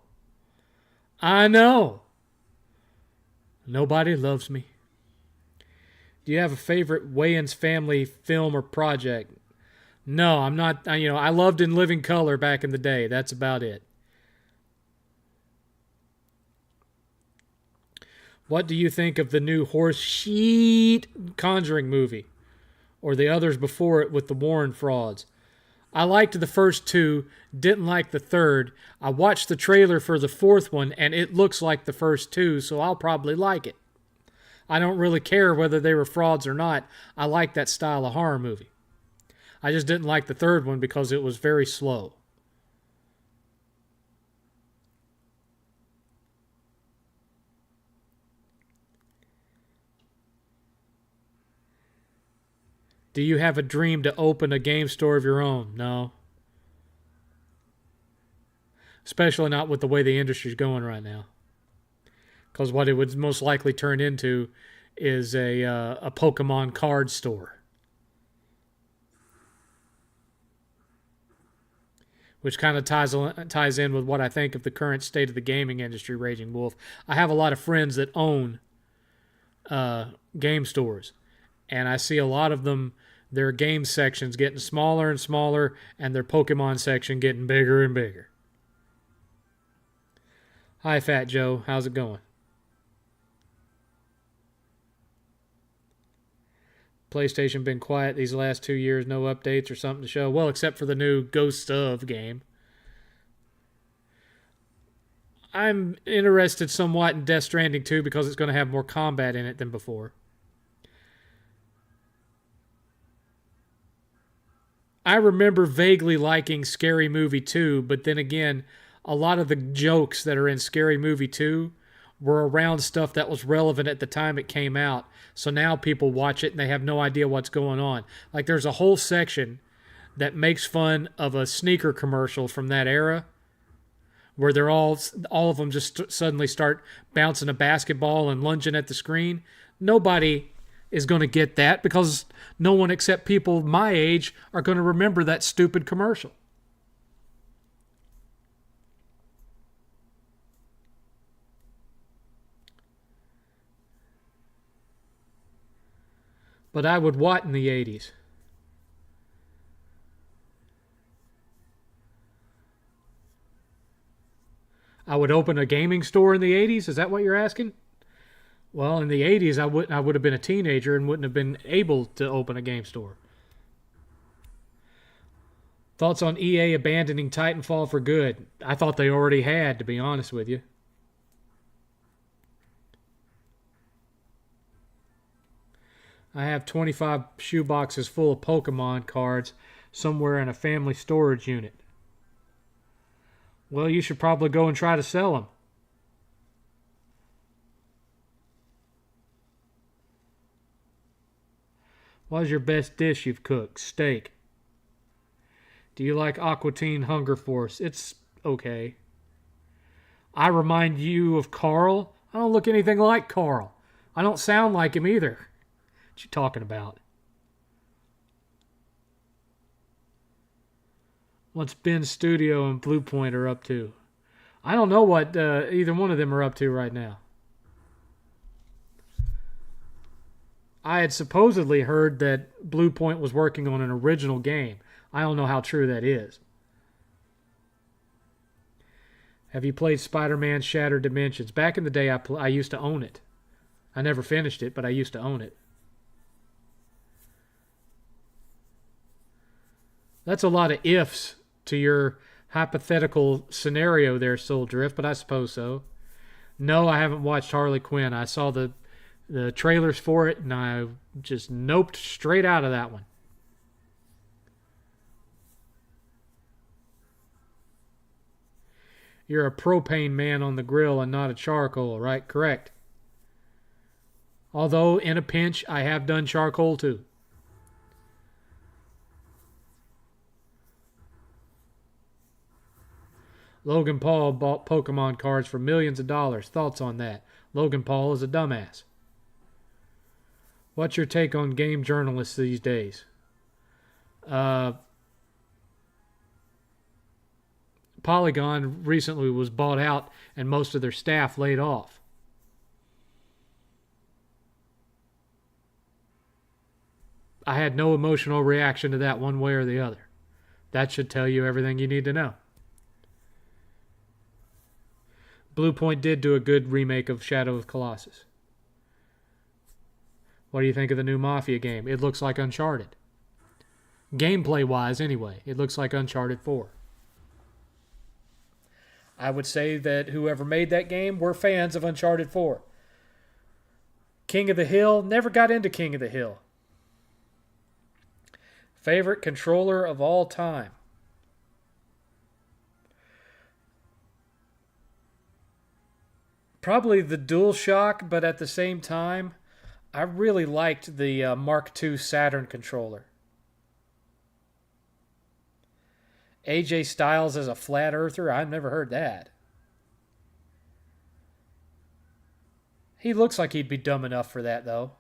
Nobody loves me. Do you have a favorite Wayans family film or project? No, I'm not. I loved In Living Color back in the day. That's about it. What do you think of the new horse shit Conjuring movie? Or the others before it with the Warren frauds? I liked the first two, didn't like the third. I watched the trailer for the fourth one, and it looks like the first two, so I'll probably like it. I don't really care whether they were frauds or not. I like that style of horror movie. I just didn't like the third one because it was very slow. Do you have a dream to open a game store of your own? No. Especially not with the way the industry's going right now. Because what it would most likely turn into is a Pokemon card store, which kind of ties in with what I think of the current state of the gaming industry, Raging Wolf. I have a lot of friends that own game stores, and I see a lot of them, their game sections getting smaller and smaller, and their Pokemon section getting bigger and bigger. Hi, Fat Joe. How's it going? PlayStation been quiet these last 2 years. No updates or something to show. Well, except for the new Ghosts of game. I'm interested somewhat in Death Stranding 2 because it's going to have more combat in it than before. I remember vaguely liking Scary Movie 2, but then again, a lot of the jokes that are in Scary Movie 2 were around stuff that was relevant at the time it came out. So now people watch it and they have no idea what's going on. Like there's a whole section that makes fun of a sneaker commercial from that era where they're all of them just suddenly start bouncing a basketball and lunging at the screen. Nobody is going to get that because no one except people my age are going to remember that stupid commercial. But I would what in the 80s? I would open a gaming store in the 80s? Is that what you're asking? Well, in the 80s, I would have been a teenager and wouldn't have been able to open a game store. Thoughts on EA abandoning Titanfall for good? I thought they already had, to be honest with you. I have 25 shoeboxes full of Pokemon cards somewhere in a family storage unit. Well, you should probably go and try to sell them. What is your best dish you've cooked? Steak. Do you like Aqua Teen Hunger Force? It's okay. I remind you of Carl? I don't look anything like Carl. I don't sound like him either. What you talking about? What's Ben's Studio and Blue Point are up to? I don't know what either one of them are up to right now. I had supposedly heard that Blue Point was working on an original game. I don't know how true that is. Have you played Spider-Man Shattered Dimensions? Back in the day, I used to own it. I never finished it, but I used to own it. That's a lot of ifs to your hypothetical scenario there, Soul Drift, but I suppose so. No, I haven't watched Harley Quinn. I saw the trailers for it, and I just noped straight out of that one. You're a propane man on the grill and not a charcoal, right? Correct. Although, in a pinch, I have done charcoal too. Logan Paul bought Pokemon cards for millions of dollars. Thoughts on that? Logan Paul is a dumbass. What's your take on game journalists these days? Polygon recently was bought out and most of their staff laid off. I had no emotional reaction to that one way or the other. That should tell you everything you need to know. Blue Point did do a good remake of Shadow of the Colossus. What do you think of the new Mafia game? It looks like Uncharted. Gameplay-wise, anyway, it looks like Uncharted 4. I would say that whoever made that game were fans of Uncharted 4. King of the Hill, never got into King of the Hill. Favorite controller of all time? Probably the DualShock, but at the same time, I really liked the Mark II Saturn controller. AJ Styles as a flat earther? I've never heard that. He looks like he'd be dumb enough for that, though.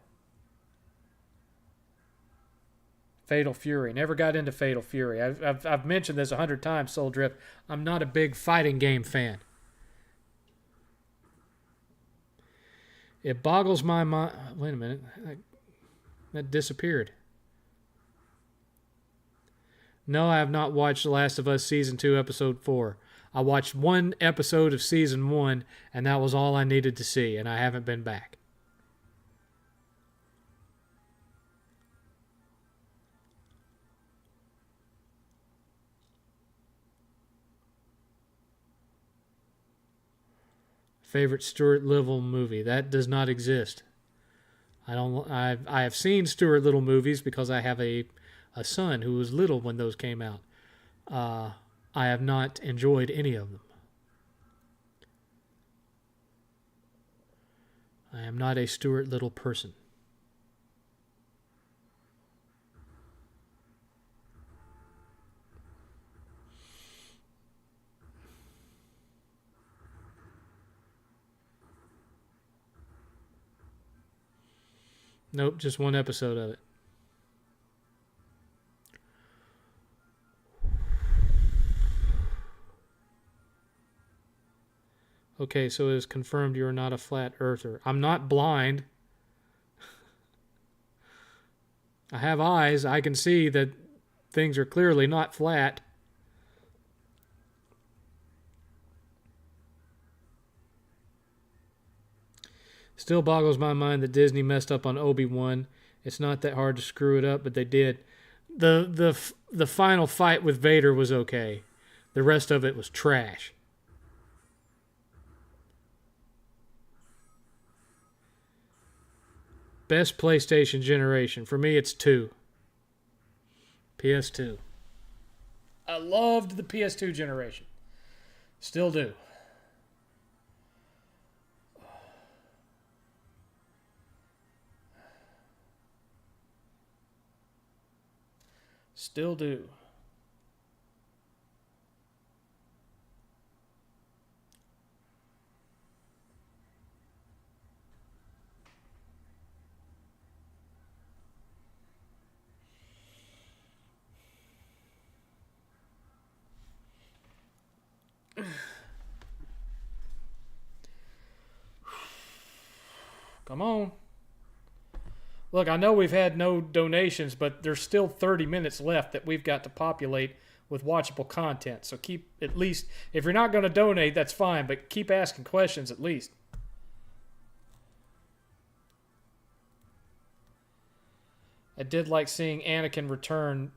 Fatal Fury. Never got into Fatal Fury. I've mentioned this 100 times, Soul Drift. I'm not a big fighting game fan. It boggles my mind. Wait a minute. That disappeared. No, I have not watched The Last of Us Season 2, Episode 4. I watched one episode of Season 1, and that was all I needed to see, and I haven't been back. Favorite Stuart Little movie? That does not exist. I have seen Stuart Little movies because I have a son who was little when those came out. I have not enjoyed any of them. I am not a Stuart Little person. Nope, just one episode of it. Okay, so it is confirmed you are not a flat earther. I'm not blind. I have eyes. I can see that things are clearly not flat. Still boggles my mind that Disney messed up on Obi-Wan. It's not that hard to screw it up, but they did. The final fight with Vader was okay. The rest of it was trash. Best PlayStation generation. For me, it's 2. PS2. I loved the PS2 generation. Still do. Still do. Come on. Look, I know we've had no donations, but there's still 30 minutes left that we've got to populate with watchable content. So keep, at least, if you're not going to donate, that's fine, but keep asking questions at least. I did like seeing Anakin return,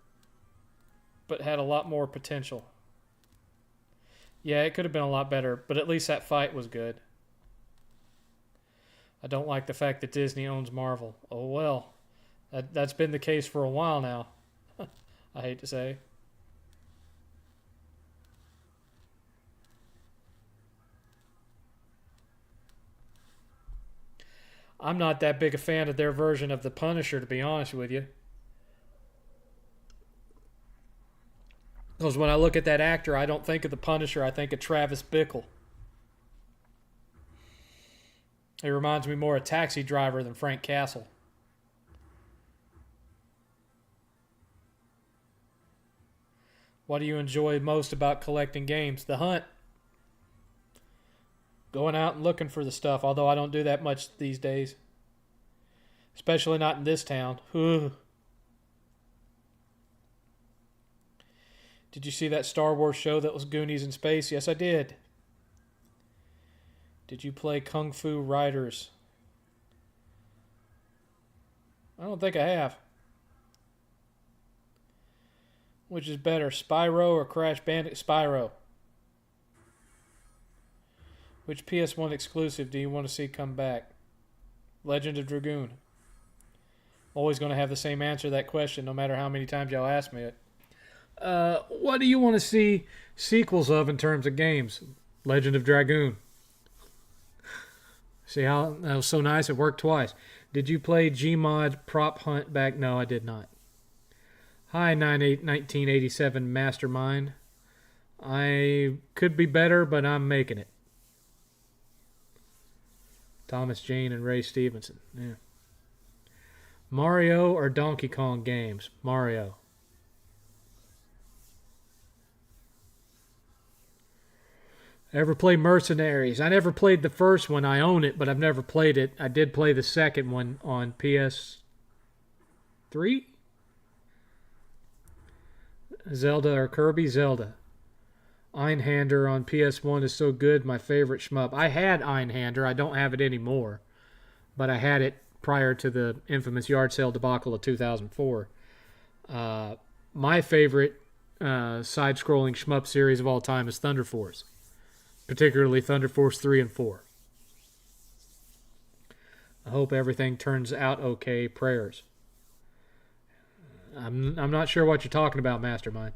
but had a lot more potential. Yeah, it could have been a lot better, but at least that fight was good. I don't like the fact that Disney owns Marvel. Oh well. That's been the case for a while now. I hate to say. I'm not that big a fan of their version of the Punisher, to be honest with you. Because when I look at that actor, I don't think of the Punisher. I think of Travis Bickle. He reminds me more of Taxi Driver than Frank Castle. What do you enjoy most about collecting games? The hunt. Going out and looking for the stuff, although I don't do that much these days. Especially not in this town. Ugh. Did you see that Star Wars show that was Goonies in space? Yes, I did. Did you play Kung Fu Riders? I don't think I have. Which is better, Spyro or Crash Bandicoot? Spyro. Which PS1 exclusive do you want to see come back? Legend of Dragoon. Always going to have the same answer to that question, no matter how many times y'all ask me it. What do you want to see sequels of in terms of games? Legend of Dragoon. See how that was so nice? It worked twice. Did you play Gmod Prop Hunt back? No, I did not. Hi, 1987 Mastermind. I could be better, but I'm making it. Thomas Jane and Ray Stevenson. Yeah. Mario or Donkey Kong games? Mario. Ever play Mercenaries? I never played the first one. I own it, but I've never played it. I did play the second one on PS3. Zelda or Kirby? Zelda. Einhander on PS1 is so good. My favorite shmup. I had Einhander. I don't have it anymore, but I had it prior to the infamous yard sale debacle of 2004. My favorite side-scrolling shmup series of all time is Thunder Force, particularly Thunder Force 3 and 4. I hope everything turns out okay. Prayers. I'm not sure what you're talking about, Mastermind.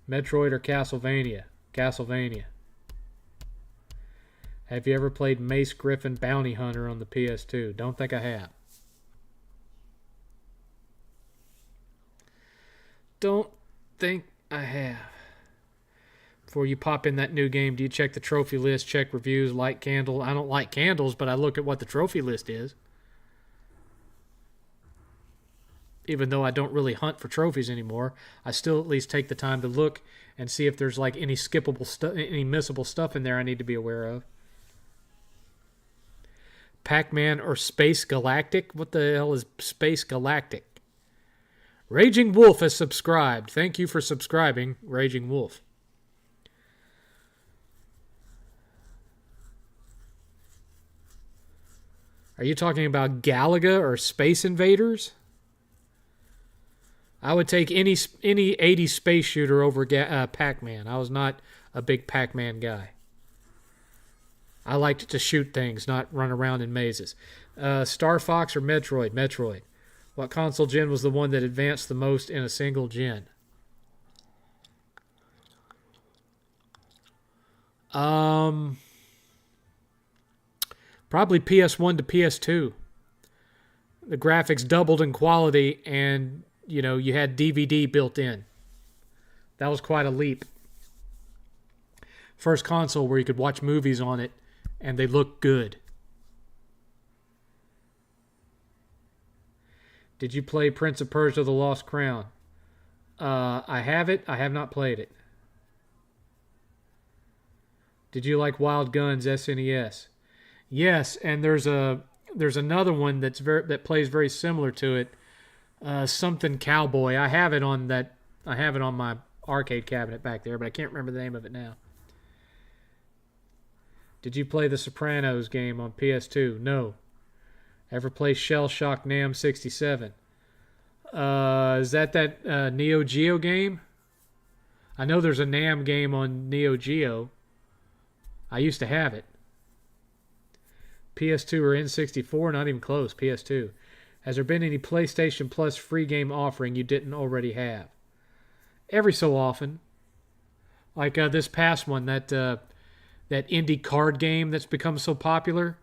Metroid or Castlevania? Castlevania. Have you ever played Mace Griffin Bounty Hunter on the PS2? Don't think I have. Don't think I have. Before you pop in that new game, do you check the trophy list, check reviews, light candle? I don't like candles, but I look at what the trophy list is. Even though I don't really hunt for trophies anymore, I still at least take the time to look and see if there's like any skippable stuff, any missable stuff in there I need to be aware of. Pac-Man or Space Galactic? What the hell is Space Galactic? Raging Wolf has subscribed. Thank you for subscribing, Raging Wolf. Are you talking about Galaga or Space Invaders? I would take any 80s space shooter over Pac-Man. I was not a big Pac-Man guy. I liked to shoot things, not run around in mazes. Star Fox or Metroid? Metroid. What console gen was the one that advanced the most in a single gen? Probably PS1 to PS2. The graphics doubled in quality, and you had DVD built in. That was quite a leap. First console where you could watch movies on it, and they looked good. Did you play Prince of Persia: The Lost Crown? I have it. I have not played it. Did you like Wild Guns SNES? Yes, and there's another one that plays very similar to it. Something Cowboy. I have it on my arcade cabinet back there, but I can't remember the name of it now. Did you play the Sopranos game on PS2? No. Ever play Shell Shock Nam 67? Is that Neo Geo game? I know there's a Nam game on Neo Geo. I used to have it. PS2 or N64? Not even close. PS2. Has there been any PlayStation Plus free game offering you didn't already have? Every so often. Like this past one, that indie card game that's become so popular.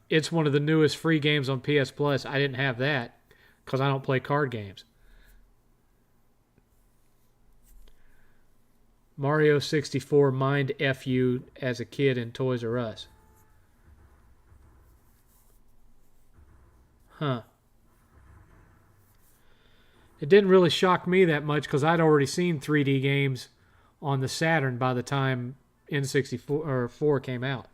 It's one of the newest free games on PS Plus. I didn't have that because I don't play card games. Mario 64 mind F you as a kid in Toys R Us. Huh. It didn't really shock me that much because I'd already seen 3D games on the Saturn by the time N64 or 4 came out.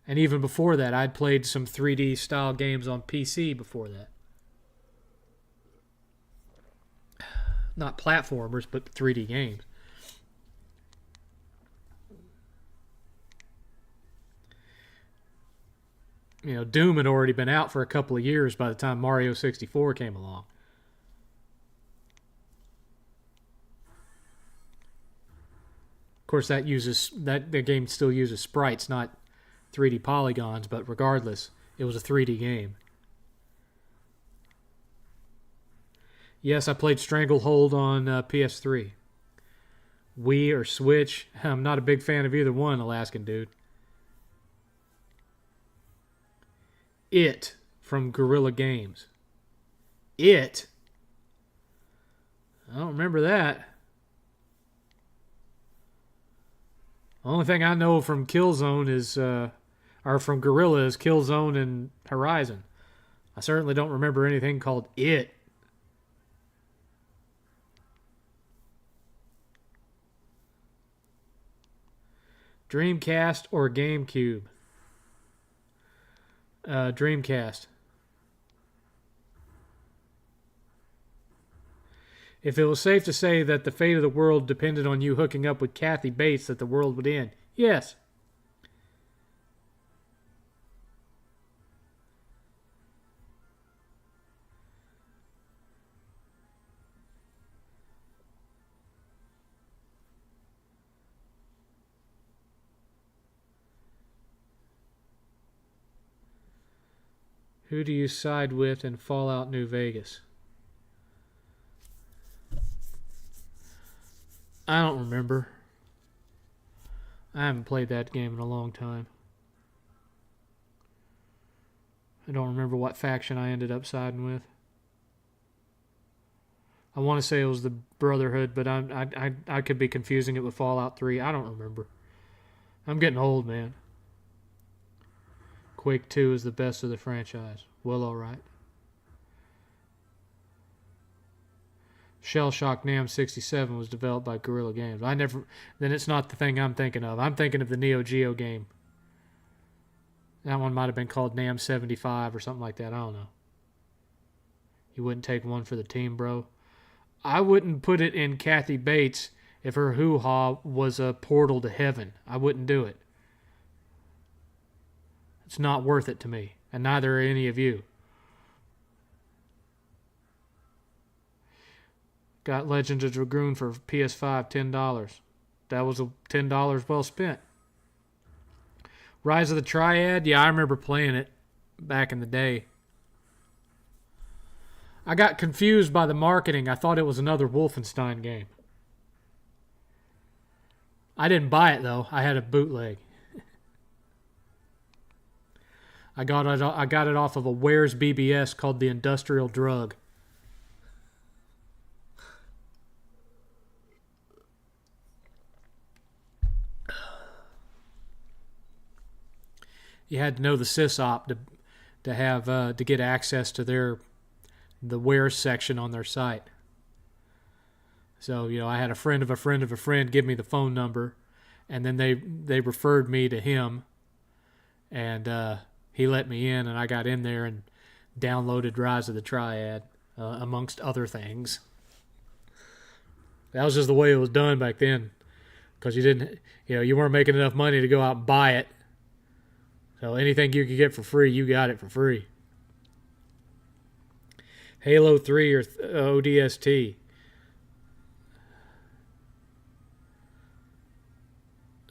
And even before that, I'd played some 3D style games on PC before that. Not platformers, but 3D games. Doom had already been out for a couple of years by the time Mario 64 came along. Of course, the game still uses sprites, not 3D polygons, but regardless, it was a 3D game. Yes, I played Stranglehold on PS3. Wii or Switch, I'm not a big fan of either one, Alaskan dude. It from Guerrilla Games. It? I don't remember that. The only thing I know from Killzone is, or from Guerrilla is Killzone and Horizon. I certainly don't remember anything called It. Dreamcast or GameCube? Dreamcast. If it was safe to say that the fate of the world depended on you hooking up with Kathy Bates, that the world would end. Yes. Who do you side with in Fallout New Vegas? I don't remember. I haven't played that game in a long time. I don't remember what faction I ended up siding with. I want to say it was the Brotherhood, but I could be confusing it with Fallout 3. I don't remember. I'm getting old, man. Quake 2 is the best of the franchise. Well, alright. Shell Shock NAM 67 was developed by Guerrilla Games. Then it's not the thing I'm thinking of. I'm thinking of the Neo Geo game. That one might have been called NAM 75 or something like that. I don't know. You wouldn't take one for the team, bro. I wouldn't put it in Kathy Bates if her hoo-ha was a portal to heaven. I wouldn't do it. It's not worth it to me, and neither are any of you. Got Legends of Dragoon for PS5, $10. That was $10 well spent. Rise of the Triad, yeah, I remember playing it back in the day. I got confused by the marketing. I thought it was another Wolfenstein game. I didn't buy it, though. I had a bootleg. I got it off of a Wares BBS called the Industrial Drug. You had to know the sysop to have to get access to the Wares section on their site. So, I had a friend of a friend of a friend give me the phone number, and then they referred me to him, and he let me in, and I got in there and downloaded Rise of the Triad, amongst other things. That was just the way it was done back then, because you weren't making enough money to go out and buy it. So anything you could get for free, you got it for free. Halo 3 or ODST.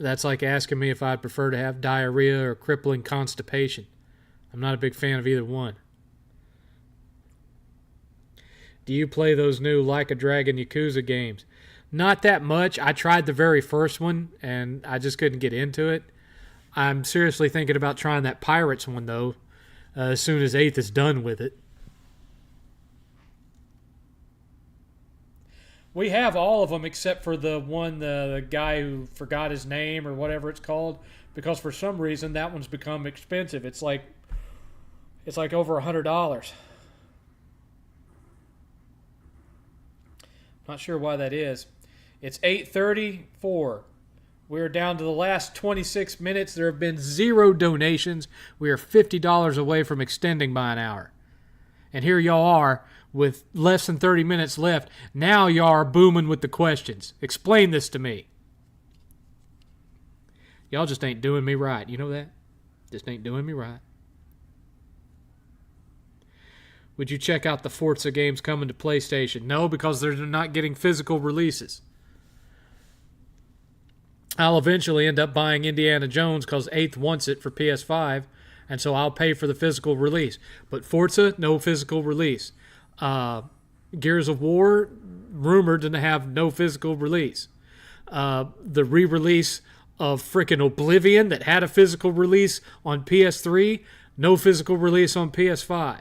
That's like asking me if I'd prefer to have diarrhea or crippling constipation. I'm not a big fan of either one. Do you play those new Like a Dragon Yakuza games? Not that much. I tried the very first one, and I just couldn't get into it. I'm seriously thinking about trying that Pirates one, though, as soon as 8th is done with it. We have all of them except for the one, the guy who forgot his name or whatever it's called, because for some reason that one's become expensive. It's like over $100. Not sure why that is. It's 8:34. We're down to the last 26 minutes. There have been 0 donations. We are $50 away from extending by an hour. And here y'all are with less than 30 minutes left. Now y'all are booming with the questions. Explain this to me. Y'all just ain't doing me right. You know that? Just ain't doing me right. Would you check out the Forza games coming to PlayStation? No, because they're not getting physical releases. I'll eventually end up buying Indiana Jones because 8th wants it for PS5, and so I'll pay for the physical release. But Forza, no physical release. Gears of War, rumored to have no physical release. The re-release of frickin' Oblivion that had a physical release on PS3, no physical release on PS5.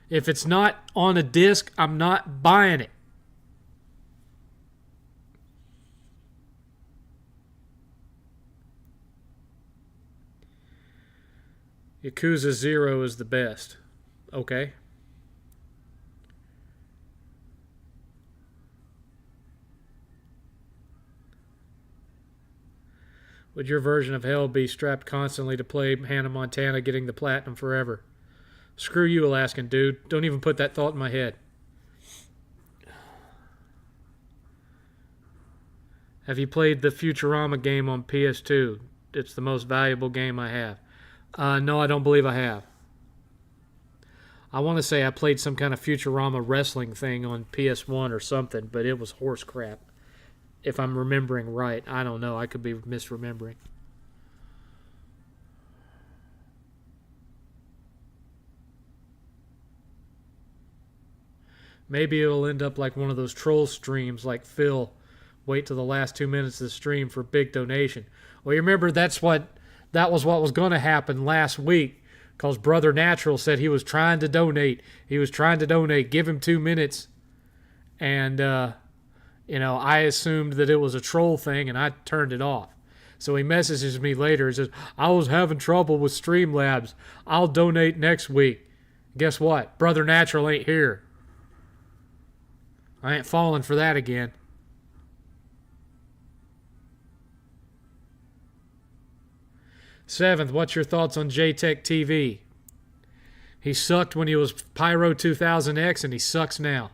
If it's not on a disc, I'm not buying it. Yakuza 0 is the best. Okay. Would your version of hell be strapped constantly to play Hannah Montana getting the platinum forever? Screw you, Alaskan dude. Don't even put that thought in my head. Have you played the Futurama game on PS2? It's the most valuable game I have. No, I don't believe I have. I want to say I played some kind of Futurama wrestling thing on PS1 or something, but it was horse crap. If I'm remembering right. I don't know. I could be misremembering. Maybe it'll end up like one of those troll streams like Phil. Wait till the last 2 minutes of the stream for a big donation. Well, you remember that was what was going to happen last week because Brother Natural said he was trying to donate. He was trying to donate. Give him 2 minutes. And, I assumed that it was a troll thing and I turned it off. So he messages me later and says, I was having trouble with Streamlabs. I'll donate next week. Guess what? Brother Natural ain't here. I ain't falling for that again. Seventh, what's your thoughts on JTech TV? He sucked when he was Pyro 2000X and he sucks now.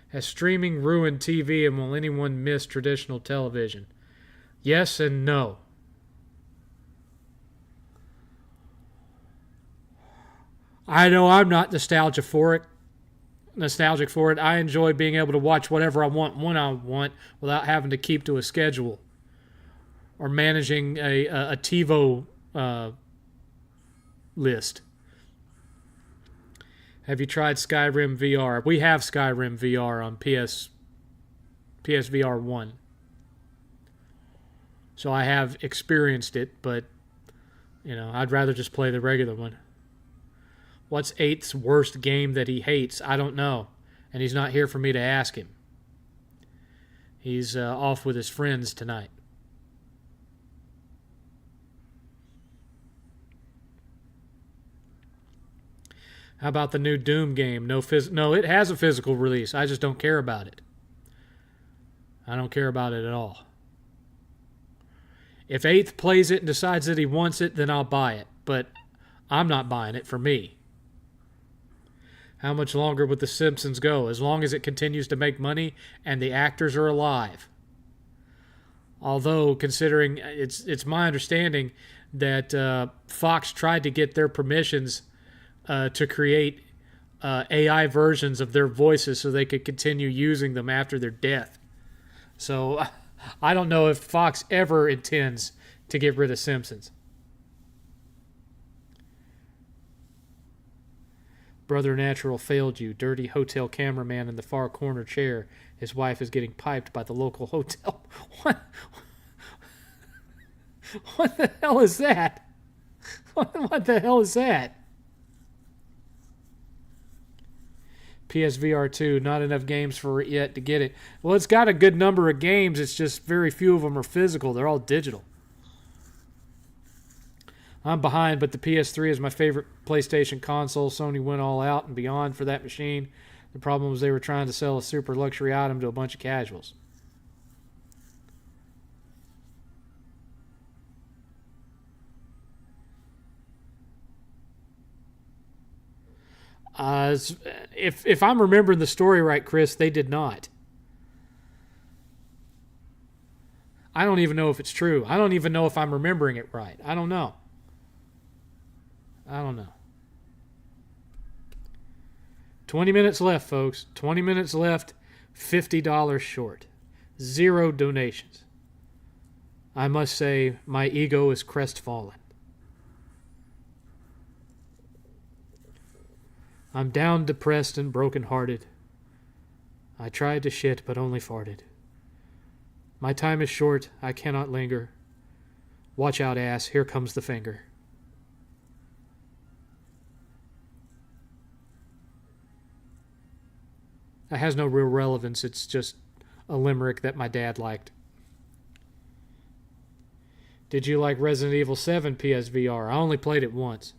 Has streaming ruined TV and will anyone miss traditional television? Yes and no. I know I'm not nostalgic for it. I enjoy being able to watch whatever I want when I want without having to keep to a schedule or managing a TiVo list. Have you tried Skyrim VR? We have Skyrim VR on PSVR 1. So I have experienced it, but I'd rather just play the regular one. What's 8th's worst game that he hates? I don't know. And he's not here for me to ask him. He's off with his friends tonight. How about the new Doom game? No, it has a physical release. I just don't care about it. I don't care about it at all. If 8th plays it and decides that he wants it, then I'll buy it. But I'm not buying it for me. How much longer would The Simpsons go? As long as it continues to make money and the actors are alive. Although, considering it's my understanding that Fox tried to get their permissions to create AI versions of their voices so they could continue using them after their death. So I don't know if Fox ever intends to get rid of Simpsons. Brother Natural failed you. Dirty hotel cameraman in the far corner chair. His wife is getting piped by the local hotel. What the hell is that? What the hell is that? PSVR 2, not enough games for it yet to get it. Well, it's got a good number of games. It's just very few of them are physical. They're all digital. I'm behind, but the PS3 is my favorite PlayStation console. Sony went all out and beyond for that machine. The problem was they were trying to sell a super luxury item to a bunch of casuals. If I'm remembering the story right, Chris, they did not. I don't even know if it's true. I don't even know if I'm remembering it right. I don't know. 20 minutes left, folks. 20 minutes left. $50 short. 0 donations. I must say, my ego is crestfallen. I'm down, depressed, and broken-hearted. I tried to shit, but only farted. My time is short. I cannot linger. Watch out, ass. Here comes the finger. That has no real relevance. It's just a limerick that my dad liked. Did you like Resident Evil 7 PSVR? I only played it once.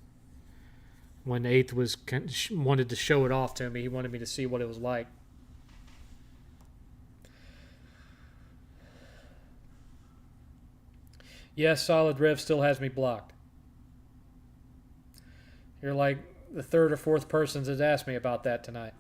When 8th wanted to show it off to me, he wanted me to see what it was like. Yes, Solid Rev still has me blocked. You're like the third or fourth person that's asked me about that tonight.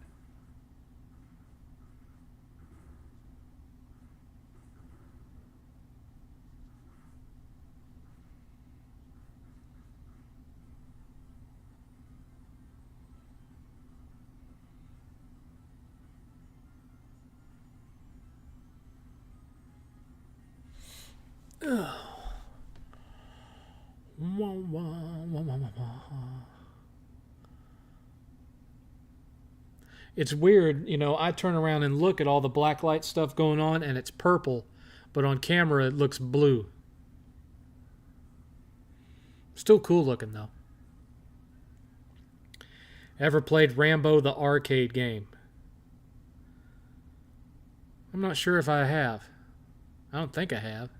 It's weird, I turn around and look at all the black light stuff going on and it's purple, but on camera it looks blue. Still cool looking though. Ever played Rambo the arcade game? I'm not sure if I have. I don't think I have.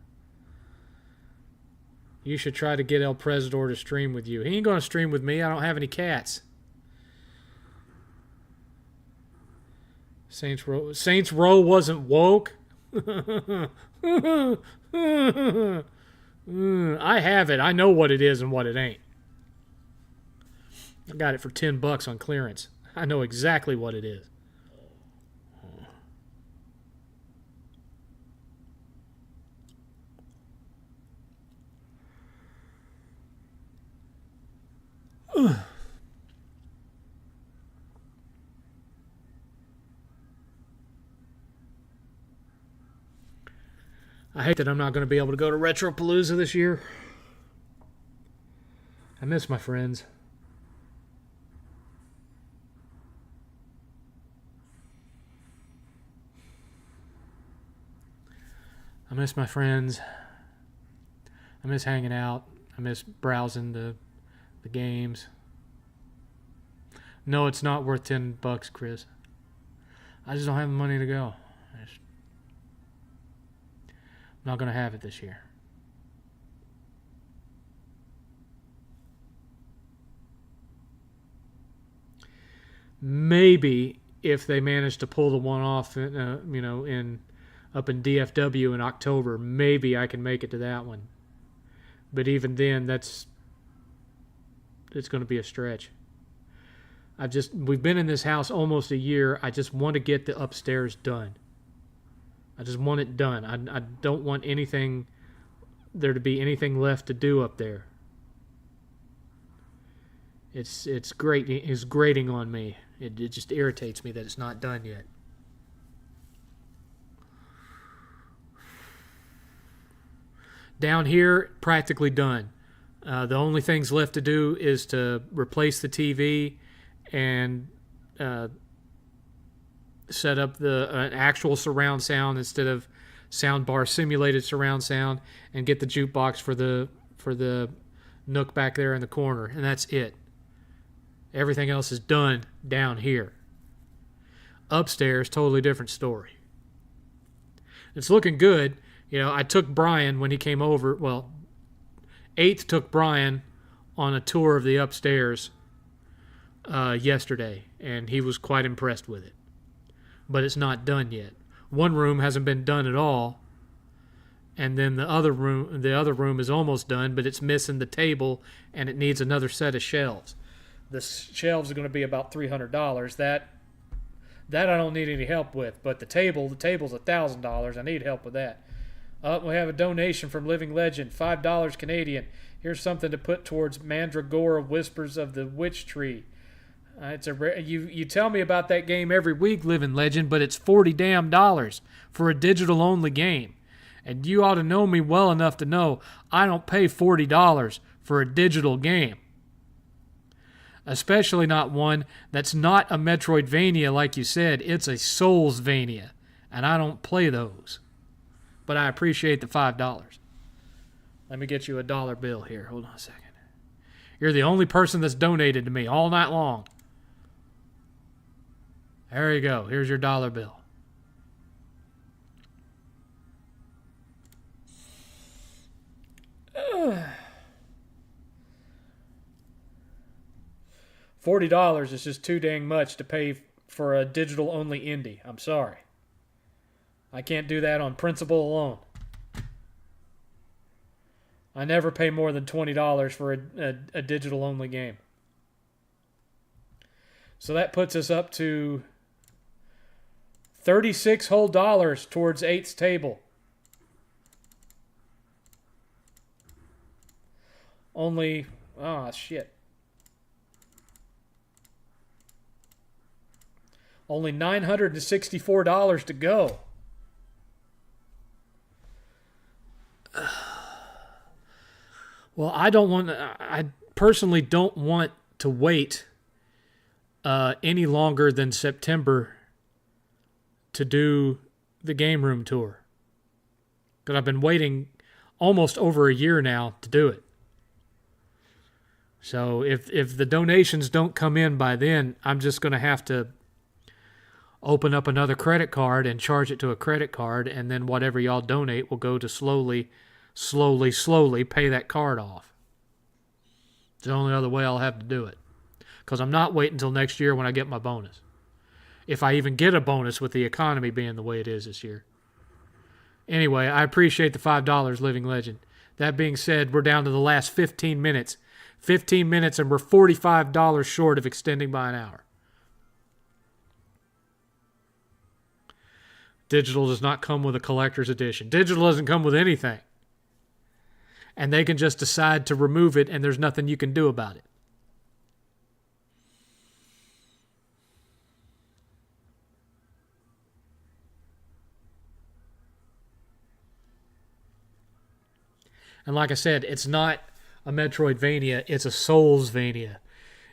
You should try to get El Presidor to stream with you. He ain't going to stream with me. I don't have any cats. Saints Row wasn't woke. I have it. I know what it is and what it ain't. I got it for $10 on clearance. I know exactly what it is. I hate that I'm not going to be able to go to Retropalooza this year. I miss my friends. I miss my friends. I miss hanging out. I miss browsing the games. No, it's not worth $10, Chris. I just don't have the money to go. I'm not going to have it this year. Maybe if they manage to pull the one off, up in DFW in October, maybe I can make it to that one. But even then, it's going to be a stretch. We've been in this house almost a year. I just want to get the upstairs done. I just want it done. I don't want there to be anything left to do up there. It's great. It's grating on me. It just irritates me that it's not done yet. Down here, practically done. The only things left to do is to replace the TV and set up an actual surround sound instead of soundbar simulated surround sound, and get the jukebox for the nook back there in the corner, and that's it. Everything else is done down here. Upstairs, totally different story. It's looking good. I took Brian when he came over. Well, 8th took Brian on a tour of the upstairs yesterday, and he was quite impressed with it. But it's not done yet. One room hasn't been done at all, and then the other room is almost done, but it's missing the table, and it needs another set of shelves. The shelves are going to be about $300. That I don't need any help with, but the table's $1,000. I need help with that. We have a donation from Living Legend, $5 Canadian. Here's something to put towards Mandragora Whispers of the Witch Tree. You tell me about that game every week, Living Legend, but it's $40 for a digital only game. And you ought to know me well enough to know I don't pay $40 for a digital game. Especially not one that's not a Metroidvania like you said. It's a Soulsvania, and I don't play those. But I appreciate the $5. Let me get you a dollar bill here. Hold on a second. You're the only person that's donated to me all night long. There you go. Here's your dollar bill. $40 is just too dang much to pay for a digital-only indie. I'm sorry. I can't do that on principle alone. I never pay more than $20 for a digital-only game. So that puts us up to 36 whole dollars towards 8's table. Only, shit. Only $964 to go. Well, I personally don't want to wait any longer than September to do the game room tour. Because I've been waiting almost over a year now to do it. So if the donations don't come in by then, I'm just going to have to open up another credit card and charge it to a credit card, and then whatever y'all donate will go to slowly pay that card off. It's the only other way I'll have to do it. Because I'm not waiting until next year when I get my bonus. If I even get a bonus with the economy being the way it is this year. Anyway, I appreciate the $5, Living Legend. That being said, we're down to the last 15 minutes. 15 minutes and we're $45 short of extending by an hour. Digital does not come with a collector's edition. Digital doesn't come with anything. And they can just decide to remove it and there's nothing you can do about it. And like I said, it's not a Metroidvania, it's a Soulsvania.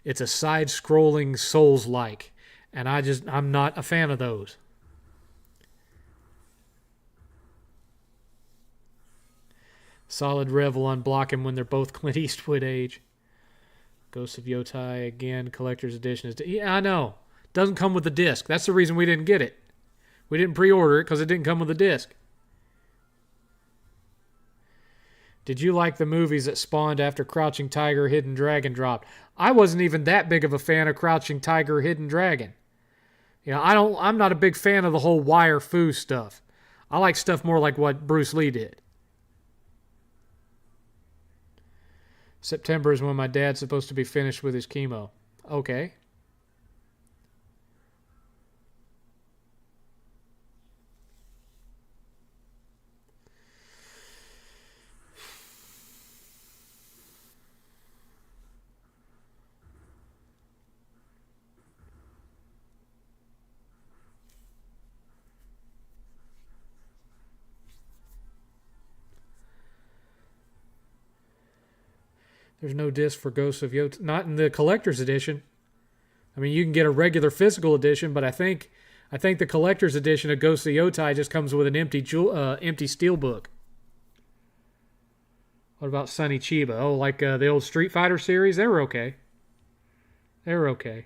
It's a side-scrolling Souls-like. And I'm not a fan of those. Solid Rev will unblock him when they're both Clint Eastwood age. Ghost of Yotai, again, collector's edition. Yeah, I know. Doesn't come with the disc. That's the reason we didn't get it. We didn't pre-order it because it didn't come with the disc. Did you like the movies that spawned after Crouching Tiger, Hidden Dragon dropped? I wasn't even that big of a fan of Crouching Tiger, Hidden Dragon. You know, I'm not a big fan of the whole wire foo stuff. I like stuff more like what Bruce Lee did. September is when my dad's supposed to be finished with his chemo. Okay. There's no disc for Ghosts of Yotai. Not in the collector's edition. I mean, you can get a regular physical edition, but I think the collector's edition of Ghosts of Yotai just comes with an empty steel book. What about Sonny Chiba? Oh, like the old Street Fighter series? They were okay. They were okay.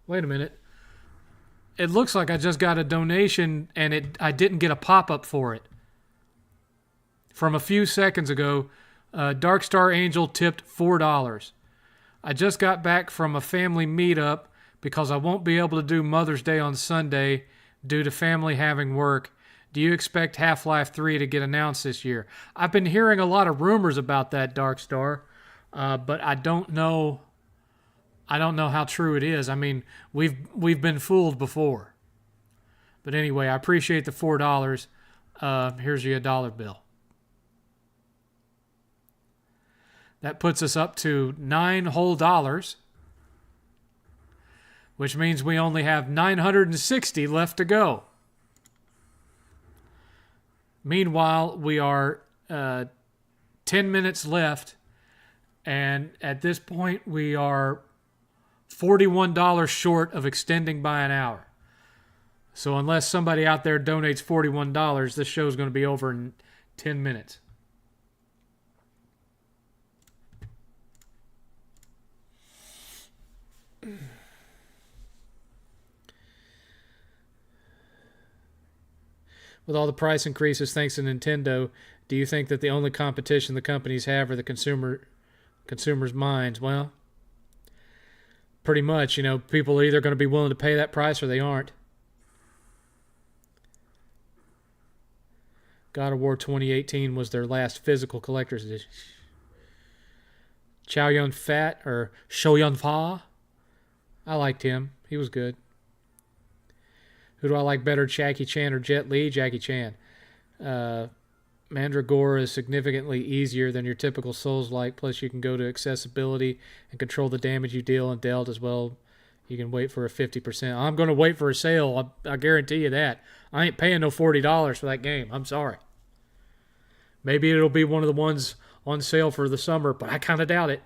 Wait a minute. It looks like I just got a donation and I didn't get a pop-up for it. From a few seconds ago, Dark Star Angel tipped $4. I just got back from a family meetup because I won't be able to do Mother's Day on Sunday due to family having work. Do you expect Half-Life 3 to get announced this year? I've been hearing a lot of rumors about that, Dark Star, but I don't know how true it is. I mean, we've been fooled before. But anyway, I appreciate the $4. Here's your $1 bill. That puts us up to $9 whole, which means we only have 960 left to go. Meanwhile, we are 10 minutes left, and at this point, we are $41 short of extending by an hour. So unless somebody out there donates $41, this show's going to be over in 10 minutes. With all the price increases thanks to Nintendo, do you think that the only competition the companies have are the consumers' minds? Well, pretty much, people are either going to be willing to pay that price or they aren't. God of War 2018 was their last physical collector's edition. Chow Yun Fat or Shou Yun Fa. I liked him. He was good. Who do I like better, Jackie Chan or Jet Li? Jackie Chan. Mandragora is significantly easier than your typical Souls-like, plus you can go to accessibility and control the damage you deal and dealt as well. You can wait for a 50%. I'm going to wait for a sale. I guarantee you that. I ain't paying no $40 for that game. I'm sorry. Maybe it'll be one of the ones on sale for the summer, but I kind of doubt it.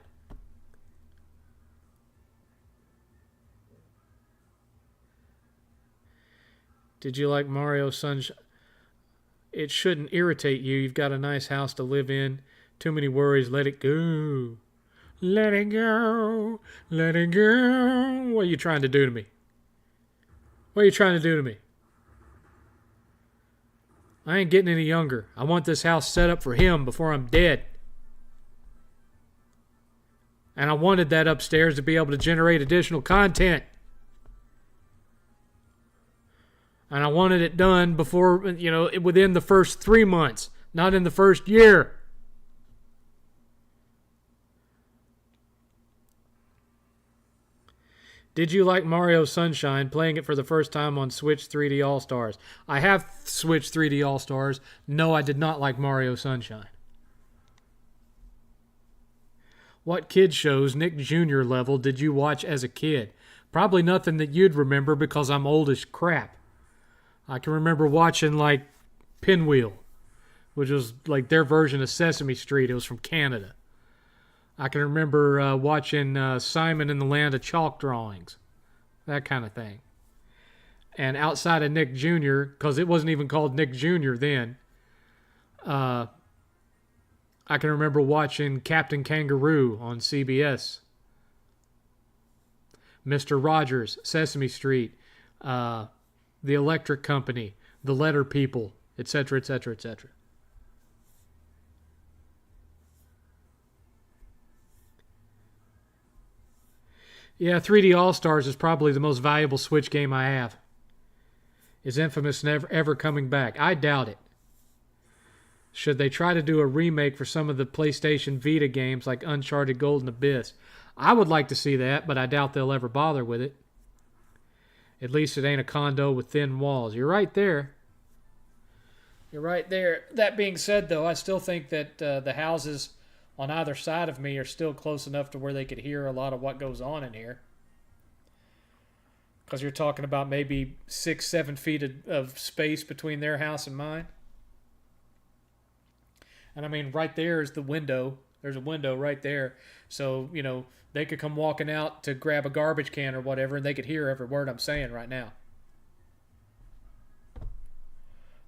Did you like Mario Sunshine? It shouldn't irritate you. You've got a nice house to live in. Too many worries. Let it go. Let it go. Let it go. What are you trying to do to me? What are you trying to do to me? I ain't getting any younger. I want this house set up for him before I'm dead. And I wanted that upstairs to be able to generate additional content. And I wanted it done before, within the first 3 months, not in the first year. Did you like Mario Sunshine, playing it for the first time on Switch 3D All-Stars? I have Switch 3D All-Stars. No, I did not like Mario Sunshine. What kid shows, Nick Jr. level, did you watch as a kid? Probably nothing that you'd remember because I'm old as crap. I can remember watching, Pinwheel, which was, their version of Sesame Street. It was from Canada. I can remember watching Simon in the Land of Chalk Drawings, that kind of thing. And outside of Nick Jr., because it wasn't even called Nick Jr. then, I can remember watching Captain Kangaroo on CBS. Mr. Rogers, Sesame Street, The Electric Company, The Letter People, etc., etc., etc. Yeah, 3D All-Stars is probably the most valuable Switch game I have. Is Infamous never ever coming back? I doubt it. Should they try to do a remake for some of the PlayStation Vita games like Uncharted Golden Abyss? I would like to see that, but I doubt they'll ever bother with it. At least it ain't a condo with thin walls. You're right there. You're right there. That being said, though, I still think that the houses on either side of me are still close enough to where they could hear a lot of what goes on in here. Because you're talking about maybe 6-7 feet of space between their house and mine. And I mean, right there is the window. There's a window right there. So, they could come walking out to grab a garbage can or whatever, and they could hear every word I'm saying right now.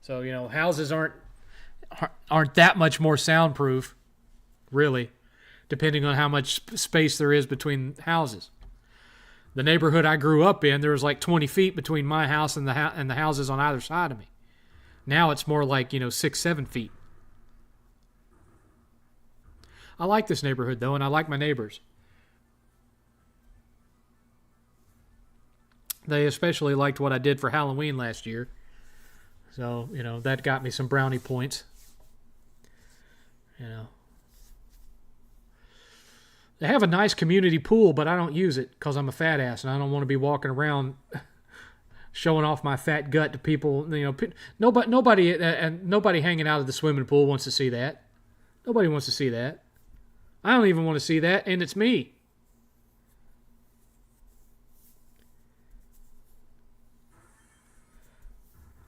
So, houses aren't that much more soundproof, really, depending on how much space there is between houses. The neighborhood I grew up in, there was 20 feet between my house and the houses on either side of me. Now it's more 6-7 feet. I like this neighborhood, though, and I like my neighbors. They especially liked what I did for Halloween last year. So, that got me some brownie points. They have a nice community pool, but I don't use it because I'm a fat ass and I don't want to be walking around showing off my fat gut to people. Nobody hanging out at the swimming pool wants to see that. Nobody wants to see that. I don't even want to see that, and it's me.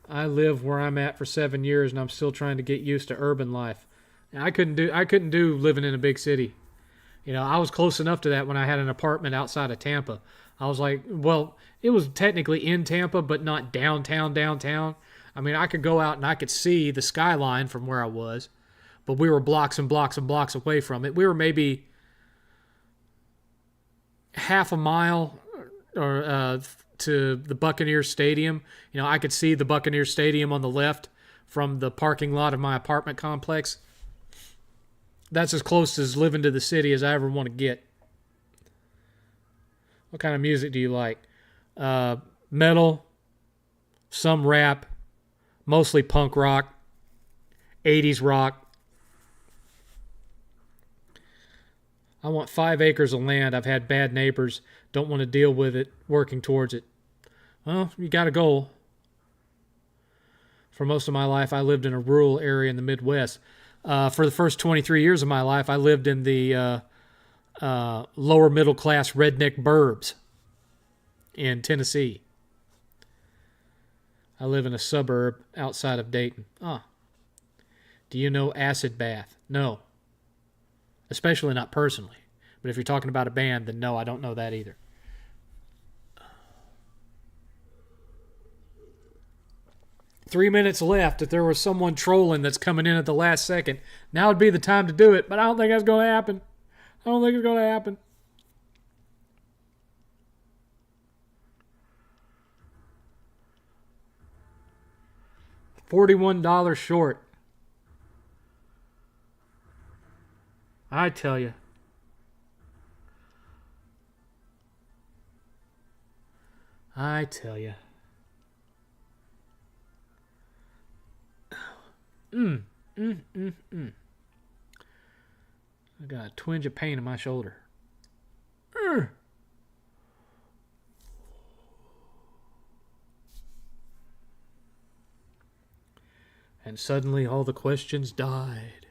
I lived where I'm at for 7 years, and I'm still trying to get used to urban life. And I couldn't do living in a big city. I was close enough to that when I had an apartment outside of Tampa. I was it was technically in Tampa, but not downtown. I mean, I could go out and I could see the skyline from where I was, but we were blocks and blocks and blocks away from it. We were maybe half a mile or to the Buccaneers Stadium. You know, I could see the Buccaneers Stadium on the left from the parking lot of my apartment complex. That's as close as living to the city as I ever want to get. What kind of music do you like? Metal, some rap, mostly punk rock, 80s rock. I want 5 acres of land. I've had bad neighbors. Don't want to deal with it, working towards it. Well, you got a goal. For most of my life, I lived in a rural area in the Midwest. For the first 23 years of my life, I lived in the lower middle class redneck burbs in Tennessee. I live in a suburb outside of Dayton. Do you know Acid Bath? No. Especially not personally. But if you're talking about a band, then no, I don't know that either. Three minutes left. If there was someone trolling that's coming in at the last second, now would be the time to do it, but I don't think that's going to happen. I don't think it's going to happen. $41 short. I tell you. I tell you. I got a twinge of pain in my shoulder. And suddenly all the questions died.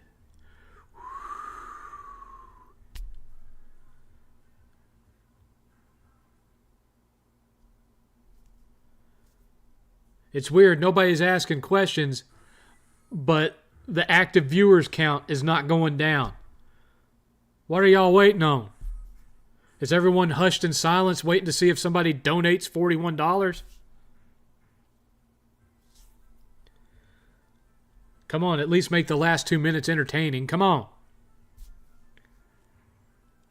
It's weird. Nobody's asking questions, but the active viewers count is not going down. What are y'all waiting on? Is everyone hushed in silence waiting to see if somebody donates $41? Come on, at least make the last 2 minutes entertaining. Come on.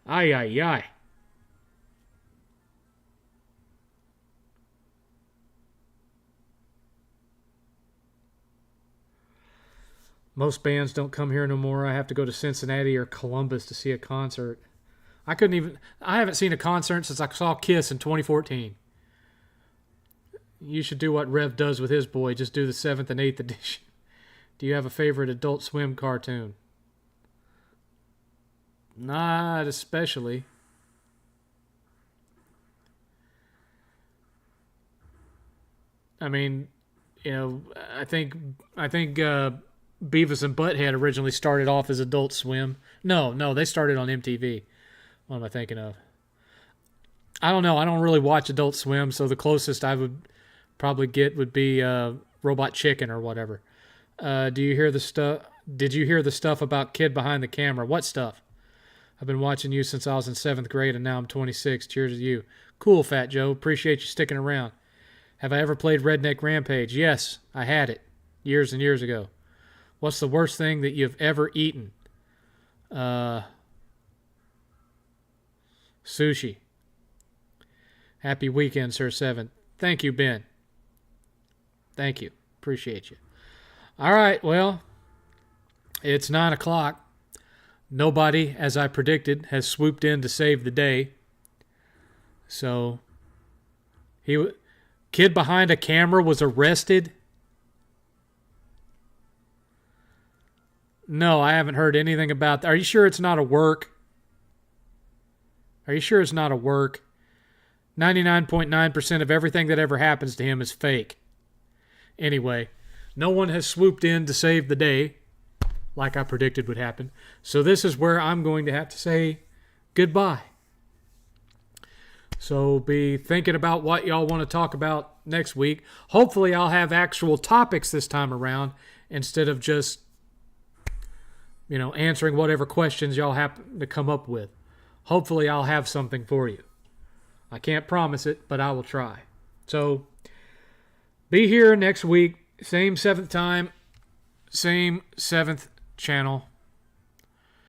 Ay, ay, ay. Most bands don't come here no more. I have to go to Cincinnati or Columbus to see a concert. I haven't seen a concert since I saw Kiss in 2014. You should do what Rev does with his boy. Just do the 7th and 8th edition. Do you have a favorite Adult Swim cartoon? Not especially. I mean, you know, I think Beavis and Butthead originally started off as Adult Swim. No, they started on MTV. What am I thinking of? I don't know. I don't really watch Adult Swim, so the closest I would probably get would be Robot Chicken or whatever. Did you hear the stuff about Kid Behind the Camera? What stuff? I've been watching you since I was in 7th grade, and now I'm 26. Cheers to you. Cool, Fat Joe. Appreciate you sticking around. Have I ever played Redneck Rampage? Yes, I had it years and years ago. What's the worst thing that you've ever eaten? Sushi. Happy weekend, Sir 7. Thank you, Ben. Thank you. Appreciate you. All right, well, it's 9 o'clock. Nobody, as I predicted, has swooped in to save the day. So, Kid Behind a Camera was arrested? No, I haven't heard anything about that. Are you sure it's not a work? Are you sure it's not a work? 99.9% of everything that ever happens to him is fake. Anyway, no one has swooped in to save the day, like I predicted would happen. So this is where I'm going to have to say goodbye. So be thinking about what y'all want to talk about next week. Hopefully I'll have actual topics this time around instead of just, answering whatever questions y'all happen to come up with. Hopefully I'll have something for you. I can't promise it, but I will try. So be here next week. Same seventh time, same seventh channel.